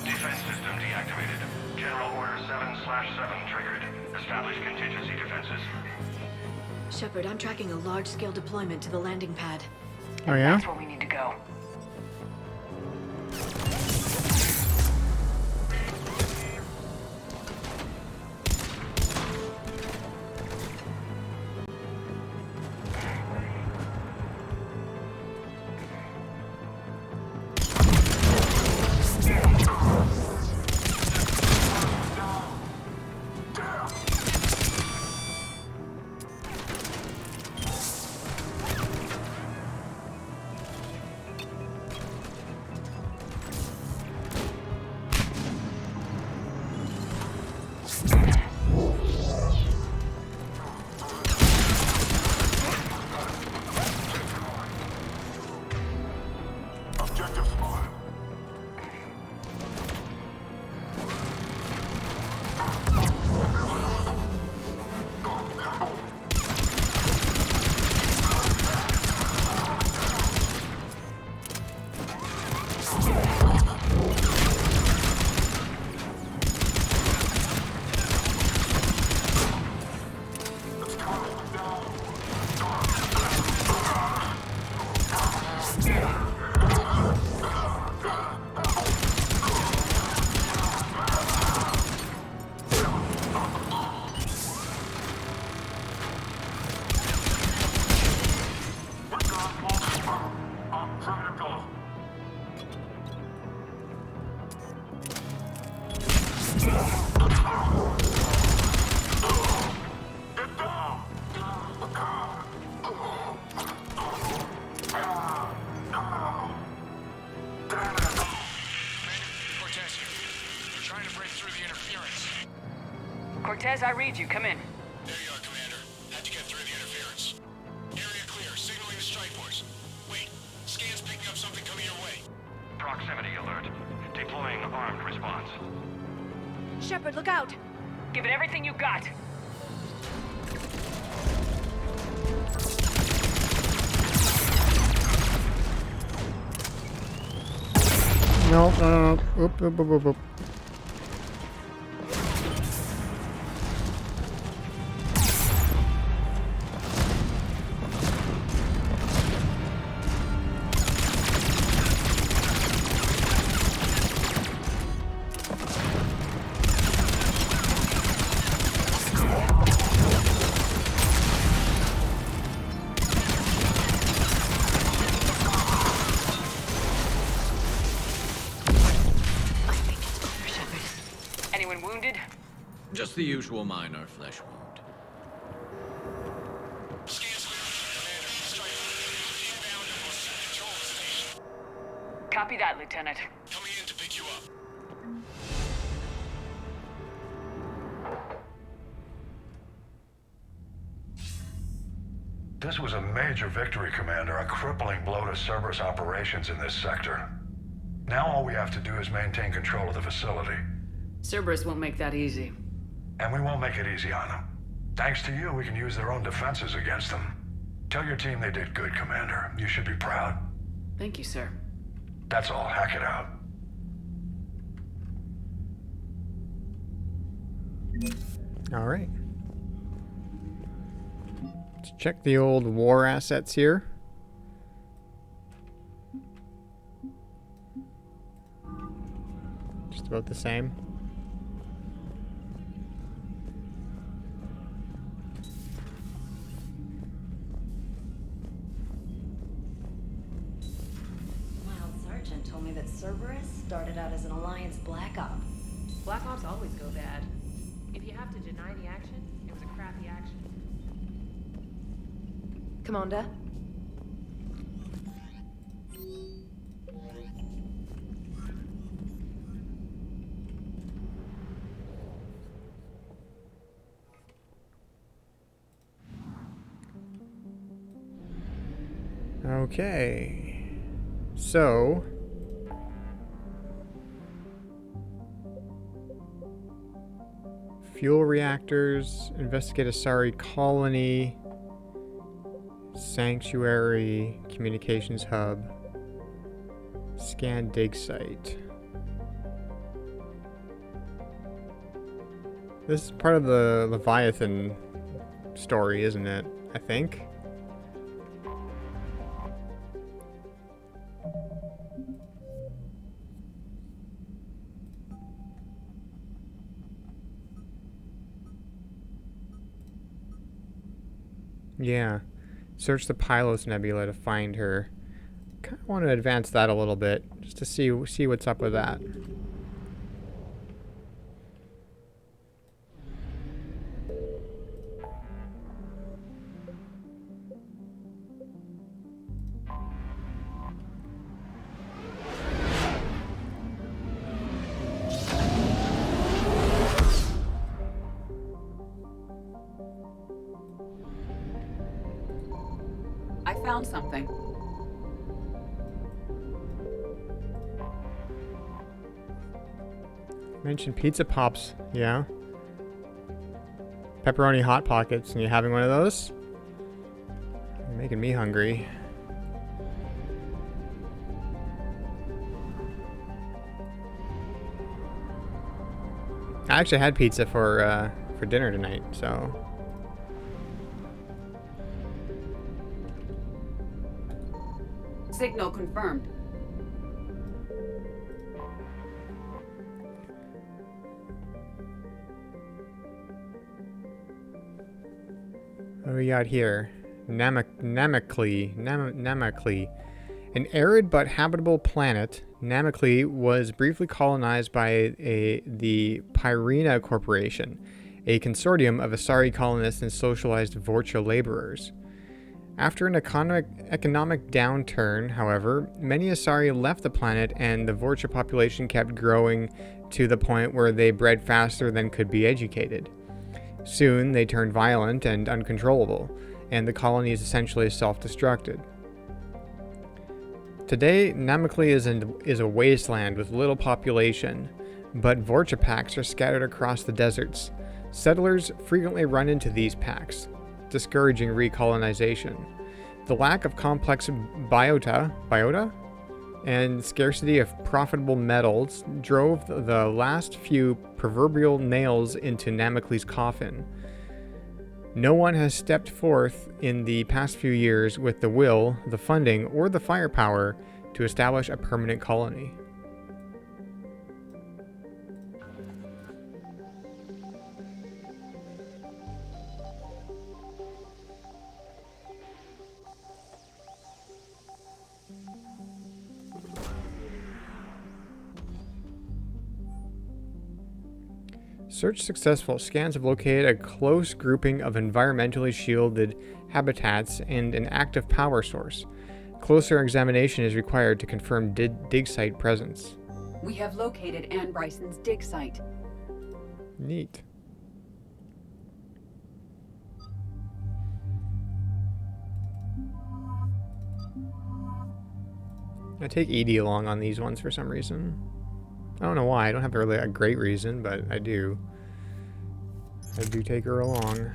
Defense system deactivated. General Order 7/7 triggered. Establish contingency defenses. Shepard, I'm tracking a large-scale deployment to the landing pad. Oh yeah? That's where we need to go. Cortez, I read you. Come in. There you are, Commander. Had to get through the interference. Area clear. Signaling the strike force. Wait. Scan's picking up something coming your way. Proximity alert. Deploying armed response. Shepard, look out! Give it everything you got. No. Oop. Anyone wounded? Just the usual minor flesh wound. Copy that, Lieutenant. Coming in to pick you up. This was a major victory, Commander. A crippling blow to Cerberus operations in this sector. Now all we have to do is maintain control of the facility. Cerberus won't make that easy. And we won't make it easy on them. Thanks to you, we can use their own defenses against them. Tell your team they did good, Commander. You should be proud. Thank you, sir. That's all. Hack it out. All right. Let's check the old war assets here. Just about the same. Mild Sergeant told me that Cerberus started out as an Alliance Black Op. Black Ops always go bad. If you have to deny the action, it was a crappy action. Commander? Okay. So... fuel reactors, investigate Asari colony, sanctuary, communications hub, scan dig site. This is part of the Leviathan story, isn't it? I think. Yeah. Search the Pylos Nebula to find her. Kind of want to advance that a little bit, just to see what's up with that. I found something. Mentioned pizza pops, yeah. Pepperoni Hot Pockets, and you having one of those? You're making me hungry. I actually had pizza for dinner tonight, so... Signal confirmed. What do we got here? Namaklee. An arid but habitable planet, Namaklee was briefly colonized by the Pyrena Corporation, a consortium of Asari colonists and socialized Vorcha laborers. After an economic downturn, however, many Asari left the planet and the Vorcha population kept growing to the point where they bred faster than could be educated. Soon, they turned violent and uncontrollable, and the colony is essentially self-destructed. Today, Namaklee is a wasteland with little population, but Vorcha packs are scattered across the deserts. Settlers frequently run into these packs, discouraging recolonization. The lack of complex biota and scarcity of profitable metals drove the last few proverbial nails into Namaklee's coffin. No one has stepped forth in the past few years with the will, the funding, or the firepower to establish a permanent colony. Search successful. Scans have located a close grouping of environmentally shielded habitats and an active power source. Closer examination is required to confirm dig site presence. We have located Anne Bryson's dig site. Neat. I take Edie along on these ones for some reason. I don't know why. I don't have really a great reason, but I do. I do take her along.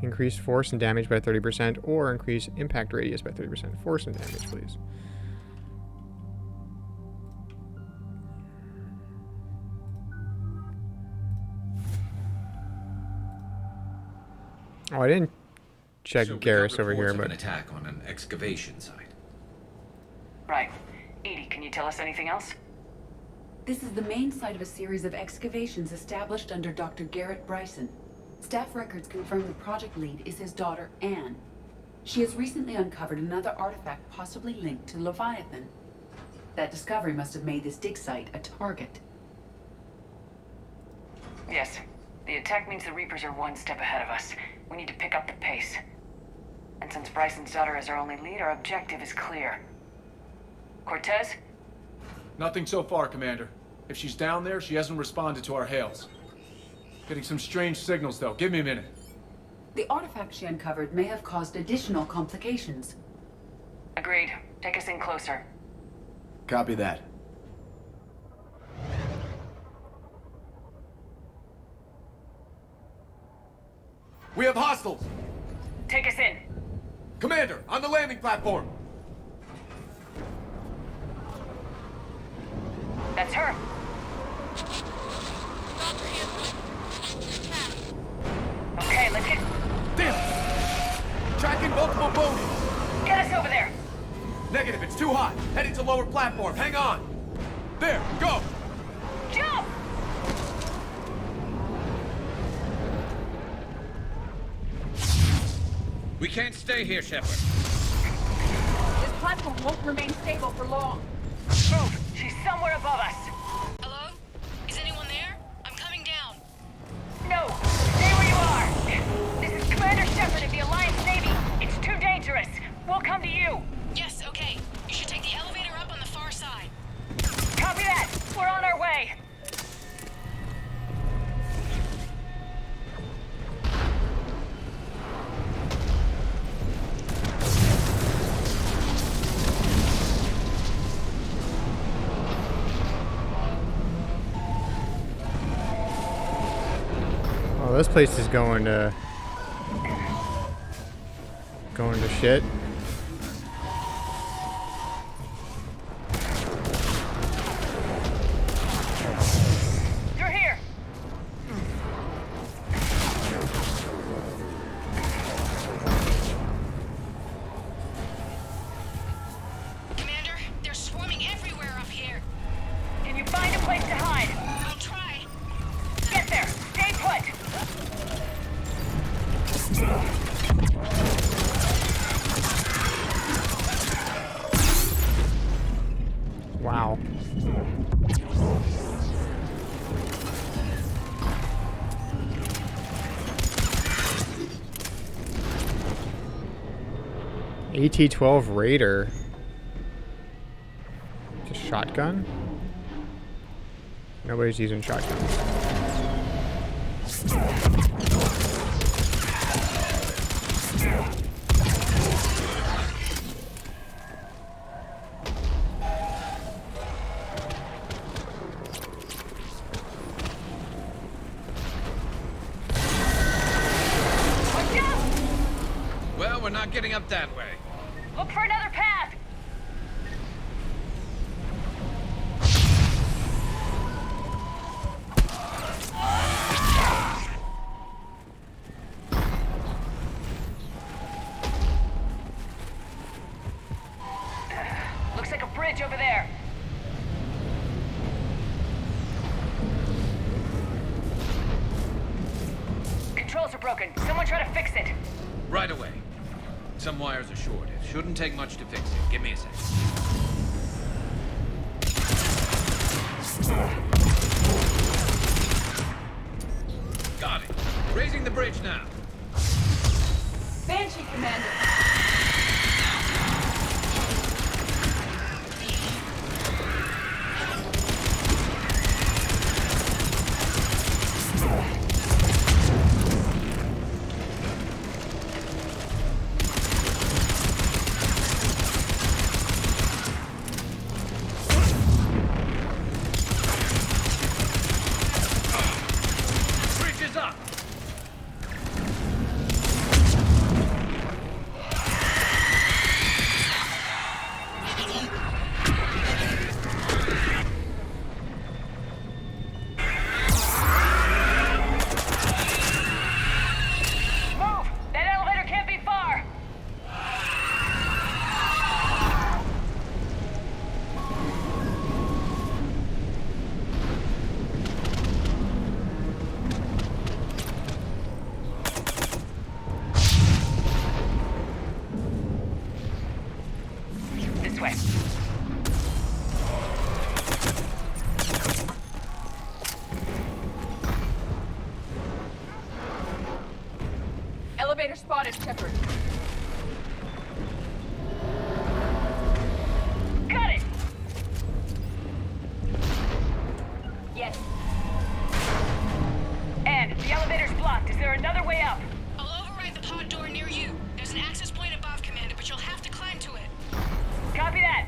Increase force and damage by 30%, or increase impact radius by 30%. Force and damage, please. Oh, I didn't check So we got Garrus over reports here, of but an attack on an excavation site. Right. Edie, can you tell us anything else? This is the main site of a series of excavations established under Dr. Garrett Bryson. Staff records confirm the project lead is his daughter, Anne. She has recently uncovered another artifact possibly linked to Leviathan. That discovery must have made this dig site a target. Yes. The attack means the Reapers are one step ahead of us. We need to pick up the pace. And since Bryson's daughter is our only lead, our objective is clear. Cortez? Nothing so far, Commander. If she's down there, she hasn't responded to our hails. Getting some strange signals, though. Give me a minute. The artifact she uncovered may have caused additional complications. Agreed. Take us in closer. Copy that. We have hostiles! Take us in. Commander, on the landing platform! That's her. Okay, let's get... Damn! Tracking multiple bogies! Get us over there! Negative, it's too hot. Heading to lower platform. Hang on! There, go! Jump! We can't stay here, Shepard. This platform won't remain stable for long. Move! She's somewhere above us! Hello? Is anyone there? I'm coming down. No! Stay where you are! This is Commander Shepard of the Alliance Navy. It's too dangerous. We'll come to you. Yes, okay. You should take the elevator up on the far side. Copy that! We're on our way! oh, this place is going to shit. You're here! Commander, they're swarming everywhere up here. Can you find a place to hide? I'll try. Get there! Stay put! Wow. AT-12 Raider. Just shotgun? Nobody's using shotguns. Well, we're not getting up that way. Look for another path! Looks like a bridge over there. Controls are broken. Someone try to fix it. Right away. Some wires are short. It shouldn't take much to fix it. Give me a sec. Got it. Raising the bridge now. Banshee, Commander. Bridge is up. way. Elevator spotted, Shepard. Got it! Yes. And the elevator's blocked. Is there another way up? I'll override the pod door near you. There's an access point above, Commander, but you'll have to climb to it. Copy that.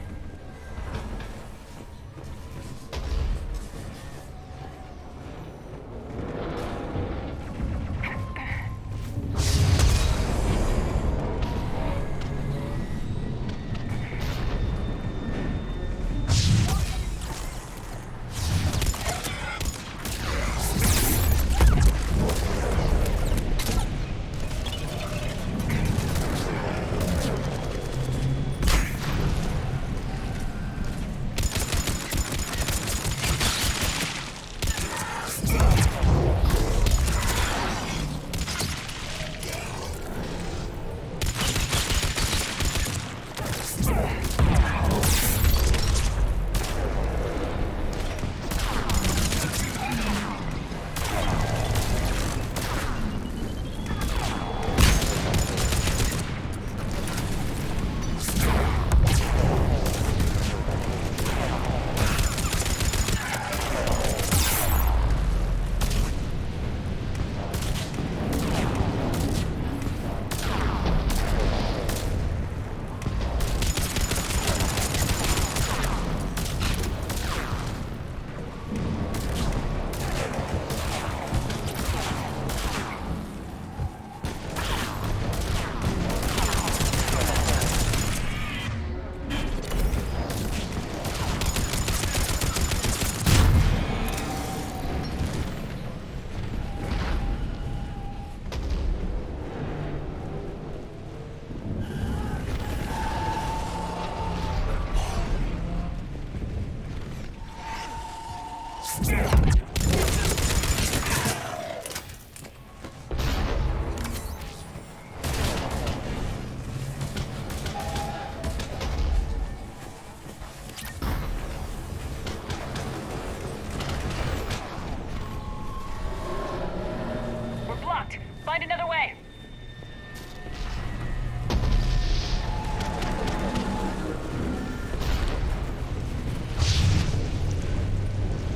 Find another way.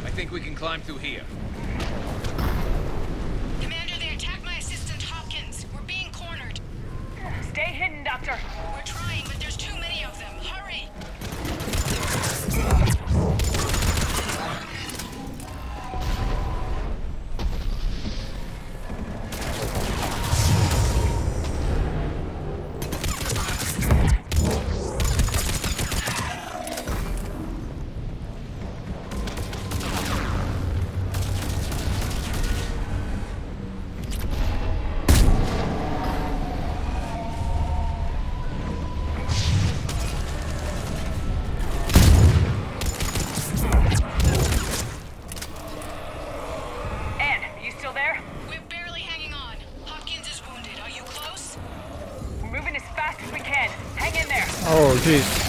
I think we can climb through here. Commander, they attacked my assistant Hopkins. We're being cornered. Stay hidden, Doctor. We're trying, but there's too many of them. Hurry! Oh, jeez.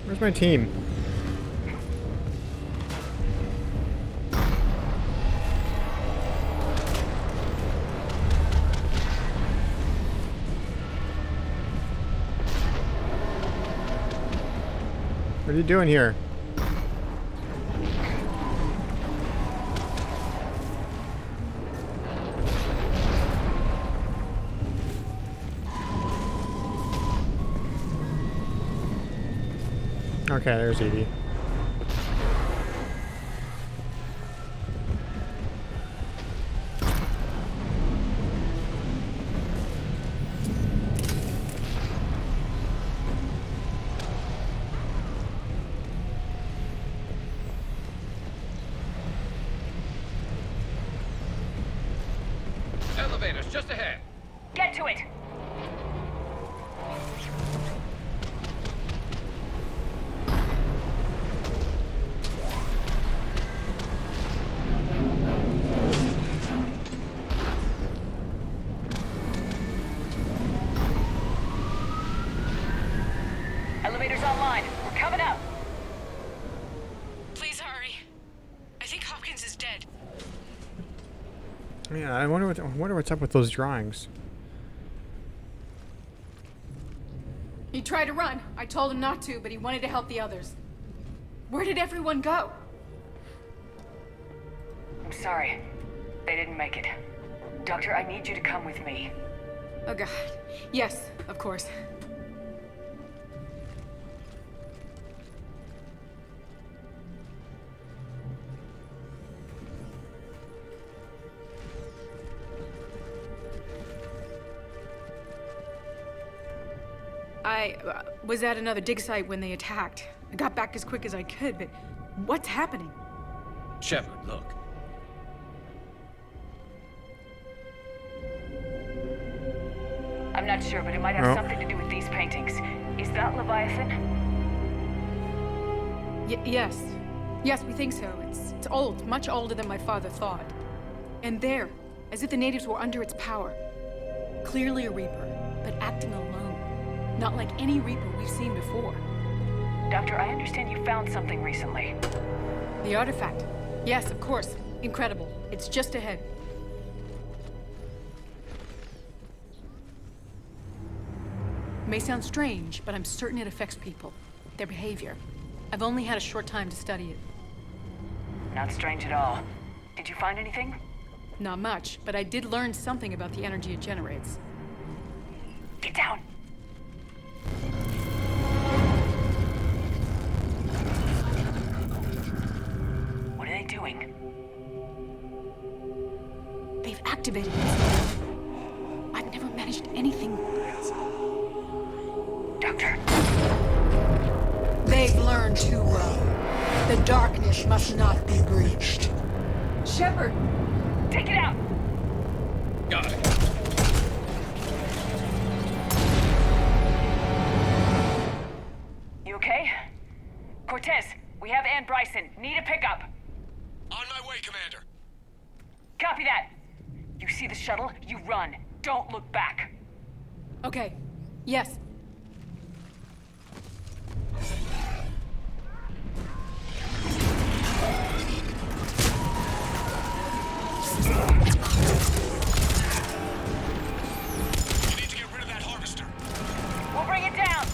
Where's my team? What are you doing here? Okay, there's Edie. Elevators just ahead. Get to it! Elevator's online. We're coming up. Please hurry. I think Hopkins is dead. Yeah, I wonder what's up with those drawings. He tried to run. I told him not to, but he wanted to help the others. Where did everyone go? I'm sorry. They didn't make it. Doctor, I need you to come with me. Oh god. Yes, of course. I was at another dig site when they attacked. I got back as quick as I could, but what's happening? Shepard, look. I'm not sure, but it might have something to do with these paintings. Is that Leviathan? Yes. Yes, we think so. It's old, much older than my father thought. And there, as if the natives were under its power. Clearly a Reaper, but acting alone. Not like any Reaper we've seen before. Doctor, I understand you found something recently. The artifact. Yes, of course. Incredible. It's just ahead. May sound strange, but I'm certain it affects people. Their behavior. I've only had a short time to study it. Not strange at all. Did you find anything? Not much, but I did learn something about the energy it generates. Get down! What are they doing? They've activated it. I've never managed anything. Doctor. They've learned too well. The darkness must not be breached. Shepard! Take it out! Got it. You okay? Cortez, we have Ann Bryson. Need a pickup. On my way, Commander. Copy that. You see the shuttle, you run. Don't look back. Okay. Yes. You need to get rid of that harvester. We'll bring it down.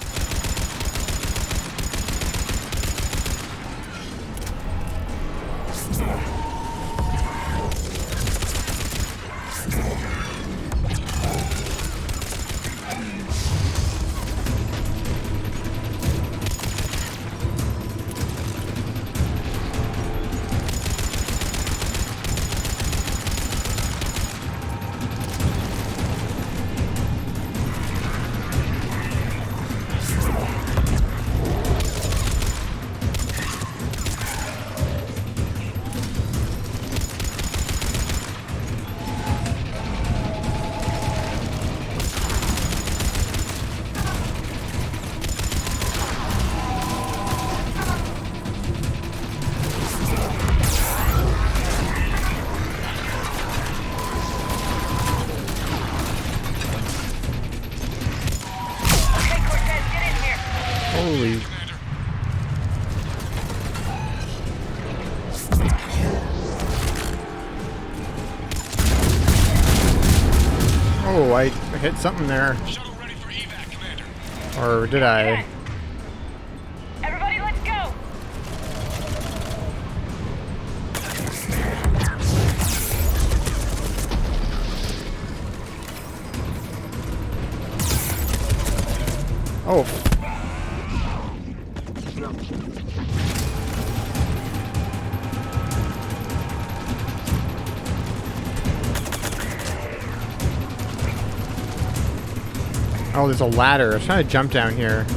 Holy. Oh, I hit something there. Or did I? Everybody, let's go! Oh. Oh, there's a ladder. I was trying to jump down here.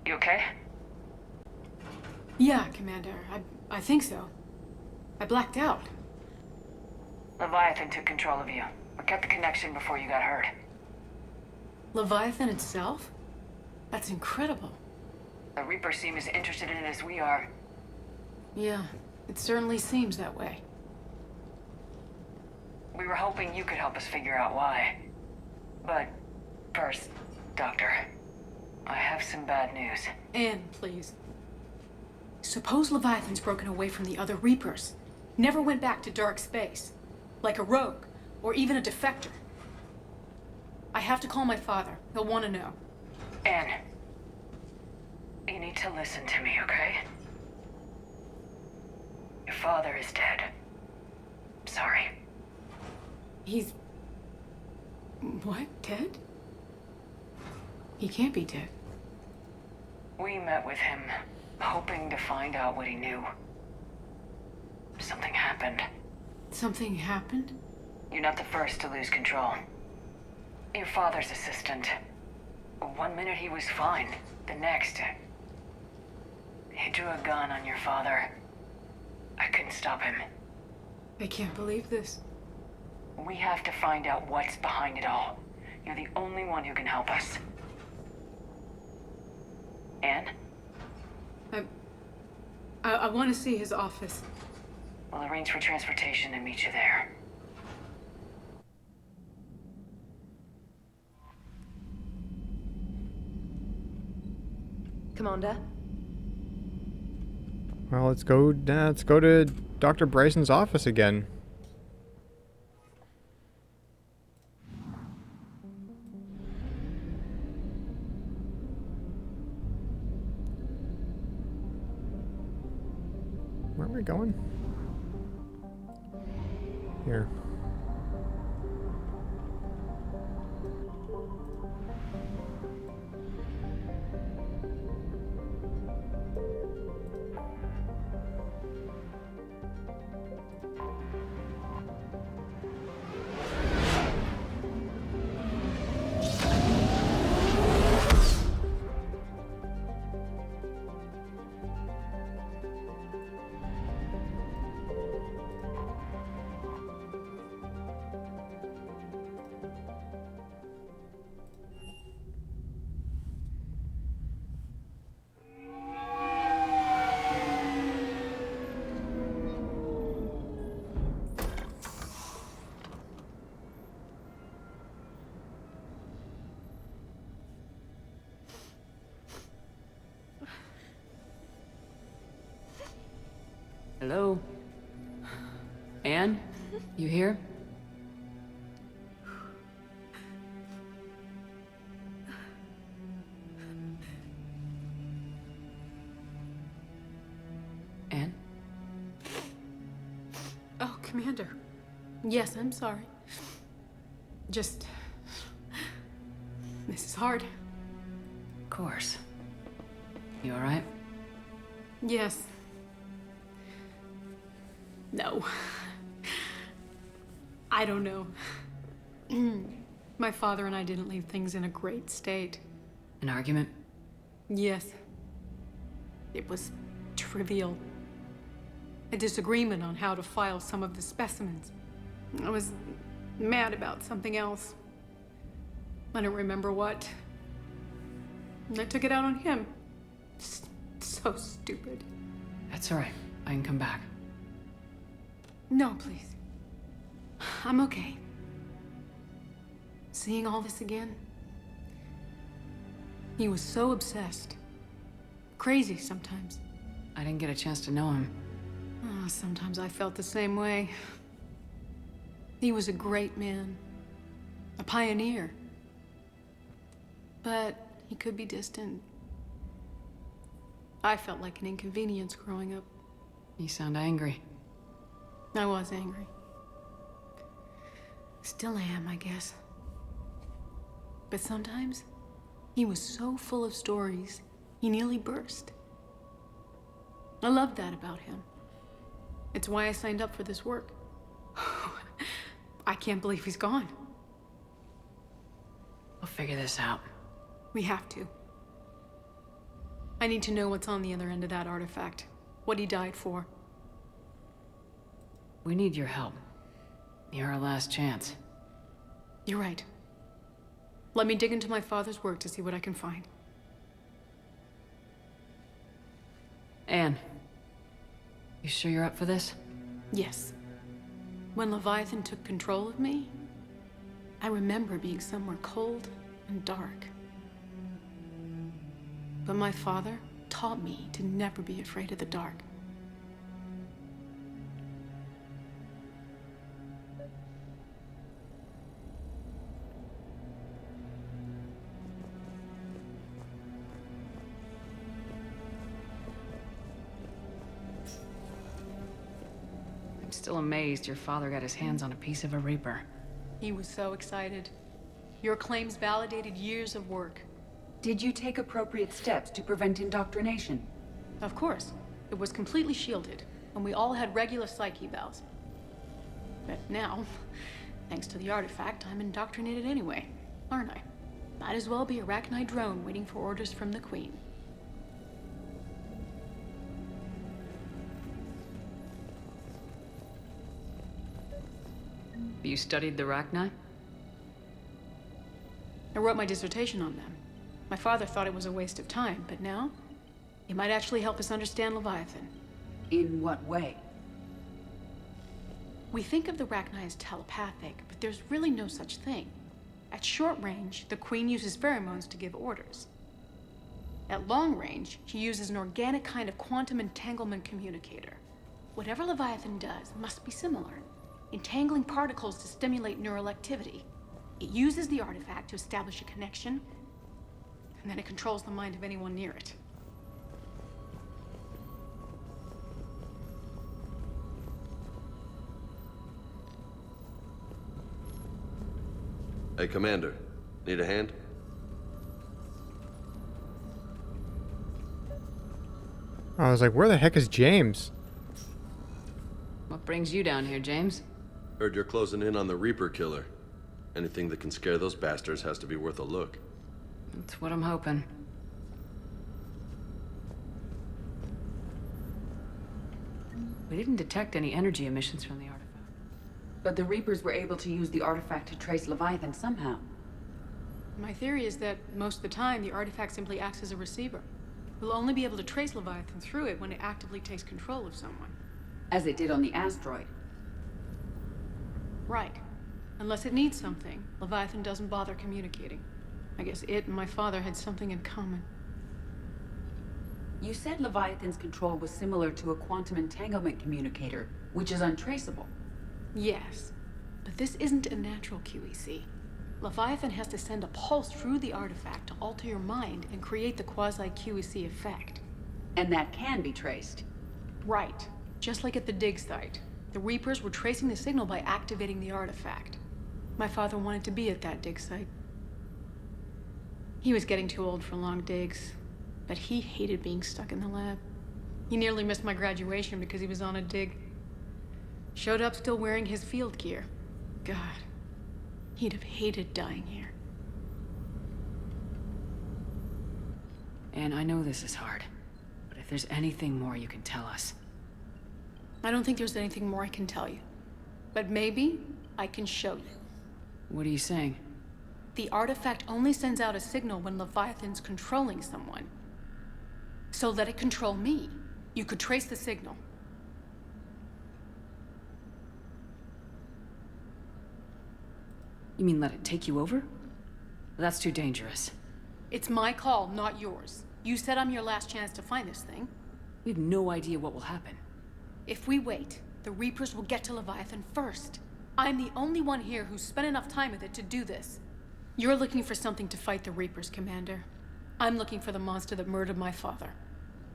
You okay? Yeah, Commander. I think so. I blacked out. Leviathan took control of you. We cut the connection before you got hurt. Leviathan itself? That's incredible. The Reapers seem as interested in it as we are. Yeah, it certainly seems that way. We were hoping you could help us figure out why. But first, Doctor, I have some bad news. Anne, please. Suppose Leviathan's broken away from the other Reapers. Never went back to dark space. Like a rogue, or even a defector. I have to call my father. He'll want to know. Anne, you need to listen to me, okay? Your father is dead. Sorry. He's... What? Dead? He can't be dead. We met with him, hoping to find out what he knew. Something happened. Something happened? You're not the first to lose control. Your father's assistant. One minute he was fine, the next... he drew a gun on your father. I couldn't stop him. I can't believe this. We have to find out what's behind it all. You're the only one who can help us. Anne? I want to see his office. We'll arrange for transportation and meet you there. Commander? Well, let's go to Dr. Bryson's office again. Where am I going? Here. Hello? Anne? You here? Anne? Oh, Commander. Yes, I'm sorry. Just... this is hard. Of course. You alright? Yes. No. I don't know. My father and I didn't leave things in a great state. An argument? Yes. It was trivial. A disagreement on how to file some of the specimens. I was mad about something else. I don't remember what. I took it out on him. So stupid. That's all right. I can come back. No, please. I'm okay. Seeing all this again, he was so obsessed. Crazy sometimes. I didn't get a chance to know him. Oh, sometimes I felt the same way. He was a great man. A pioneer. But he could be distant. I felt like an inconvenience growing up. You sound angry. I was angry. Still am, I guess. But sometimes, he was so full of stories, he nearly burst. I loved that about him. It's why I signed up for this work. I can't believe he's gone. We'll figure this out. We have to. I need to know what's on the other end of that artifact. What he died for. We need your help. You're our last chance. You're right. Let me dig into my father's work to see what I can find. Anne, you sure you're up for this? Yes. When Leviathan took control of me, I remember being somewhere cold and dark. But my father taught me to never be afraid of the dark. I'm still amazed your father got his hands on a piece of a Reaper. He was so excited. Your claims validated years of work. Did you take appropriate steps to prevent indoctrination? Of course. It was completely shielded, and we all had regular psyche evals. But now, thanks to the artifact, I'm indoctrinated anyway, aren't I? Might as well be a Arachnite drone waiting for orders from the Queen. You studied the Rachni? I wrote my dissertation on them. My father thought it was a waste of time, but now, it might actually help us understand Leviathan. In what way? We think of the Rachni as telepathic, but there's really no such thing. At short range, the Queen uses pheromones to give orders. At long range, she uses an organic kind of quantum entanglement communicator. Whatever Leviathan does must be similar, entangling particles to stimulate neural activity. It uses the artifact to establish a connection, and then it controls the mind of anyone near it. Hey, Commander. Need a hand? I was like, where the heck is James? What brings you down here, James? Heard you're closing in on the Reaper killer. Anything that can scare those bastards has to be worth a look. That's what I'm hoping. We didn't detect any energy emissions from the artifact. But the Reapers were able to use the artifact to trace Leviathan somehow. My theory is that most of the time, the artifact simply acts as a receiver. We'll only be able to trace Leviathan through it when it actively takes control of someone. As it did on the asteroid. Right. Unless it needs something, Leviathan doesn't bother communicating. I guess it and my father had something in common. You said Leviathan's control was similar to a quantum entanglement communicator, which is untraceable. Yes, but this isn't a natural QEC. Leviathan has to send a pulse through the artifact to alter your mind and create the quasi-QEC effect. And that can be traced. Right. Just like at the dig site. The Reapers were tracing the signal by activating the artifact. My father wanted to be at that dig site. He was getting too old for long digs, but he hated being stuck in the lab. He nearly missed my graduation because he was on a dig. Showed up still wearing his field gear. God, he'd have hated dying here. And I know this is hard, but if there's anything more you can tell us. I don't think there's anything more I can tell you. But maybe I can show you. What are you saying? The artifact only sends out a signal when Leviathan's controlling someone. So let it control me. You could trace the signal. You mean let it take you over? That's too dangerous. It's my call, not yours. You said I'm your last chance to find this thing. We have no idea what will happen. If we wait, the Reapers will get to Leviathan first. I'm the only one here who's spent enough time with it to do this. You're looking for something to fight the Reapers, Commander. I'm looking for the monster that murdered my father.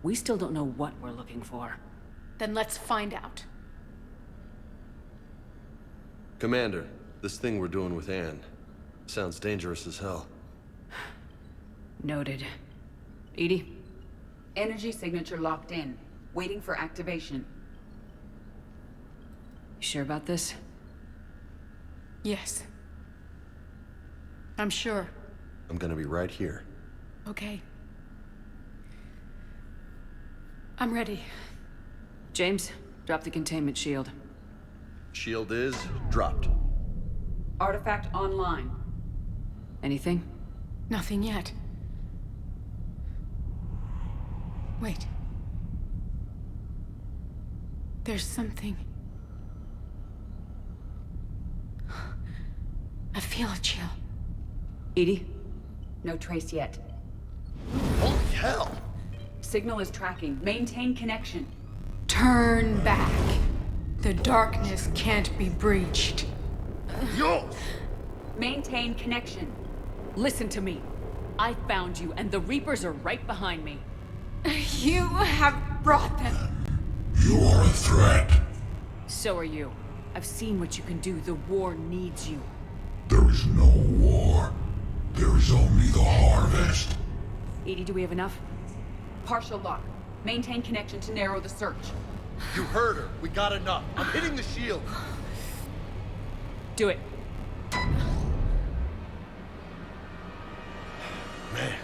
We still don't know what we're looking for. Then let's find out. Commander, this thing we're doing with Anne sounds dangerous as hell. Noted. Edie? Energy signature locked in. Waiting for activation. You sure about this? Yes. I'm sure. I'm gonna be right here. Okay. I'm ready. James, drop the containment shield. Shield is dropped. Artifact online. Anything? Nothing yet. Wait. There's something. I feel a chill. Edie? No trace yet. Holy hell! Signal is tracking. Maintain connection. Turn back. The darkness can't be breached. Yo! Maintain connection. Listen to me. I found you, and the Reapers are right behind me. You have brought them. You are a threat. So are you. I've seen what you can do. The war needs you. There is no war. There is only the harvest. Edie, do we have enough? Partial lock. Maintain connection to narrow the search. You heard her. We got enough. I'm hitting the shield. Do it. Man.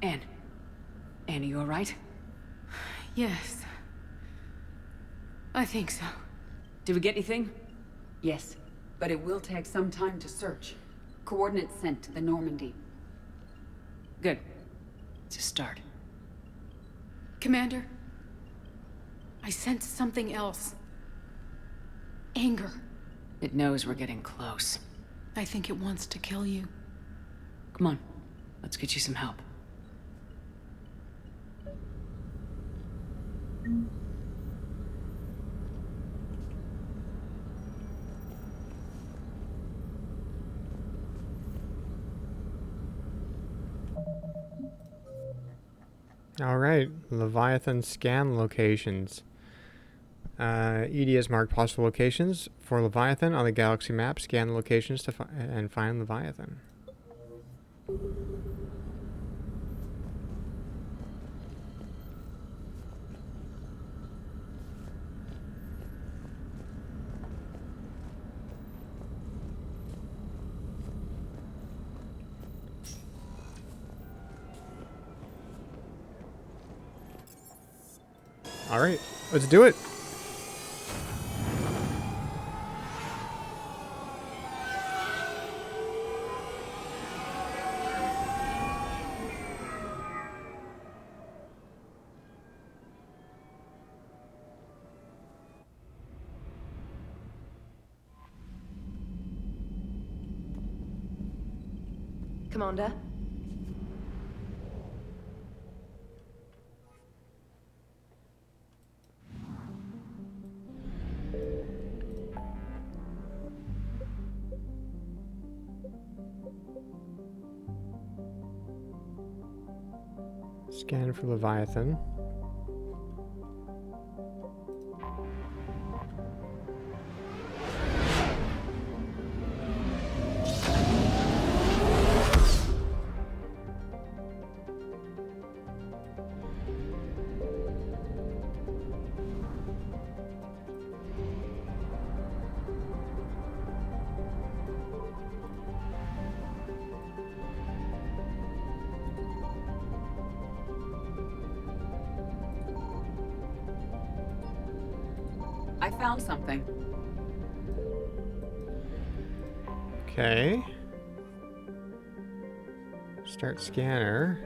Anne. Anne, are you alright? Yes. I think so. Did we get anything? Yes, but it will take some time to search. Coordinates sent to the Normandy. Good. It's a start. Commander, I sense something else. Anger. It knows we're getting close. I think it wants to kill you. Come on. Let's get you some help. Alright, Leviathan scan locations. ED has marked possible locations for Leviathan on the galaxy map. Scan the locations to and find Leviathan. Alright, let's do it. Commander? Scan for Leviathan. I found something. Okay. Start scanner.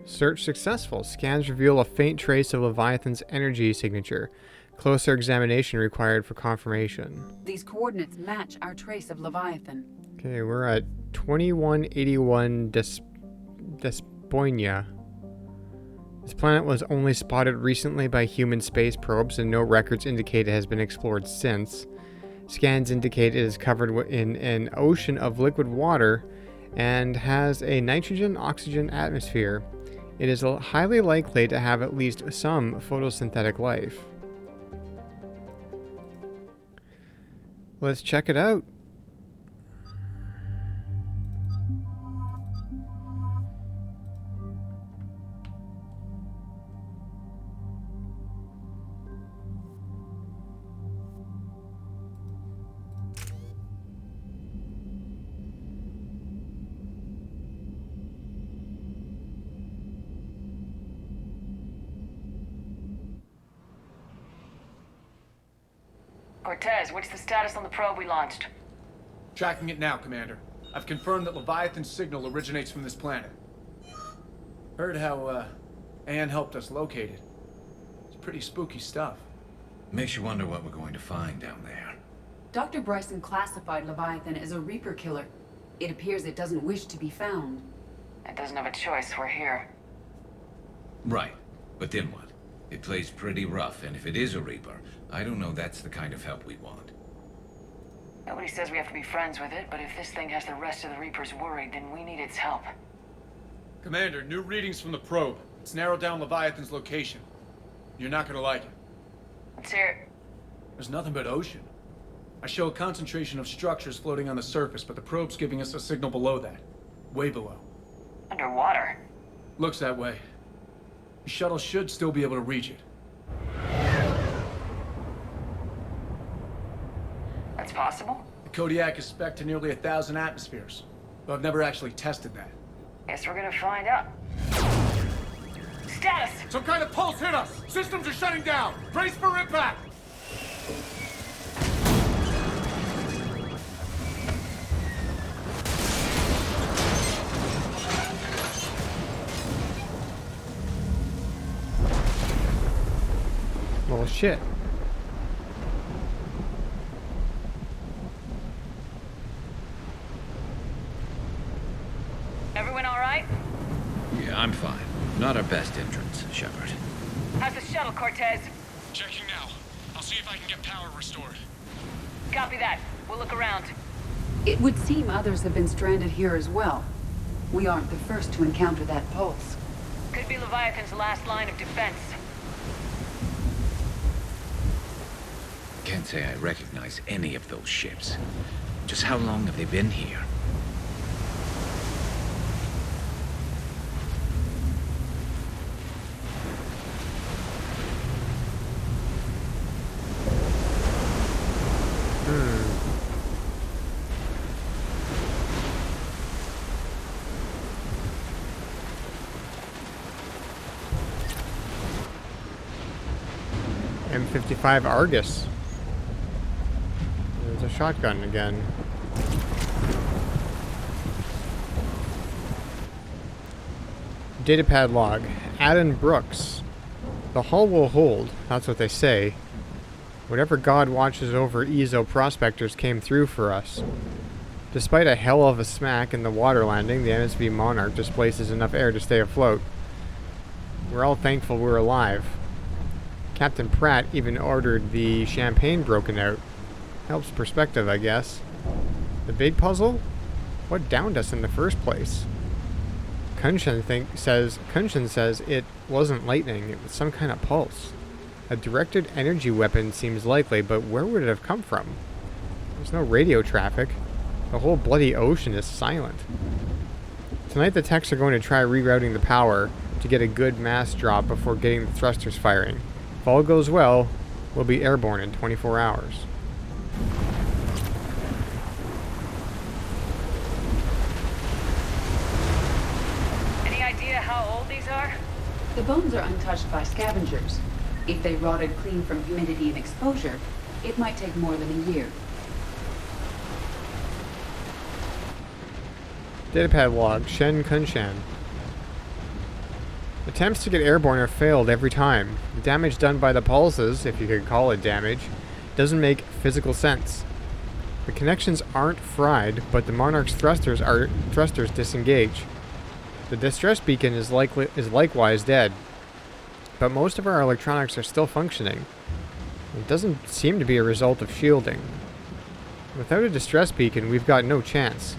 Search successful. Scans reveal a faint trace of Leviathan's energy signature. Closer examination required for confirmation. These coordinates match our trace of Leviathan. Okay, we're at 2181 Despoina. This planet was only spotted recently by human space probes, and no records indicate it has been explored since. Scans indicate it is covered in an ocean of liquid water and has a nitrogen-oxygen atmosphere. It is highly likely to have at least some photosynthetic life. Let's check it out. Cortez, what's the status on the probe we launched? Tracking it now, Commander. I've confirmed that Leviathan's signal originates from this planet. Heard how, Anne helped us locate it. It's pretty spooky stuff. Makes you wonder what we're going to find down there. Dr. Bryson classified Leviathan as a Reaper killer. It appears it doesn't wish to be found. It doesn't have a choice, we're here. Right, but then what? It plays pretty rough, and if it is a Reaper, I don't know that's the kind of help we want. Nobody says we have to be friends with it, but if this thing has the rest of the Reapers worried, then we need its help. Commander, new readings from the probe. It's narrowed down Leviathan's location. You're not gonna like it. Let's hear it. There's nothing but ocean. I show a concentration of structures floating on the surface, but the probe's giving us a signal below that. Way below. Underwater? Looks that way. The shuttle should still be able to reach it. That's possible? The Kodiak is spec'd to nearly 1,000 atmospheres, but I've never actually tested that. Guess we're gonna find out. Status! Some kind of pulse hit us! Systems are shutting down! Brace for impact! Well, shit. Everyone all right? Yeah, I'm fine. Not our best entrance, Shepard. How's the shuttle, Cortez? Checking now. I'll see if I can get power restored. Copy that. We'll look around. It would seem others have been stranded here as well. We aren't the first to encounter that pulse. Could be Leviathan's last line of defense. Can't say I recognize any of those ships. Just how long have they been here? M55 Argus. There's a shotgun again. Datapad log. Adam Brooks. The hull will hold. That's what they say. Whatever god watches over Ezo prospectors came through for us. Despite a hell of a smack in the water landing, the MSV Monarch displaces enough air to stay afloat. We're all thankful we're alive. Captain Pratt even ordered the champagne broken out. Helps perspective, I guess. The big puzzle? What downed us in the first place? Kunshin says it wasn't lightning, it was some kind of pulse. A directed energy weapon seems likely, but where would it have come from? There's no radio traffic. The whole bloody ocean is silent. Tonight the techs are going to try rerouting the power to get a good mass drop before getting the thrusters firing. If all goes well, we'll be airborne in 24 hours. how old these are? The bones are untouched by scavengers. If they rotted clean from humidity and exposure, it might take more than a year. Datapad log, Shen Kunshan. Attempts to get airborne have failed every time. The damage done by the pulses, if you could call it damage, doesn't make physical sense. The connections aren't fried, but the Monarch's thrusters disengage. The distress beacon is likewise dead, but most of our electronics are still functioning. It doesn't seem to be a result of shielding. Without a distress beacon, we've got no chance.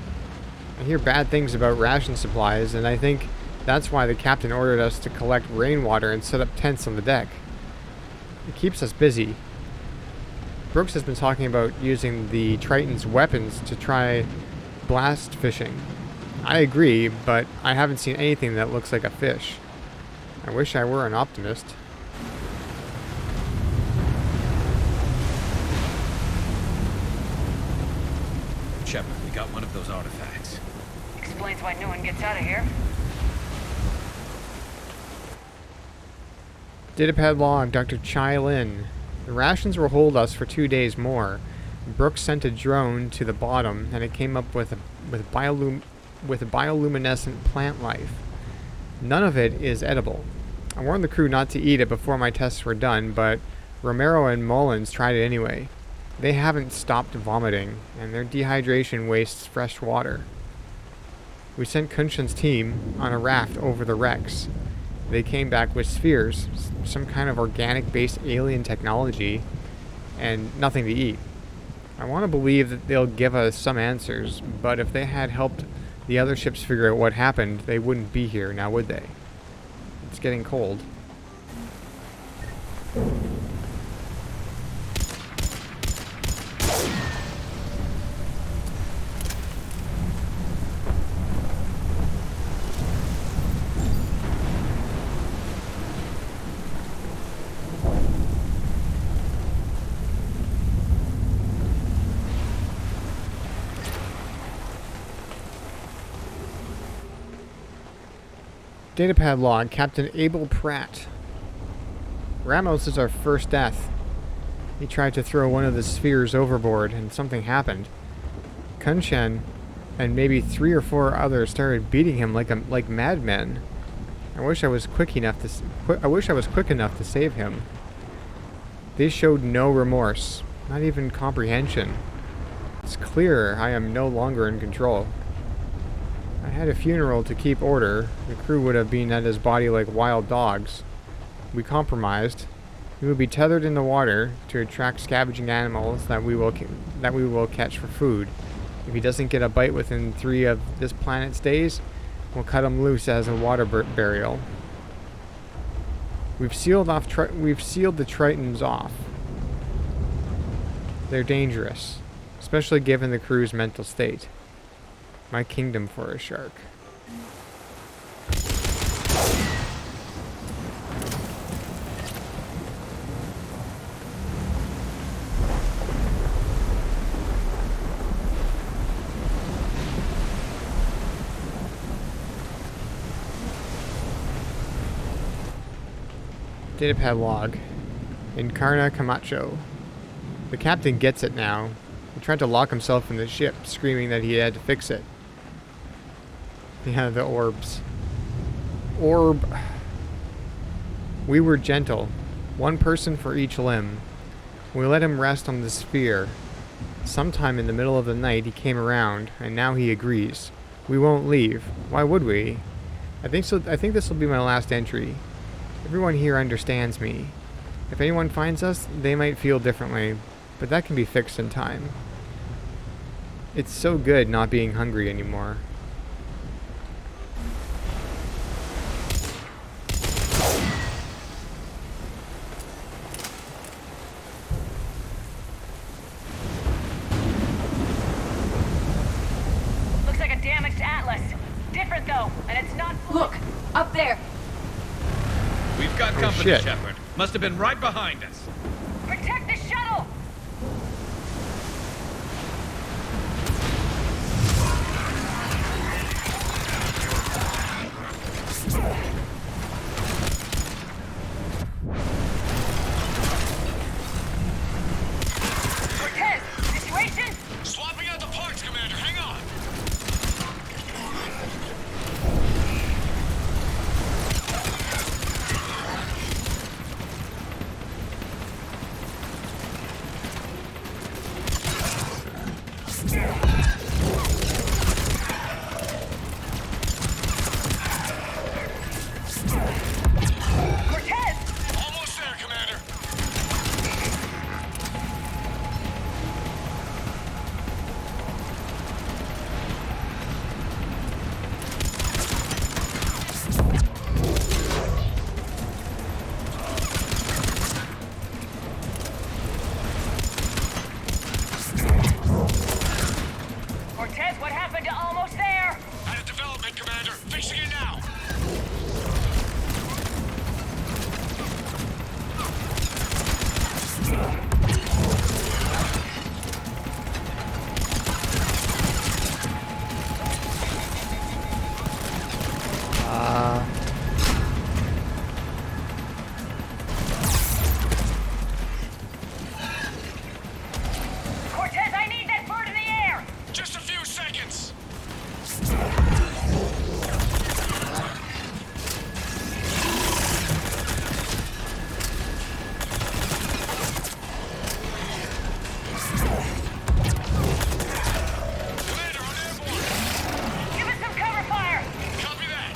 I hear bad things about ration supplies, and I think that's why the captain ordered us to collect rainwater and set up tents on the deck. It keeps us busy. Brooks has been talking about using the Triton's weapons to try blast fishing. I agree, but I haven't seen anything that looks like a fish. I wish I were an optimist. Shepard, we got one of those artifacts. Explains why no one gets out of here. Datapad log, Dr. Chai Lin. The rations will hold us for 2 days more. Brooks sent a drone to the bottom, and it came up with bioluminescent plant life. None of it is edible. I warned the crew not to eat it before my tests were done, but Romero and Mullins tried it anyway. They haven't stopped vomiting, and their dehydration wastes fresh water. We sent Kunshan's team on a raft over the wrecks. They came back with spheres, some kind of organic-based alien technology, and nothing to eat. I want to believe that they'll give us some answers, but if they had helped the other ships figure out what happened, they wouldn't be here, now would they? It's getting cold. Datapad log, Captain Abel Pratt. Ramos is our first death. He tried to throw one of the spheres overboard, and something happened. Kunshan and maybe 3 or 4 others started beating him like madmen. I wish I was quick enough to save him. They showed no remorse, not even comprehension. It's clear I am no longer in control. I had a funeral to keep order. The crew would have been at his body like wild dogs. We compromised. He would be tethered in the water to attract scavenging animals that we will catch for food. If he doesn't get a bite within 3 of this planet's days, we'll cut him loose as a water burial. We've sealed the Tritons off. They're dangerous, especially given the crew's mental state. My kingdom for a shark. Datapad log. Encarna Camacho. The captain gets it now. He tried to lock himself in the ship, screaming that he had to fix it. Yeah, the orbs. Orb. We were gentle. 1 person for each limb. We let him rest on the sphere. Sometime in the middle of the night he came around, and now he agrees. We won't leave. Why would we? I think this will be my last entry. Everyone here understands me. If anyone finds us, they might feel differently, but that can be fixed in time. It's so good not being hungry anymore. Looks like a damaged Atlas. Different though, and it's not. Look, up there. We've got company, shit. Shepard. Must have been right behind us. Protect the shuttle! Cortez, I need that bird in the air! Just a few seconds! Give us some cover fire! Copy that!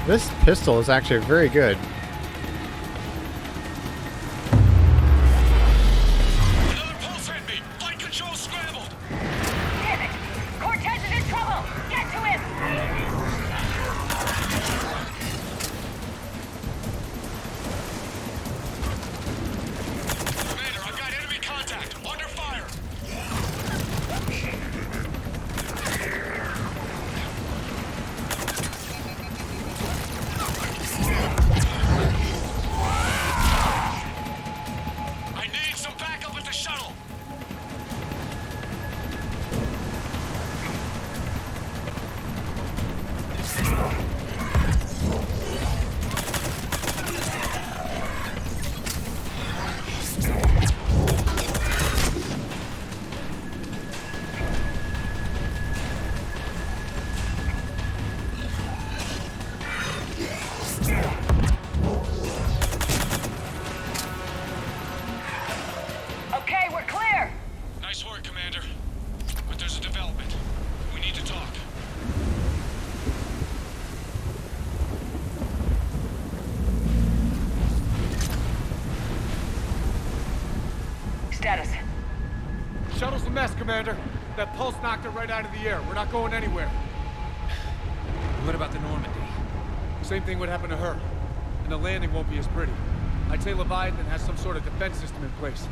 This pistol is actually very good. Another pulse hit me! Flight control scrambled! Damn it! Cortez is in trouble! Get to him! Commander, I've got enemy contact! Under fire! I need some backup at the shuttle! Okay, we're clear! Nice work, Commander. But there's a development. We need to talk. Status. Shuttle's a mess, Commander. That pulse knocked it right out of the air. We're not going anywhere. What about the Normandy? Same thing would happen to her. And the landing won't be as pretty. I'd say Leviathan has some sort of defense system in place.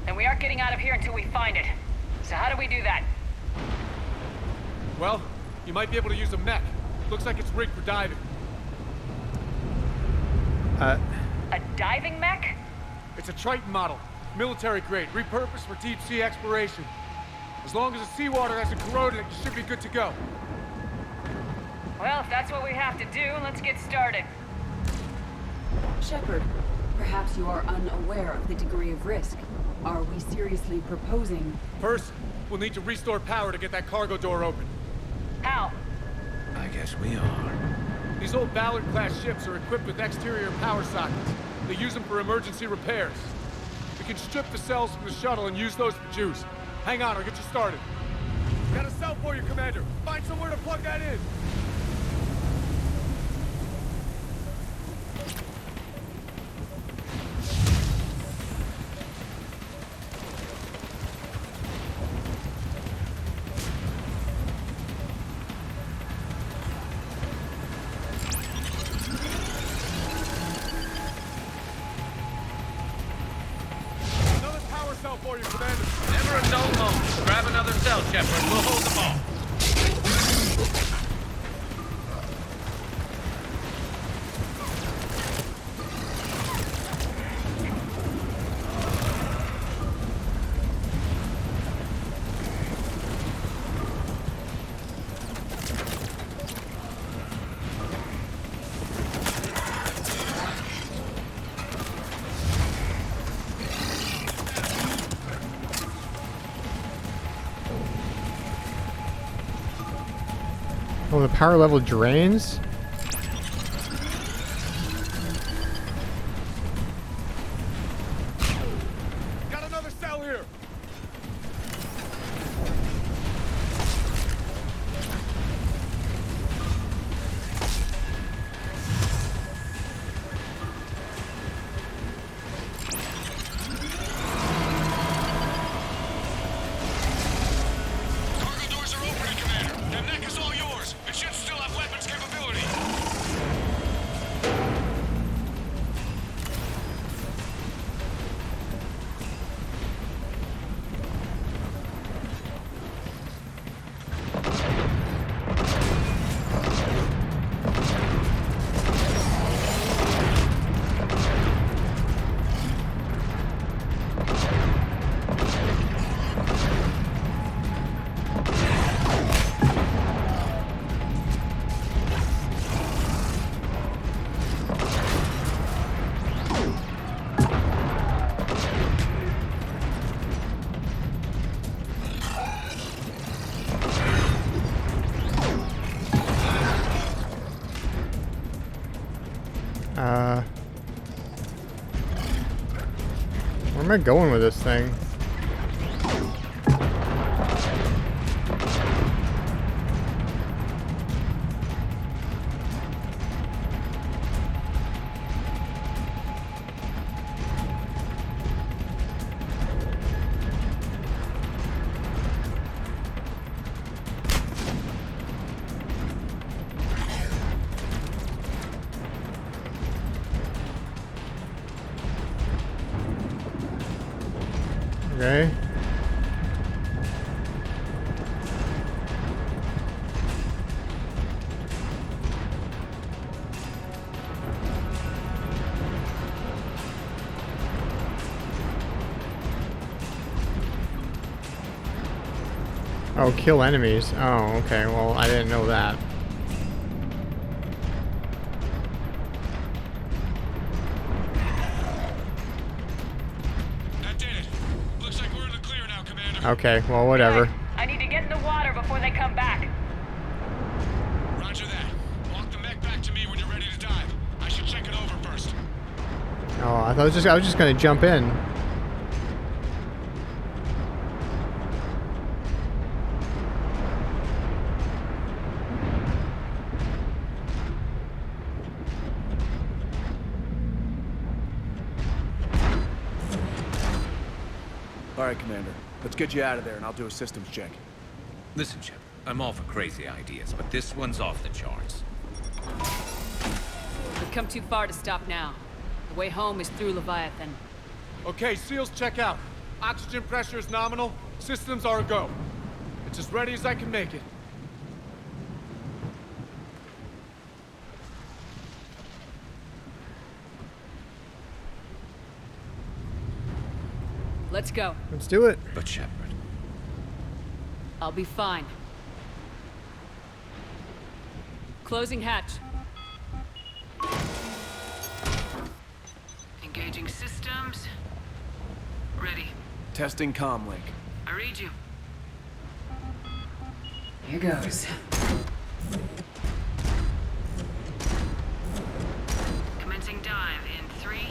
And we aren't getting out of here until we find it. So how do we do that? Well, you might be able to use a mech. Looks like it's rigged for diving. A diving mech? It's a Triton model. Military grade, repurposed for deep sea exploration. As long as the seawater hasn't corroded it, you should be good to go. Well, if that's what we have to do, let's get started. Shepard, perhaps you are unaware of the degree of risk. Are we seriously proposing? First, we'll need to restore power to get that cargo door open. How? I guess we are. These old Ballard-class ships are equipped with exterior power sockets. They use them for emergency repairs. We can strip the cells from the shuttle and use those for juice. Hang on, I'll get you started. Got a cell for you, Commander. Find somewhere to plug that in. Another power cell for you, Commander. Never a dull moment. Grab another cell, Shepard. We'll hold them all. Oh, the power level drains? Got another cell here. Where am I going with this thing? Okay. Oh, kill enemies. Oh, okay. Well, I didn't know that. Okay, well, whatever. I need to get in the water before they come back. Roger that. Walk the mech back to me when you're ready to dive. I should check it over first. Oh, I was just gonna jump in. All right, Commander. Let's get you out of there, and I'll do a systems check. Listen, Shepard, I'm all for crazy ideas, but this one's off the charts. We've come too far to stop now. The way home is through Leviathan. Okay, SEALs check out. Oxygen pressure is nominal. Systems are a go. It's as ready as I can make it. Let's go. Let's do it. But Shepard. I'll be fine. Closing hatch. Engaging systems. Ready. Testing comlink. I read you. Here goes. Commencing dive in 3, 2,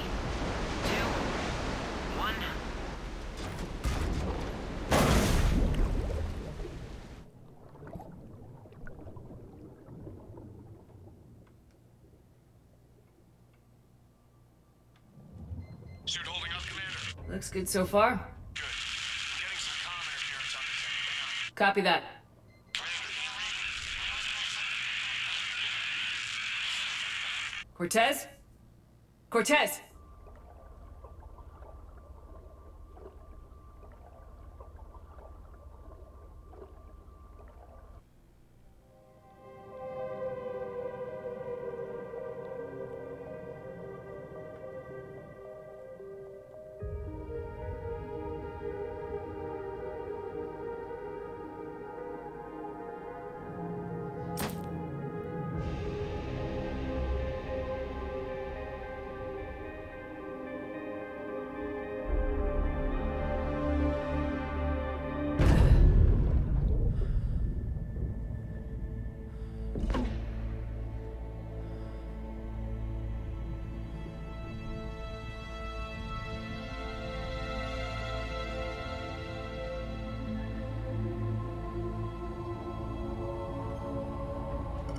1. Suit holding up, Commander. Looks good so far. Good. I'm getting some comm interference on this end. Copy that. Cortez? Cortez!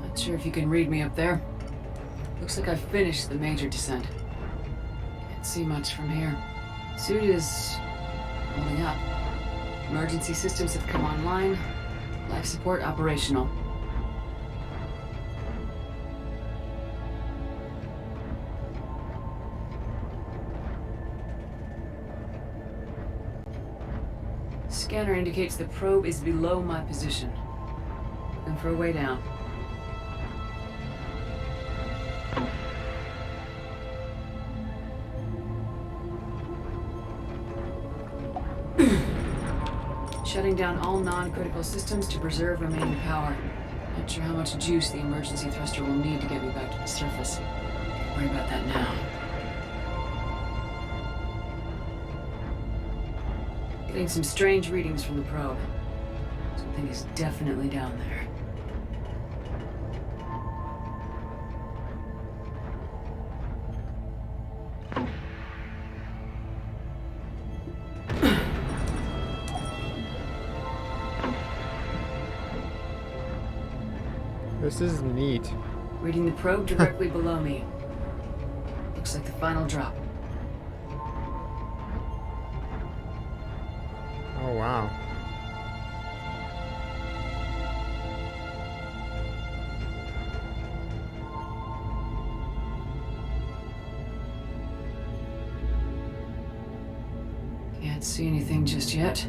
Not sure if you can read me up there. Looks like I've finished the major descent. Can't see much from here. Suit is holding up. Emergency systems have come online. Life support operational. Scanner indicates the probe is below my position. Looking for a way down. Shutting down all non-critical systems to preserve remaining power. Not sure how much juice the emergency thruster will need to get me back to the surface. Can't worry about that now. Getting some strange readings from the probe. Something is definitely down there. This is neat. Reading the probe directly below me. Looks like the final drop. Oh, wow. Can't see anything just yet.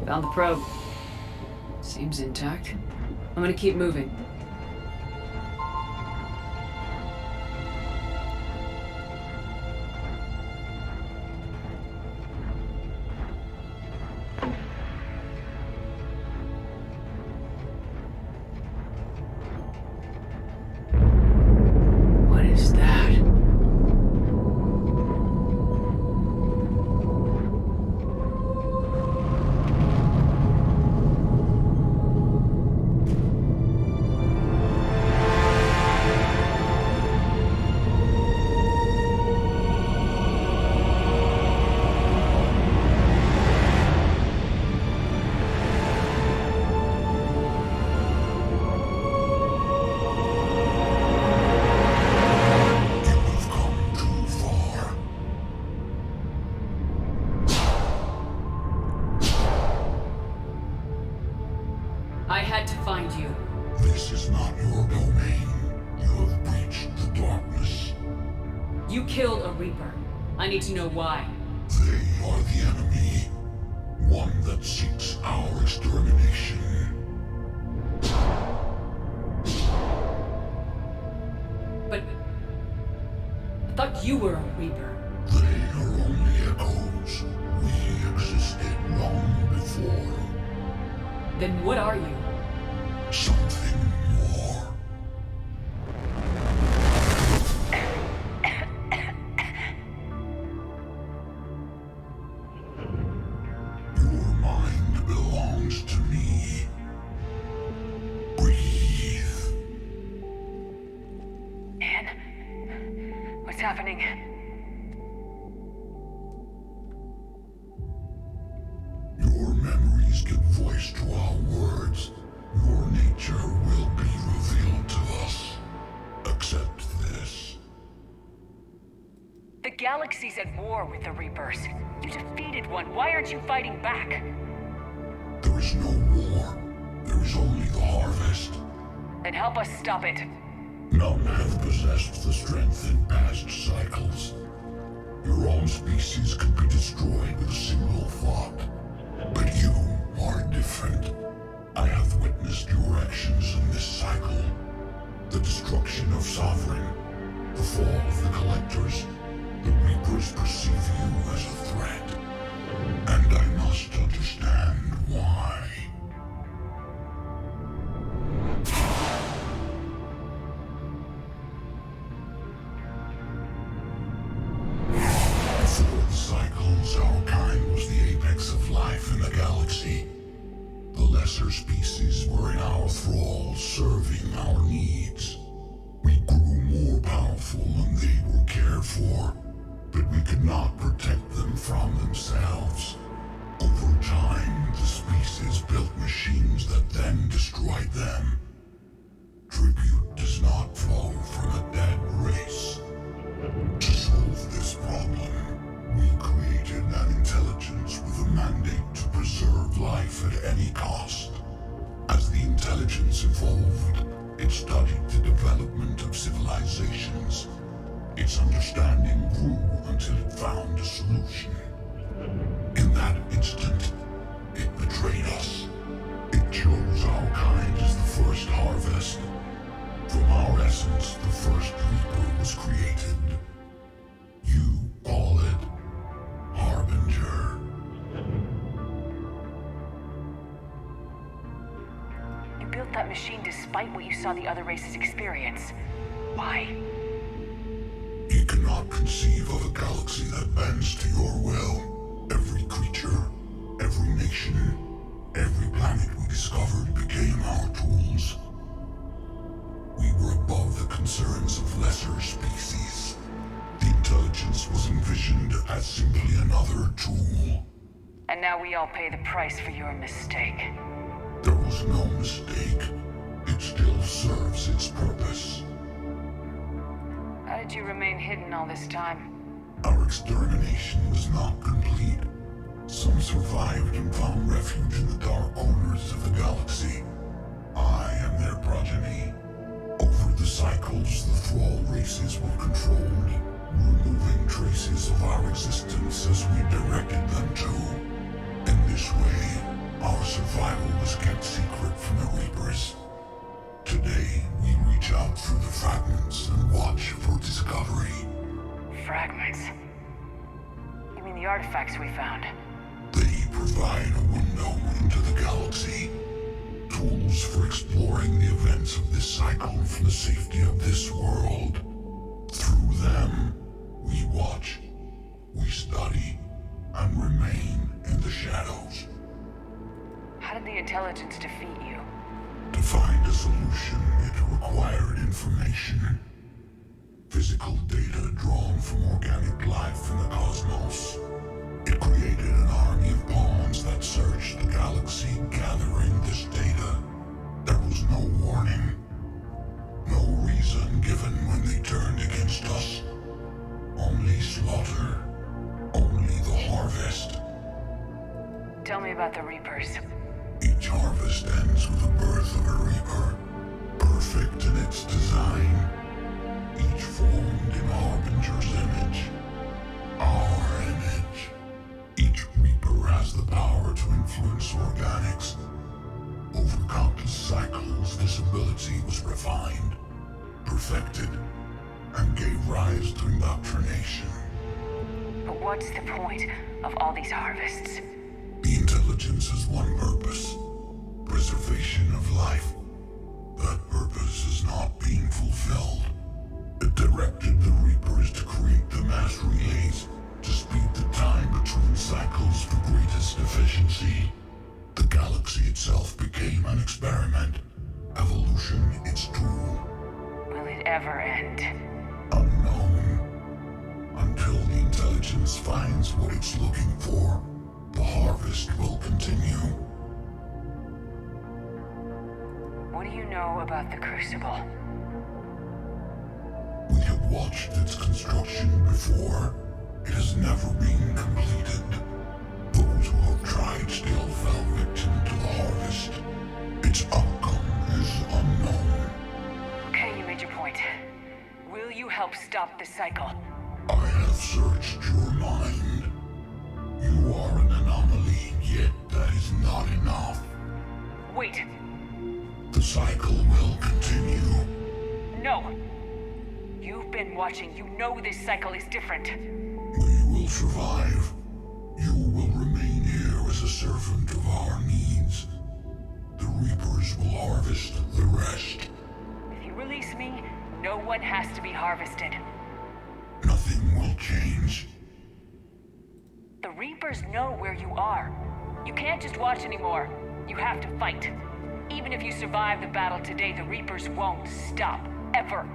Found the probe. Seems intact. I'm gonna keep moving. What is that? I had to find you. This is not your domain. You have breached the darkness. You killed a Reaper. I need to know why. They are the enemy. One that seeks our extermination. But I thought you were a Reaper. They are only echoes. We existed long before. Then what are you? Something more. Your mind belongs to me. Breathe. Anne? What's happening? Your memories give voice to our words. Your nature will be revealed to us. Accept this. The galaxy's at war with the Reapers. You defeated one. Why aren't you fighting back? There is no war. There is only the harvest. Then help us stop it. None have possessed the strength in past cycles. Your own species could be destroyed with a single thought. But you are different. I have witnessed your actions in this cycle. The destruction of Sovereign, the fall of the Collectors. The Reapers perceive you as a threat. And I must understand why. Before the cycles, our kind was the apex of life in the galaxy. The lesser species were in our thrall, serving our needs. We grew more powerful and they were cared for, but we could not protect them from themselves. Over time, the species built machines that then destroyed them. Tribute does not flow from a dead race. To solve this problem, we created an intelligence with a mandate to preserve life at any cost. As the intelligence evolved, it studied the development of civilizations. Its understanding grew until it found a solution. In that instant, it betrayed us. It chose our kind as the first harvest. From our essence, the first Reaper was created. You call it Harbinger. You built that machine despite what you saw the other races experience. Why? You cannot conceive of a galaxy that bends to your will. Every creature, every nation, Every planet we discovered became our tools. We were above the concerns of lesser species. The intelligence was envisioned as simply another tool. And now we all pay the price for your mistake. There was no mistake. It still serves its purpose. How did you remain hidden all this time? Our extermination was not complete. Some survived and found refuge in the dark corners of the galaxy. I am their progeny. Over the cycles, the Thrall races were controlled, removing traces of our existence as we directed them to. In this way, our survival was kept secret from the Reapers. Today, we reach out through the fragments and watch for discovery. Fragments? You mean the artifacts we found? They provide a window into the galaxy. Tools for exploring the events of this cycle from the safety of this world. Through them, we watch, we study, and remain in the shadows. How did the intelligence defeat you? To find a solution, it required information. Physical data drawn from organic life in the cosmos. It created an army of pawns that searched the galaxy, gathering this data. There was no warning. No reason given when they turned against us. Only slaughter. Only the harvest. Tell me about the Reapers. Each harvest ends with the birth of a Reaper. Perfect in its design. Each formed in Harbinger's image. Our image. Each Reaper has the power to influence organics. Over countless cycles, this ability was refined, perfected, and gave rise to indoctrination. But what's the point of all these harvests? The intelligence has one purpose: preservation of life. That purpose is not being fulfilled. It directed the Reapers to create the mass relays to speed the time between cycles for greatest efficiency. The galaxy itself became an experiment. Evolution its tool. Will it ever end? Unknown. Until the intelligence finds what it's looking for, the harvest will continue. What do you know about the Crucible? We have watched its construction before. It has never been completed. Those who have tried still fell victim to the harvest. Its outcome is unknown. Okay, you made your point. Will you help stop this cycle? I have searched your mind. You are an anomaly, yet that is not enough. Wait. The cycle will continue. No. You've been watching. You know this cycle is different. We will survive. You will remain here as a servant of our needs. The Reapers will harvest the rest. If you release me, no one has to be harvested. Nothing will change. The Reapers know where you are. You can't just watch anymore. You have to fight. Even if you survive the battle today, the Reapers won't stop. Ever.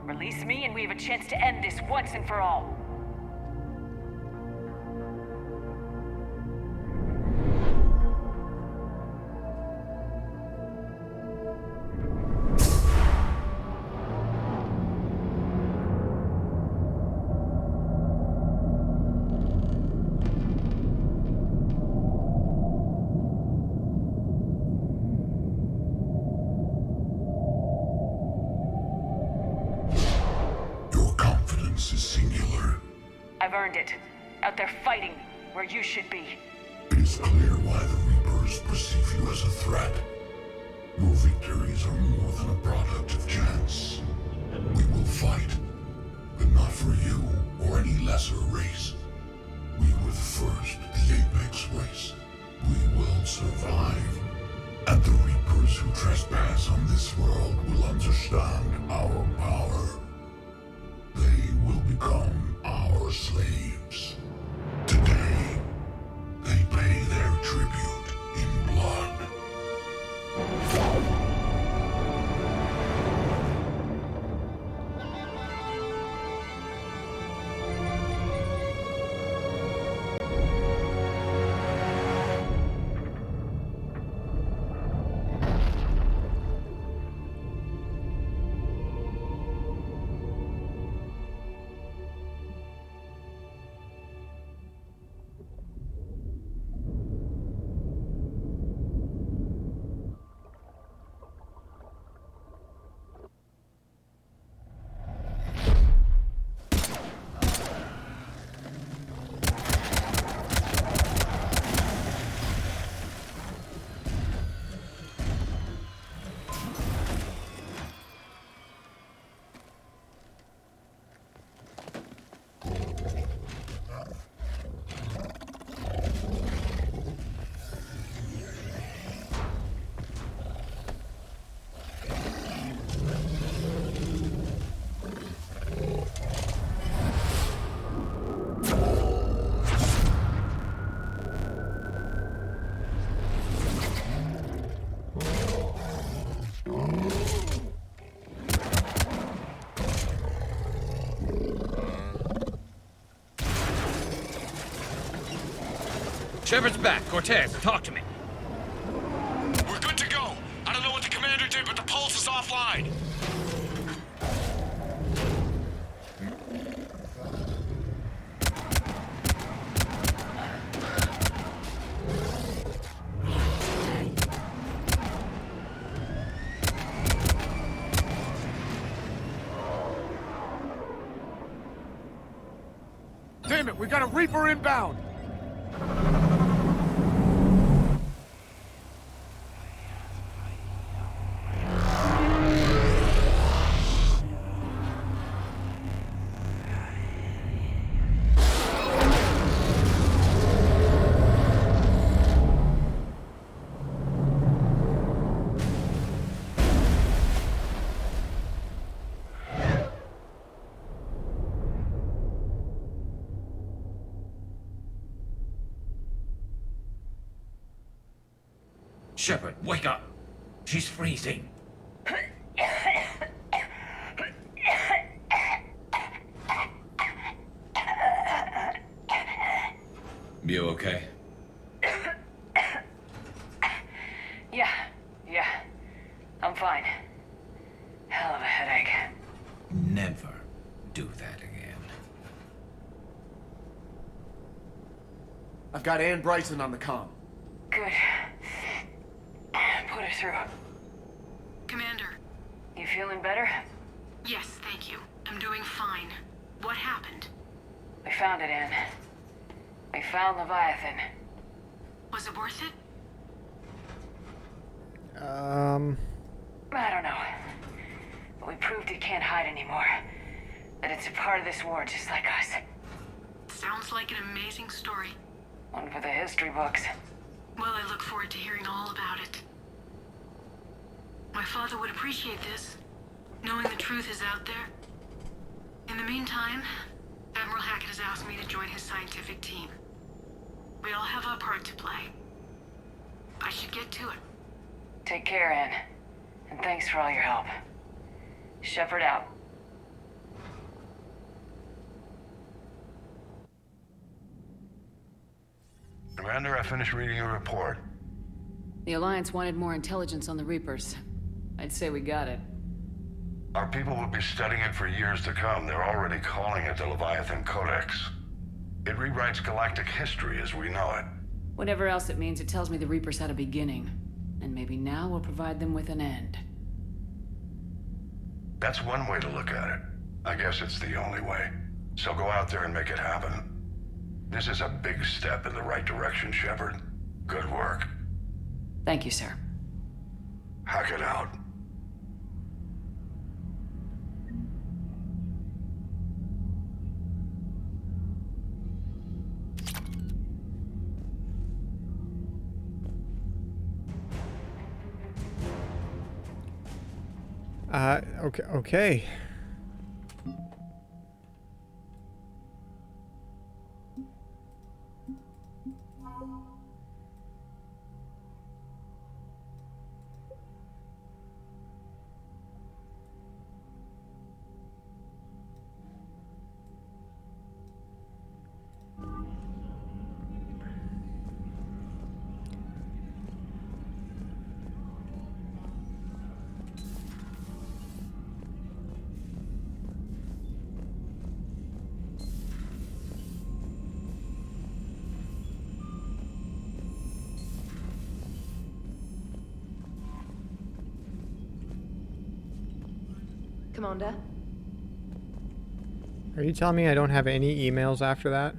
Release me and we have a chance to end this once and for all. Is singular. I've earned it. Out there fighting where you should be. It is clear why the Reapers perceive you as a threat. Your victories are more than a product of chance. We will fight, but not for you or any lesser race. We were the first, the apex race. We will survive. And the Reapers who trespass on this world will understand our power. They will become our slaves. Today, they pay their tribute in blood. Shepard's back. Cortez, talk to me. We're good to go. I don't know what the commander did, but the pulse is offline. Damn it, we got a Reaper inbound! Shepard, wake up. She's freezing. You okay? Yeah. I'm fine. Hell of a headache. Never do that again. I've got Ann Bryson on the comm. Good. Put her through. Commander. You feeling better? Yes, thank you. I'm doing fine. What happened? We found it, Ann. We found Leviathan. Was it worth it? I don't know. But we proved it can't hide anymore. That it's a part of this war just like us. Sounds like an amazing story. One for the history books. Well, I look forward to hearing all about it. My father would appreciate this, knowing the truth is out there. In the meantime, Admiral Hackett has asked me to join his scientific team. We all have our part to play. I should get to it. Take care, Ann. And thanks for all your help. Shepard out. Commander, I finished reading your report. The Alliance wanted more intelligence on the Reapers. I'd say we got it. Our people will be studying it for years to come. They're already calling it the Leviathan Codex. It rewrites galactic history as we know it. Whatever else it means, it tells me the Reapers had a beginning. And maybe now we'll provide them with an end. That's one way to look at it. I guess it's the only way. So go out there and make it happen. This is a big step in the right direction, Shepard. Good work. Thank you, sir. Hack it out. Okay. Commander? Are you telling me I don't have any emails after that?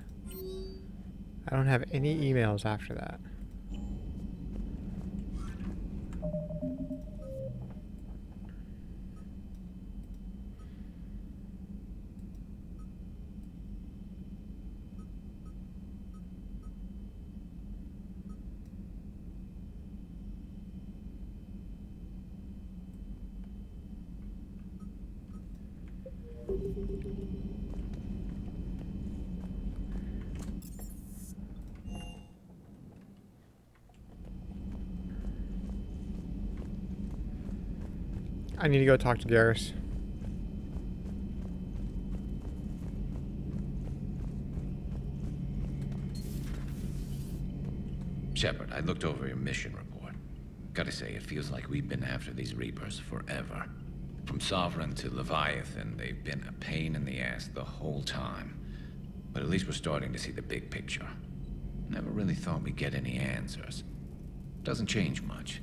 I don't have any emails after that. I need to go talk to Garrus. Shepard, I looked over your mission report. Gotta say, it feels like we've been after these Reapers forever. From Sovereign to Leviathan, they've been a pain in the ass the whole time. But at least we're starting to see the big picture. Never really thought we'd get any answers. Doesn't change much,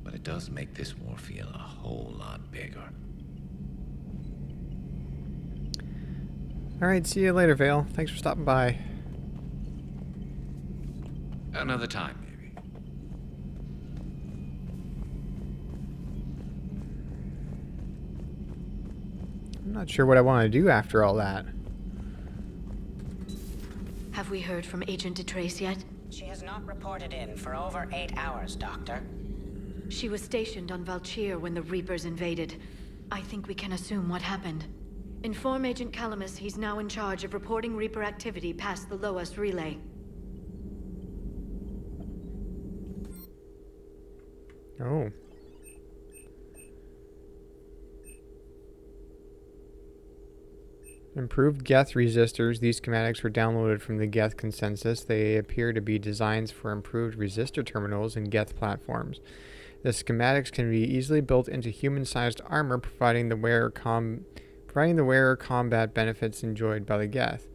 but it does make this war feel a whole lot bigger. Alright, see you later, Vale. Thanks for stopping by. Another time, maybe. I'm not sure what I want to do after all that. Have we heard from Agent DeTrace yet? She has not reported in for over 8 hours, Doctor. She was stationed on Valchir when the Reapers invaded. I think we can assume what happened. Inform Agent Calamus he's now in charge of reporting Reaper activity past the Loas relay. Oh. Improved Geth resistors. These schematics were downloaded from the Geth consensus. They appear to be designs for improved resistor terminals and Geth platforms. The schematics can be easily built into human-sized armor, providing the wearer combat benefits enjoyed by the Geth.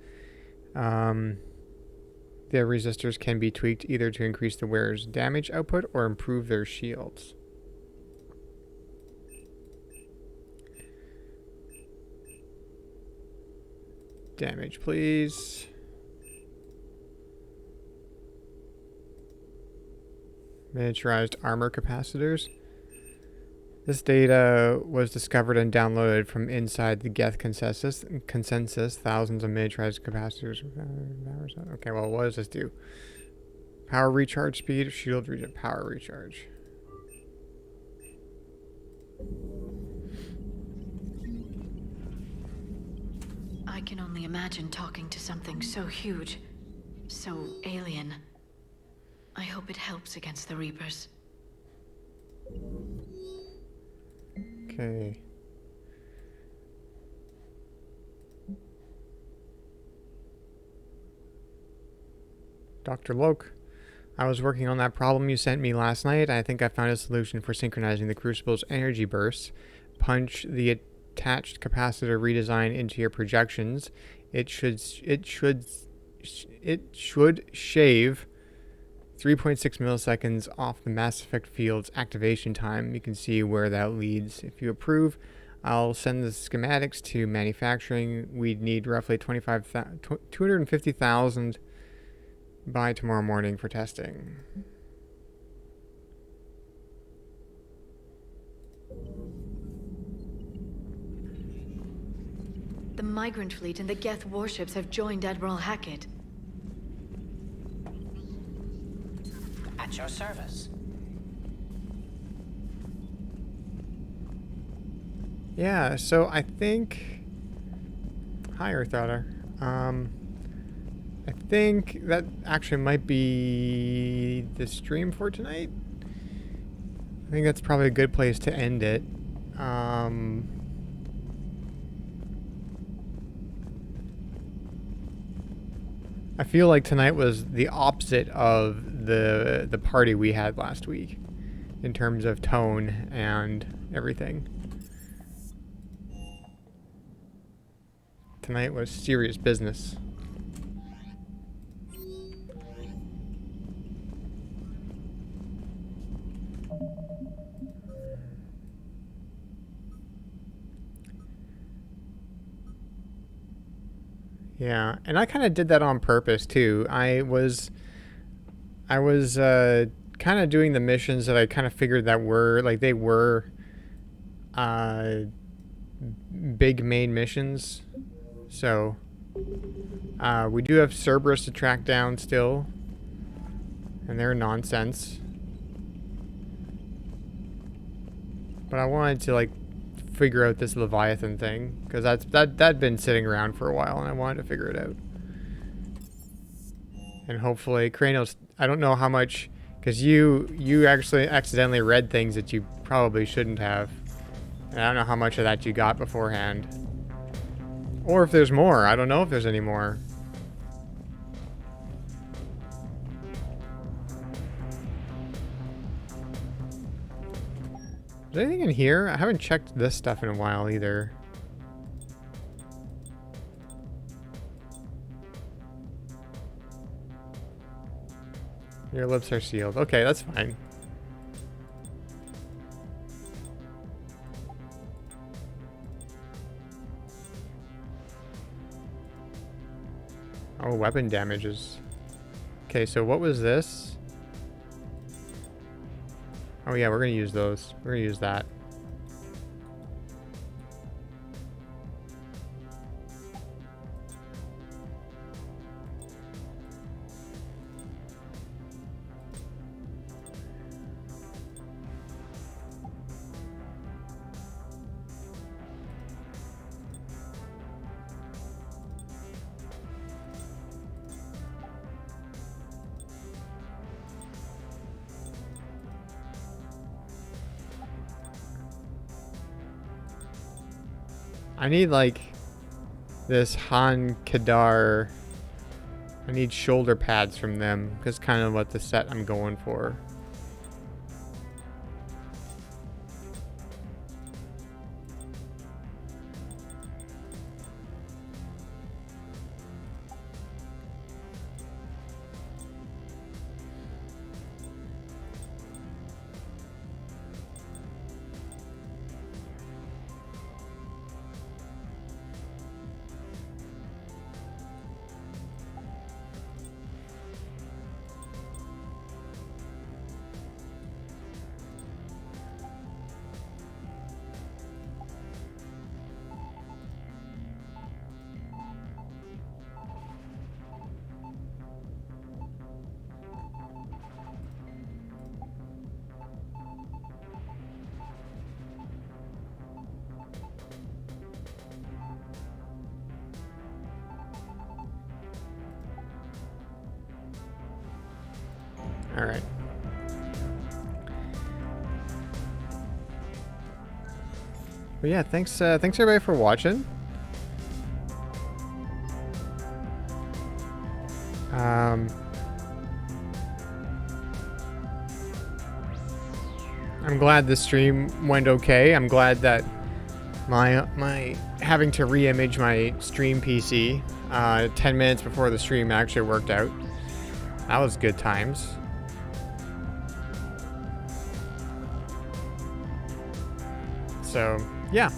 The resistors can be tweaked either to increase the wearer's damage output or improve their shields. Damage, please. Miniaturized armor capacitors. This data was discovered and downloaded from inside the Geth consensus. Thousands of miniaturized capacitors. Okay, well, what does this do? Power recharge speed, shield region, power recharge. I can only imagine talking to something so huge, so alien. I hope it helps against the Reapers. Okay. Dr. Loke, I was working on that problem you sent me last night. I think I found a solution for synchronizing the Crucible's energy bursts. Punch the attached capacitor redesign into your projections. It should shave 3.6 milliseconds off the Mass Effect field's activation time. You can see where that leads. If you approve, I'll send the schematics to manufacturing. We'd need roughly 250,000 by tomorrow morning for testing. The Migrant Fleet and the Geth warships have joined Admiral Hackett. At your service. Yeah, so I think... Hi, Earth Daughter. I think that actually might be the stream for tonight. I think that's probably a good place to end it. I feel like tonight was the opposite of the party we had last week in terms of tone and everything. Tonight was serious business. Yeah, and I kind of did that on purpose too. I was kind of doing the missions that I kind of figured that were like they were big main missions. So we do have Cerberus to track down still, and they're nonsense. But I wanted to like figure out this Leviathan thing because that'd been sitting around for a while, and I wanted to figure it out. And hopefully, Kranos. I don't know how much, because you actually accidentally read things that you probably shouldn't have, and I don't know how much of that you got beforehand, or if there's more. I don't know if there's any more. Is there anything in here? I haven't checked this stuff in a while either. Your lips are sealed. Okay, that's fine. Oh, weapon damages. Okay, so what was this? Oh yeah, we're gonna use those. We're gonna use that. I need like this Han Kadar. I need shoulder pads from them. That's kind of what the set I'm going for. All right. But yeah, thanks everybody for watching. I'm glad the stream went okay. I'm glad that my having to re-image my stream PC 10 minutes before the stream actually worked out. That was good times. So yeah,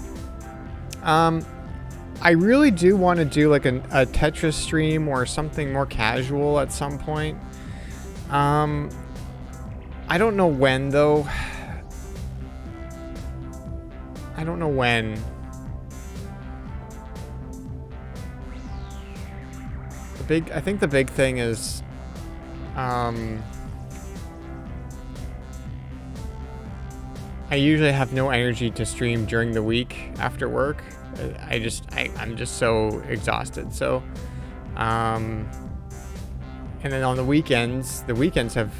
I really do want to do like a Tetris stream or something more casual at some point. I don't know when though. I don't know when. I think the big thing is, I usually have no energy to stream during the week after work. I'm just so exhausted. So, and then on the weekends have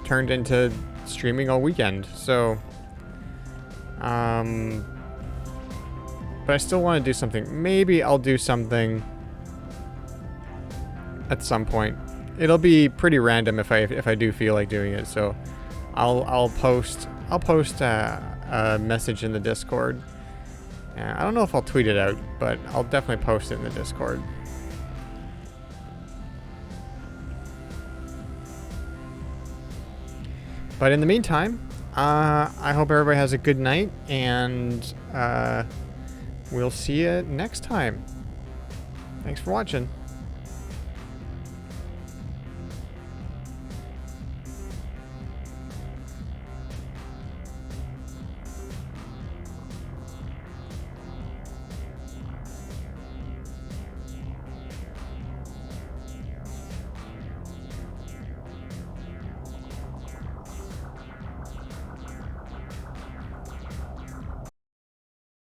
turned into streaming all weekend. So, but I still want to do something. Maybe I'll do something at some point. It'll be pretty random if I do feel like doing it. So, I'll post a message in the Discord. I don't know if I'll tweet it out, but I'll definitely post it in the Discord. But in the meantime, I hope everybody has a good night, and we'll see you next time. Thanks for watching.